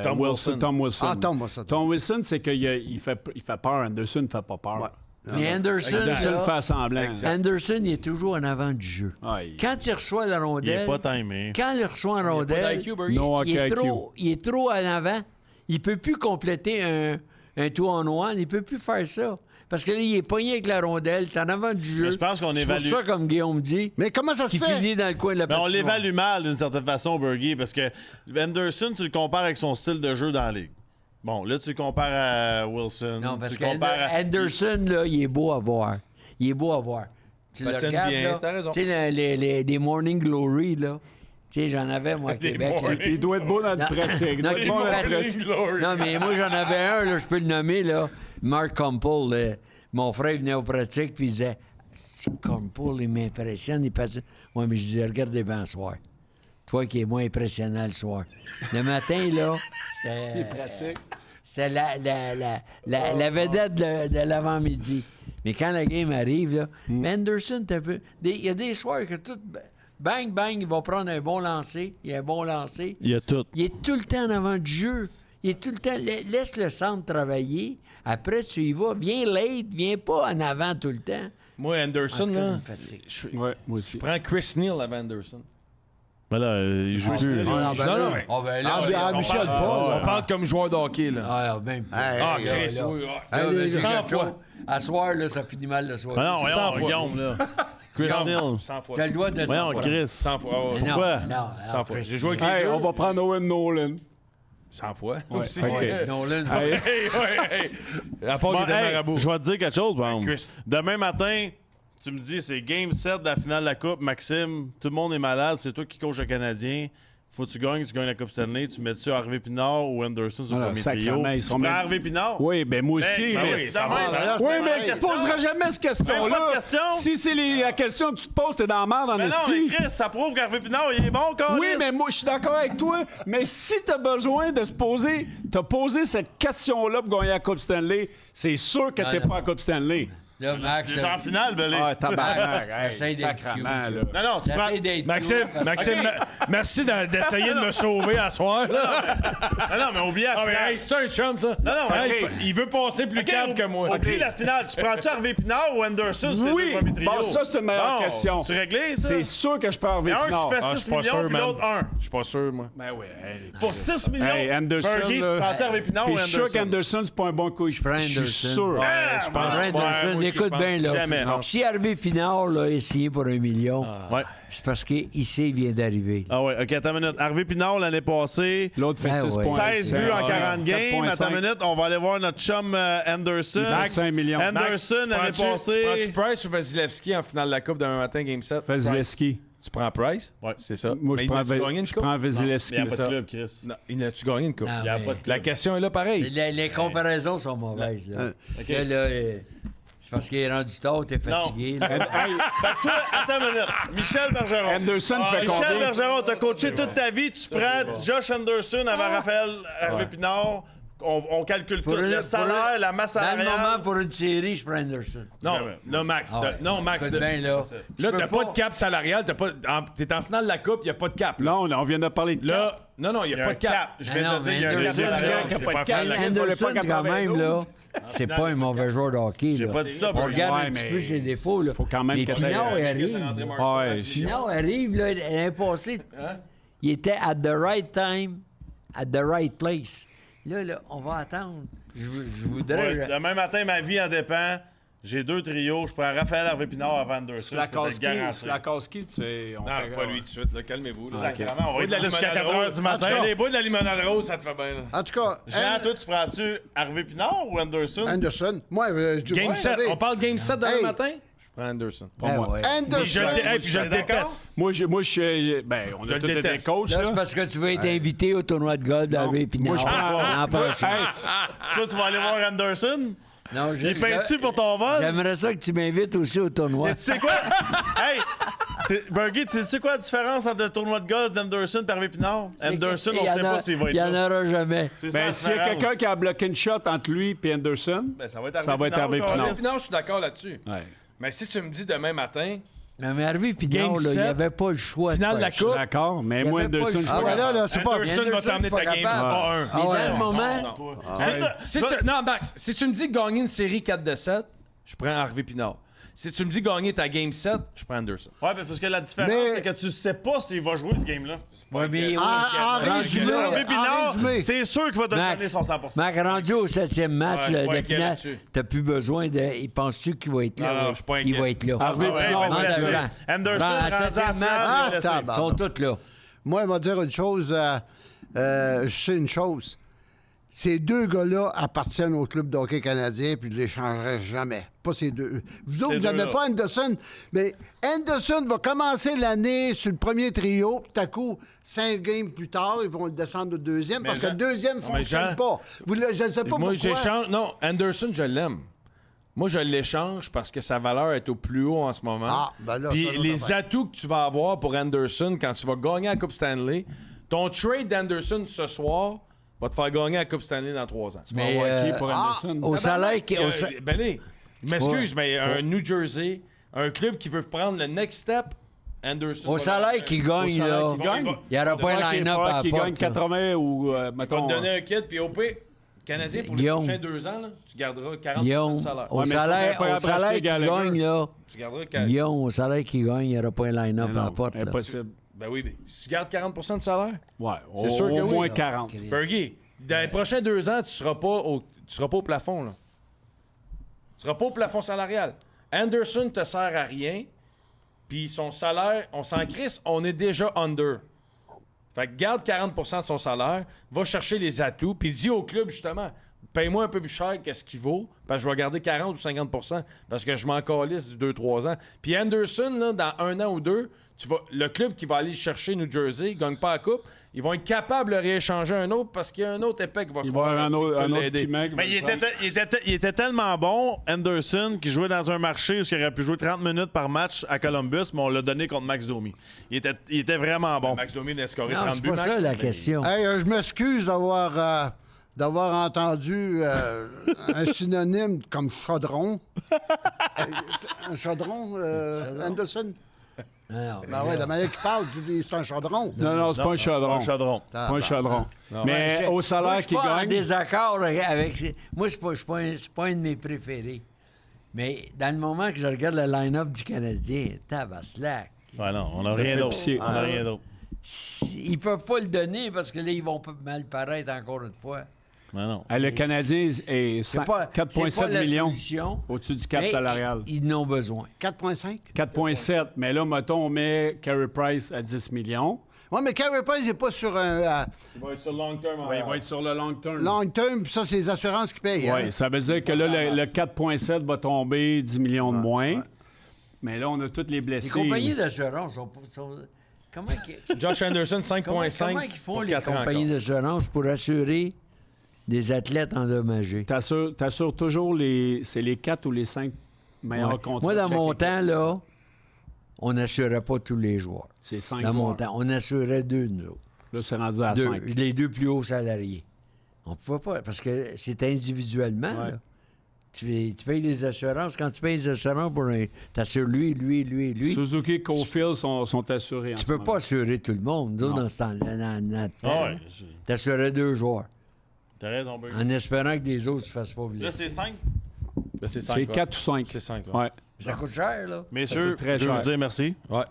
S1: Tom Wilson.
S4: Tom Wilson.
S5: Ah, Tom Wilson.
S4: Tom Wilson, c'est qu'il fait peur. Anderson ne fait pas peur.
S5: Ouais.
S2: Mais Anderson,
S4: Anderson
S2: là,
S4: fait semblant.
S2: Anderson, il est toujours en avant du jeu.
S4: Ah, il-
S2: Quand il reçoit la
S3: Il
S2: rondelle,
S3: est pas timé.
S2: quand il reçoit la
S1: Pas
S2: rondelle,
S1: d'IQ, Bergie.
S4: No
S2: il est,
S4: IQ.
S2: il est trop en avant. Il peut plus compléter un two-on-one. Il peut plus faire ça. Parce que là, il est pogné avec la rondelle, il est en avant du jeu.
S3: Mais je pense qu'on
S2: C'est
S3: évalue-
S2: pour ça, comme Guillaume dit,
S5: Mais comment ça se
S2: qu'il
S5: fait?
S2: finit dans le coin de la
S3: Mais on
S2: patinoire.
S3: l'évalue mal d'une certaine façon, Bergie, parce que Anderson, tu le compares avec son style de jeu dans la ligue. Bon, là, tu le compares à Wilson.
S2: Non, parce
S3: tu
S2: que
S3: le compares à...
S2: Anderson, là, il est beau à voir. Il est beau à voir. Tu le
S1: Patine
S2: regardes,
S1: bien,
S2: là,
S1: t'as raison.
S2: tu sais, les Morning Glory, là. Tu sais, j'en avais, moi, à
S1: Des
S2: Québec. là.
S1: Morning-
S4: Il doit être beau dans le
S2: Non.
S4: pratique. Il doit
S2: Non,
S4: être
S2: qui
S4: bon dans le
S2: pratique.
S4: pratique.
S1: Glory.
S2: Non, mais moi, j'en avais un, là, je peux le nommer, là. Mark Campbell, là. Mon frère venait aux pratiques, puis il disait « C'est Cornpool, il m'impressionne. » Il passait... Ouais, mais je disais « Regardez bien le soir. Toi qui es moins impressionnant le soir. » Le matin, là, c'est la vedette de l'avant-midi. Mais quand la game arrive, là, Anderson, t'as un peu... Il y a des soirs que tout... Bang, bang, il va prendre un bon lancer. Il y a un bon lancer.
S3: Il y a tout.
S2: Il est tout le temps en avant du jeu. Il est tout le temps... Laisse le centre travailler. Après, tu y vas. Viens late. Viens pas en avant tout le temps.
S1: Moi,
S2: En
S1: Anderson,
S2: tout cas, ça
S1: là,
S2: me fatigue.
S4: Ouais, moi aussi.
S1: je prends Chris Neal avant Anderson.
S3: Ben là, il joue plus.
S5: Ah, ben
S1: Non,
S5: là.
S1: non, mais-
S2: Ah, ben là,
S5: Ah, Michel Paul.
S1: On parle comme joueur de hockey, là.
S2: Ah, ben...
S1: Ah,
S5: Hey,
S1: Chris,
S2: là.
S1: oui.
S2: Là,
S5: Allez,
S2: vas-y,
S1: 100
S2: quelque
S1: fois.
S2: chose. À soir, là, ça finit mal le soir.
S3: Ben non,
S1: 100
S3: voyons,
S1: fois.
S3: Guillaume, là. Chris
S1: 100
S3: Neal.
S1: 100 fois.
S2: T'as le droit de...
S3: Voyons, Chris.
S1: 100 fois. Ah, ouais.
S2: Mais non,
S3: Pourquoi?
S2: non,
S1: 100 fois.
S2: Chris,
S1: J'ai joué avec les
S4: Hey,
S1: deux.
S4: on va prendre Owen Nolan.
S1: 100 fois.
S4: Ouais,
S1: Aussi.
S4: ok.
S1: Ouais.
S2: Nolan,
S4: Hey,
S1: À part
S3: Bon,
S1: qu'il est
S3: hey,
S1: marabout.
S3: je vais te dire quelque chose, par exemple.
S1: Chris.
S3: Demain matin, tu me dis, c'est Game 7 de la finale de la Coupe. Maxime, tout le monde est malade. C'est toi qui coach le Canadien. Faut que tu gagnes la Coupe Stanley. Tu mets-tu Harvey Pinard ou Anderson sur le
S4: Ah,
S3: premier trio?
S4: sacrément, ils
S3: Tu
S4: sont
S3: prends
S4: même-
S3: Harvey Pinard?
S4: Oui, ben moi aussi.
S3: Ben
S4: mais-
S3: oui, ça va,
S5: Ah,
S3: ça.
S5: ben là,
S4: Oui,
S5: c'est
S4: mais
S5: pareil.
S4: tu ne poseras jamais cette question-là.
S3: Même pas de question.
S4: Si c'est la question que tu te poses, t'es dans la merde en
S3: Mais non, mais
S4: esti.
S3: Chris, ça prouve qu'Harvey Pinard, il est bon, Carlis.
S4: Oui, mais moi, je suis d'accord avec toi. Mais si t'as besoin de se poser, t'as posé cette question-là pour gagner la Coupe Stanley, c'est sûr que t'es
S2: non.
S4: pas à Coupe Stanley.
S2: là, Max...
S3: Déjà en finale, Belé.
S4: Ah, tabarnak, hey,
S2: Essaye d'être
S4: sacrement,
S2: cute,
S4: là.
S3: Non, non, tu prends...
S2: J'essaie d'être
S1: Maxime,
S2: cool,
S1: Maxime, merci d'essayer de me sauver à soir.
S3: Non, mais oublie la
S1: Ah, mais
S3: finale.
S1: hey, c'est un chum, ça.
S3: Non, non,
S1: Hey,
S3: ok.
S1: il veut passer plus calme que moi.
S3: Oublie la finale. Tu prends-tu Harvey Pinard ou Anderson sur
S4: Oui.
S3: les deux premiers trios?
S4: Bon, ça, c'est une meilleure
S3: Bon,
S4: question.
S3: C'est réglé, ça?
S4: C'est sûr que je peux arriver.
S3: Il y en a un qui fait
S1: Ah, je
S3: 6
S1: suis pas
S3: millions,
S1: sûr,
S3: puis
S1: man.
S3: l'autre 1.
S1: Je suis pas sûr, moi.
S4: Ben oui, hey.
S3: Pour 6 millions,
S4: Hey, Anderson,
S3: Fergie, tu
S4: là.
S3: prends-tu Harvey Pinard ou
S4: Puis je suis sûr
S3: Anderson?
S4: qu'Anderson, c'est pas un bon coach.
S2: prends
S4: Je suis
S2: Anderson.
S4: sûr.
S1: Ouais,
S3: Ah,
S1: je pense.
S2: Brent
S1: Ouais,
S2: Anderson,
S1: moi aussi,
S2: écoute
S1: je
S2: bien, là.
S3: Jamais.
S2: Si Harvey Pinard là, est signé pour 1 million,
S3: Ouais.
S2: c'est parce qu'il sait qu'il vient d'arriver.
S3: Ah ouais, OK, attends une minute. Harvey Pinard, l'année passée,
S4: L'autre fait
S2: Ah
S4: 6
S2: ouais.
S4: points.
S3: 16 buts en 40 games. Attends une minute, on va aller voir notre chum Anderson.
S4: Il fait 5 millions.
S3: Anderson, l'année
S1: Prends-tu
S3: passée...
S1: Price ou Vasilevski en finale de la Coupe demain matin, Game 7?
S4: Vasilevski.
S1: Tu prends Price?
S3: Ouais.
S1: C'est ça.
S4: Moi, je
S1: Mais
S4: prends,
S1: il a-tu gagné une
S4: je
S1: coupe?
S4: prends
S3: Il
S4: Vasilevski.
S3: n'y a pas de
S1: ça.
S3: club, Chris.
S1: Non, il a-tu gagné une coupe?
S2: Non,
S3: Il n'y a
S2: mais
S3: pas de club.
S1: La question est là pareil.
S2: les comparaisons sont mauvaises. Là. Là, c'est parce qu'il est rendu tard, t'es fatigué. là.
S4: Hey,
S3: Fait que toi, attends une minute. Michel Bergeron.
S4: Anderson fait
S3: Michel
S4: combien?
S3: Bergeron, t'as coaché toute ta vie. Tu prends Josh Anderson avant Raphaël Harvey Pinard. On calcule tout. Le salaire, la masse
S2: Dans le moment,
S3: salariale.
S2: pour une série, je prends Anderson.
S1: Non,
S3: Jamais.
S1: non, Max.
S2: Ah ouais.
S1: Non, Max.
S2: Écoute bien, là. Tu
S1: Là,
S2: peux
S1: t'as pas de cap salarial. T'es en finale de la Coupe, il n'y a pas de cap.
S4: Là, on vient de parler de
S1: Là, non, il n'y
S3: Il y
S1: a
S3: a
S1: pas
S3: un
S1: de cap.
S3: cap. Je viens
S2: Ah
S3: de
S2: non,
S3: te dire, il y a un
S2: mais
S3: cap
S2: Anderson,
S3: salarial.
S4: qui a
S3: J'ai
S4: pas de
S3: pas
S4: cap.
S3: fait la
S4: Anderson,
S2: Anderson,
S4: pas
S2: quand même,
S4: 92.
S2: là, c'est pas un mauvais joueur de hockey.
S3: J'ai
S2: là.
S3: pas dit ça,
S2: On
S3: Bergeron.
S2: regarde
S4: Ouais,
S2: un petit
S4: mais
S2: peu ses défauts. Là.
S4: faut quand même
S2: mais
S4: que
S2: Pinard, il arrive.
S4: Ouais,
S2: Pinard arrive, là, l'année passée, il était at the right time, at the right place. Là, on va attendre. Je voudrais...
S3: Ouais, demain matin, ma vie en dépend. J'ai 2 trios. Je prends Raphaël Harvey Pinard avant Anderson.
S4: La
S3: Je peux te le garantir.
S4: Caski, tu sais. on
S1: Non,
S4: fait-
S1: pas lui tout de suite, là. Calmez-vous. là.
S3: Sacrément, on va
S1: Bois de la
S3: être jusqu'à
S1: limonade
S3: 4 h
S1: rose.
S3: du matin.
S5: En tout cas,
S1: Les bouts de la limonade rose, ça te fait bien, là.
S5: En tout cas,
S3: Jean, toi, tu prends-tu Harvey Pinard ou Anderson?
S5: Anderson. Moi,
S1: Game
S5: ouais,
S1: 7.
S5: oui.
S1: On parle Game 7 demain
S5: Hey.
S1: matin? Je prends Anderson. Pas
S2: Ben
S1: moi.
S2: ouais.
S5: Anderson.
S1: Puis je le déteste.
S4: Moi, ben, on
S1: Je
S4: a
S1: le
S4: tous été
S1: déteste.
S4: coachs,
S2: Là,
S4: là.
S2: c'est parce que tu veux être invité au tournoi de golf d'Harvey Pinard.
S4: moi, je prends-
S2: l'an prochain.
S3: Toi, tu vas aller voir Anderson?
S2: Non,
S3: Il paye-tu pour ton vote?
S2: J'aimerais ça que tu m'invites aussi au tournoi.
S3: Tu sais quoi? Hey! Bergie, tu sais quoi la différence entre le tournoi de golf d'Anderson et Harvey Pinard? Anderson, on ne sait pas s'il va être
S2: Il n'y en
S3: là.
S2: aura jamais.
S3: C'est ça
S4: Ben,
S3: la
S4: s'il y a
S3: différence.
S4: quelqu'un qui a bloqué une shot entre lui et Anderson,
S3: Ben, ça va être
S4: ça va être Harvey Pinard.
S3: Carlis.
S1: Non, je suis d'accord là-dessus.
S4: ouais.
S1: Mais si tu me dis demain matin,
S2: Non, mais Harvey Pinard,
S1: Game
S2: là, il n'y
S1: 7,
S2: avait pas le choix.
S1: finale de
S2: faire
S1: la
S2: ça.
S4: Je suis
S1: Coupe.
S4: d'accord, mais
S2: Il y
S4: moi,
S2: avait pas
S4: Anderson,
S2: le
S4: je
S5: Ah,
S4: suis
S5: ben là, c'est pas...
S1: Anderson va t'emmener ta game
S2: capable.
S1: 1-1.
S2: Mais
S5: Ah ouais.
S2: dans le moment,
S1: Non, Max, si tu me dis gagner une série 4 de 7, je prends Harvey Pinard. Si tu me dis gagner ta game 7, je prends Anderson.
S3: Ouais, parce que la différence,
S5: Mais-
S3: c'est que tu sais pas s'il va jouer ce game-là.
S2: ouais, mais
S5: En résumé,
S3: Harvey
S5: en
S3: Pinard,
S5: résumé.
S3: c'est sûr qu'il va te donner
S2: Max,
S3: son 100%.
S2: Mac, rendu au 7e match
S1: Ouais, je suis
S2: là,
S1: pas
S2: de
S1: inquiet
S2: finale,
S1: là-dessus.
S2: t'as plus besoin de... Penses-tu qu'il va être là?
S1: Non,
S2: ouais?
S1: je suis pas
S2: Il
S1: inquiet.
S2: va être là.
S4: Harvey
S3: Ah ouais,
S4: Pinard,
S3: il va être blessé.
S2: Blanc.
S3: Anderson,
S2: Blanc, à
S3: rendu à la
S2: 7e
S3: finale,
S2: match,
S3: il est blessé.
S5: Ah,
S2: ils sont tous là.
S5: Moi, il va dire une chose. Je sais une chose. Ces deux gars-là appartiennent au club de hockey canadien, puis je ne les changerai jamais. Pas ces deux. Vous autres,
S3: Ces
S5: vous n'avez
S3: deux-là.
S5: pas Anderson, mais Anderson va commencer l'année sur le premier trio, puis tout à coup, 5 games plus tard, ils vont le descendre au deuxième, parce que
S1: Jean-
S5: le deuxième ne
S1: Non, mais
S5: fonctionne
S1: Jean-
S5: pas. Je ne sais pas
S1: Moi,
S5: pourquoi.
S1: j'échange. Non, Anderson, je l'aime. Moi, je l'échange parce que sa valeur est au plus haut en ce moment.
S5: Ah, ben là,
S1: Puis
S5: ça, là,
S1: les
S5: ça va.
S1: atouts que tu vas avoir pour Anderson quand tu vas gagner la Coupe Stanley, ton trade d'Anderson ce soir va te faire gagner la Coupe Stanley dans 3 ans.
S2: Mais
S4: Qui pour Anderson?
S2: au salaire qui... au sa-
S1: Belé, m'excuse, mais un New Jersey, un club qui veut prendre le next step, Anderson.
S2: Au
S1: va
S2: salaire
S1: donner-
S2: qu'il gagne,
S4: salaire
S2: là,
S4: qu'il gagne.
S2: il n'y aura pas un line-up à la
S4: qui gagne
S2: porte, là.
S4: 80 ou,
S1: Il va
S4: mettons...
S1: te donner un kit, puis au pire, Canadien, pour
S2: Guillaume.
S1: les prochains 2 ans, là, tu garderas 40%
S2: Guillaume,
S1: de salaire.
S2: au
S4: mais ça
S2: salaire,
S4: va pas
S2: au
S4: après
S2: salaire
S4: acheter
S2: qu'il
S4: Gallagher.
S2: gagne, là,
S1: Tu garderas 40%.
S2: Guillaume, au salaire qu'il gagne, il n'y aura pas un line-up à la
S4: non,
S2: porte, là.
S4: impossible.
S1: Ben oui, mais si tu gardes 40% de salaire,
S4: Ouais,
S1: C'est sûr que
S4: au
S1: oui.
S4: moins 40.
S1: Bergie, dans les prochains 2 ans, tu seras pas au plafond. Là. Tu seras pas au plafond salarial. Anderson te sert à rien, puis son salaire, on s'en crisse, on est déjà under. Fait que garde 40% de son salaire, va chercher les atouts, puis dis au club, justement, paye-moi un peu plus cher que ce qu'il vaut, parce que je vais garder 40 ou 50%, parce que je m'en calisse du 2-3 ans. Puis Anderson, là, dans 1 an ou 2, le club qui va aller chercher New Jersey, gagne pas la coupe, ils vont être capables de rééchanger un autre, parce qu'il y a un autre épée qui va
S4: Il va y avoir un autre petit mec.
S3: Mais il était tellement bon, Anderson, qui jouait dans un marché où il aurait pu jouer 30 minutes par match à Columbus, mais on l'a donné contre Max Domi. Il était vraiment bon.
S1: Max Domi n'a scoré
S2: Non,
S1: 30
S2: c'est
S1: buts,
S2: pas
S1: Max.
S2: ça la question.
S5: Hey, je m'excuse d'avoir entendu un synonyme comme chaudron. Un chaudron, Anderson?
S2: Non,
S5: Ben oui, la manière qu'il parle, c'est un chaudron.
S4: Non, c'est pas un chaudron.
S3: Un chaudron.
S4: Pas un chaudron.
S2: Ouais,
S4: Mais au
S2: moi,
S4: salaire
S2: je suis
S4: qu'il
S2: pas en
S4: gagne...
S2: désaccord avec... Moi, c'est pas un de mes préférés. Mais dans le moment que je regarde le line-up du Canadien, tabaslac.
S3: Ouais, non, on n'a
S4: Ça
S3: rien
S4: fait
S3: d'autre.
S4: pitié.
S3: On n'a rien d'autre.
S2: Ils peuvent pas le donner parce que là, ils vont mal paraître encore une fois.
S3: Non, non.
S4: Le Canadien est
S2: C'est pas
S4: 4,7
S2: la
S4: millions
S2: solution,
S4: au-dessus du cap
S2: mais
S4: salarial.
S2: Ils n'ont besoin.
S5: 4,5?
S4: 4,7. Mais là, mettons, on met Carey Price à 10 millions.
S5: Oui, mais Carey Price n'est pas sur un
S1: Il va être sur le long terme.
S4: Ouais, il va être sur le long term.
S5: long term, puis ça, c'est les assurances qui payent.
S4: Oui,
S5: hein?
S4: ça veut dire que là, le 4,7 va tomber 10 millions de moins. Mais là, on a toutes les
S2: Les
S4: blessés.
S2: compagnies d'assurance sont... Comment
S1: Josh Anderson,
S2: comment
S1: 5,5
S2: ils font
S1: pour
S2: les
S1: 4 ans
S2: compagnies
S1: encore.
S2: d'assurance pour assurer des athlètes endommagés?
S4: T'assures toujours c'est les 4 ou les 5 meilleurs
S2: Ouais.
S4: contrats.
S2: Moi,
S4: de
S2: dans
S4: chaque
S2: mon
S4: équipe.
S2: temps, là, on n'assurait pas tous les joueurs.
S4: C'est 5
S2: Dans mon
S4: joueurs.
S2: temps, on assurait 2, nous autres.
S4: Là, c'est rendu à
S2: 2,
S4: 5.
S2: les 2 plus hauts salariés. On pouvait pas, parce que c'est individuellement.
S4: Ouais.
S2: Là. Tu payes les assurances. Quand tu payes les assurances, t'assures lui.
S4: Suzuki et Caulfield sont assurés. en
S2: Tu
S4: ce
S2: peux
S4: moment.
S2: pas assurer tout le monde. Nous autres,
S4: Non.
S2: dans ce temps-là, dans notre
S3: Ah
S2: temps,
S3: ouais.
S2: t'assurais 2 joueurs.
S3: T'as raison, Bergie.
S2: En espérant que les autres ne se fassent pas
S3: Là,
S2: blesser.
S3: c'est 5.
S1: Là, c'est 5.
S4: C'est 4 ou 5.
S1: C'est 5.
S4: Ouais.
S2: Ça coûte cher, là.
S3: Messieurs,
S4: coûte très
S3: je veux
S4: cher.
S3: vous dire merci.
S1: Ouais.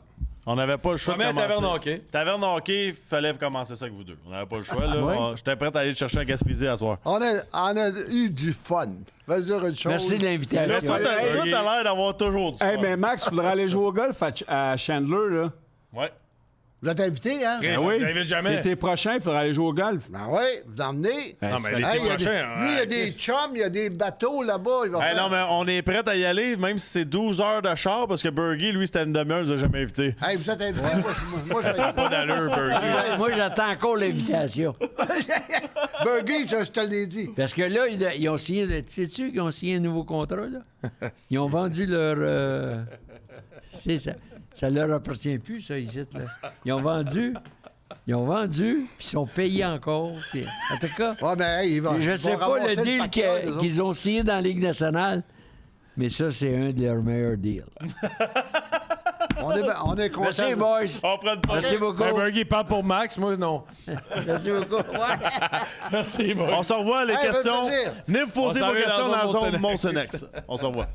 S3: On n'avait pas le choix de
S1: Premier à
S3: commencer.
S1: Taverne Hockey.
S3: Taverne Hockey, il fallait commencer ça avec vous deux. On n'avait pas le choix. Là.
S2: Ouais.
S3: J'étais prêt à aller chercher un Gaspésie à soir.
S5: On a eu du fun. Vas-y dire une chose.
S2: Merci de
S3: Là,
S2: l'invitation.
S3: toi, t'as
S4: Bergie.
S3: l'air d'avoir toujours du
S4: Hey,
S3: fun.
S4: mais Max, tu voudrais aller jouer au golf à Chandler, là.
S3: Ouais.
S5: Vous êtes invité, hein?
S1: Chris,
S4: oui.
S1: tu t'invites jamais.
S4: L'été prochain, il faudra aller jouer au golf.
S5: Ben oui, vous emmenez.
S1: Non, mais l'été
S5: Hey, il y a
S1: prochain,
S5: des- lui, il y a des chums, il y a des bateaux là-bas. Il va
S3: Hey,
S5: faire...
S3: non, mais on est prêt à y aller, même si c'est 12 heures de char, parce que Bergie, lui, c'était une demi-heure, il nous a jamais invité.
S5: Hey, vous êtes invité. Moi,
S3: Ça n'a pas d'allure, Bergie.
S2: Moi, j'attends encore l'invitation.
S5: Burgie, je te l'ai dit.
S2: Parce que là, ils ont signé... Tu sais-tu qu'ils ont signé un nouveau contrat, là? Ils ont vendu leur... C'est ça. Ça leur appartient plus, ça, ici, là. Ils ont vendu, puis ils sont payés encore. Puis, en tout cas,
S5: Ouais, mais hey, ils vont,
S2: je
S5: ils
S2: sais
S5: vont
S2: pas
S5: ramasser
S2: le deal
S5: pactole, eux autres.
S2: qu'ils ont signé dans la Ligue nationale, mais ça, c'est un de leurs meilleurs deals.
S5: On est contents.
S2: Merci, boys.
S3: On prend de
S2: Merci beaucoup.
S1: Hey, Bergie, parle pour Max, moi, non.
S2: Merci beaucoup. Ouais.
S1: Merci,
S3: On se revoit, les
S5: Hey,
S3: questions.
S5: fait plaisir.
S3: Venez vous poser
S1: On
S3: vos
S1: s'en va
S3: questions
S1: dans
S3: dans
S1: la
S3: la
S1: zone
S3: zone
S1: Monsenex.
S3: Monsenex. On se revoit.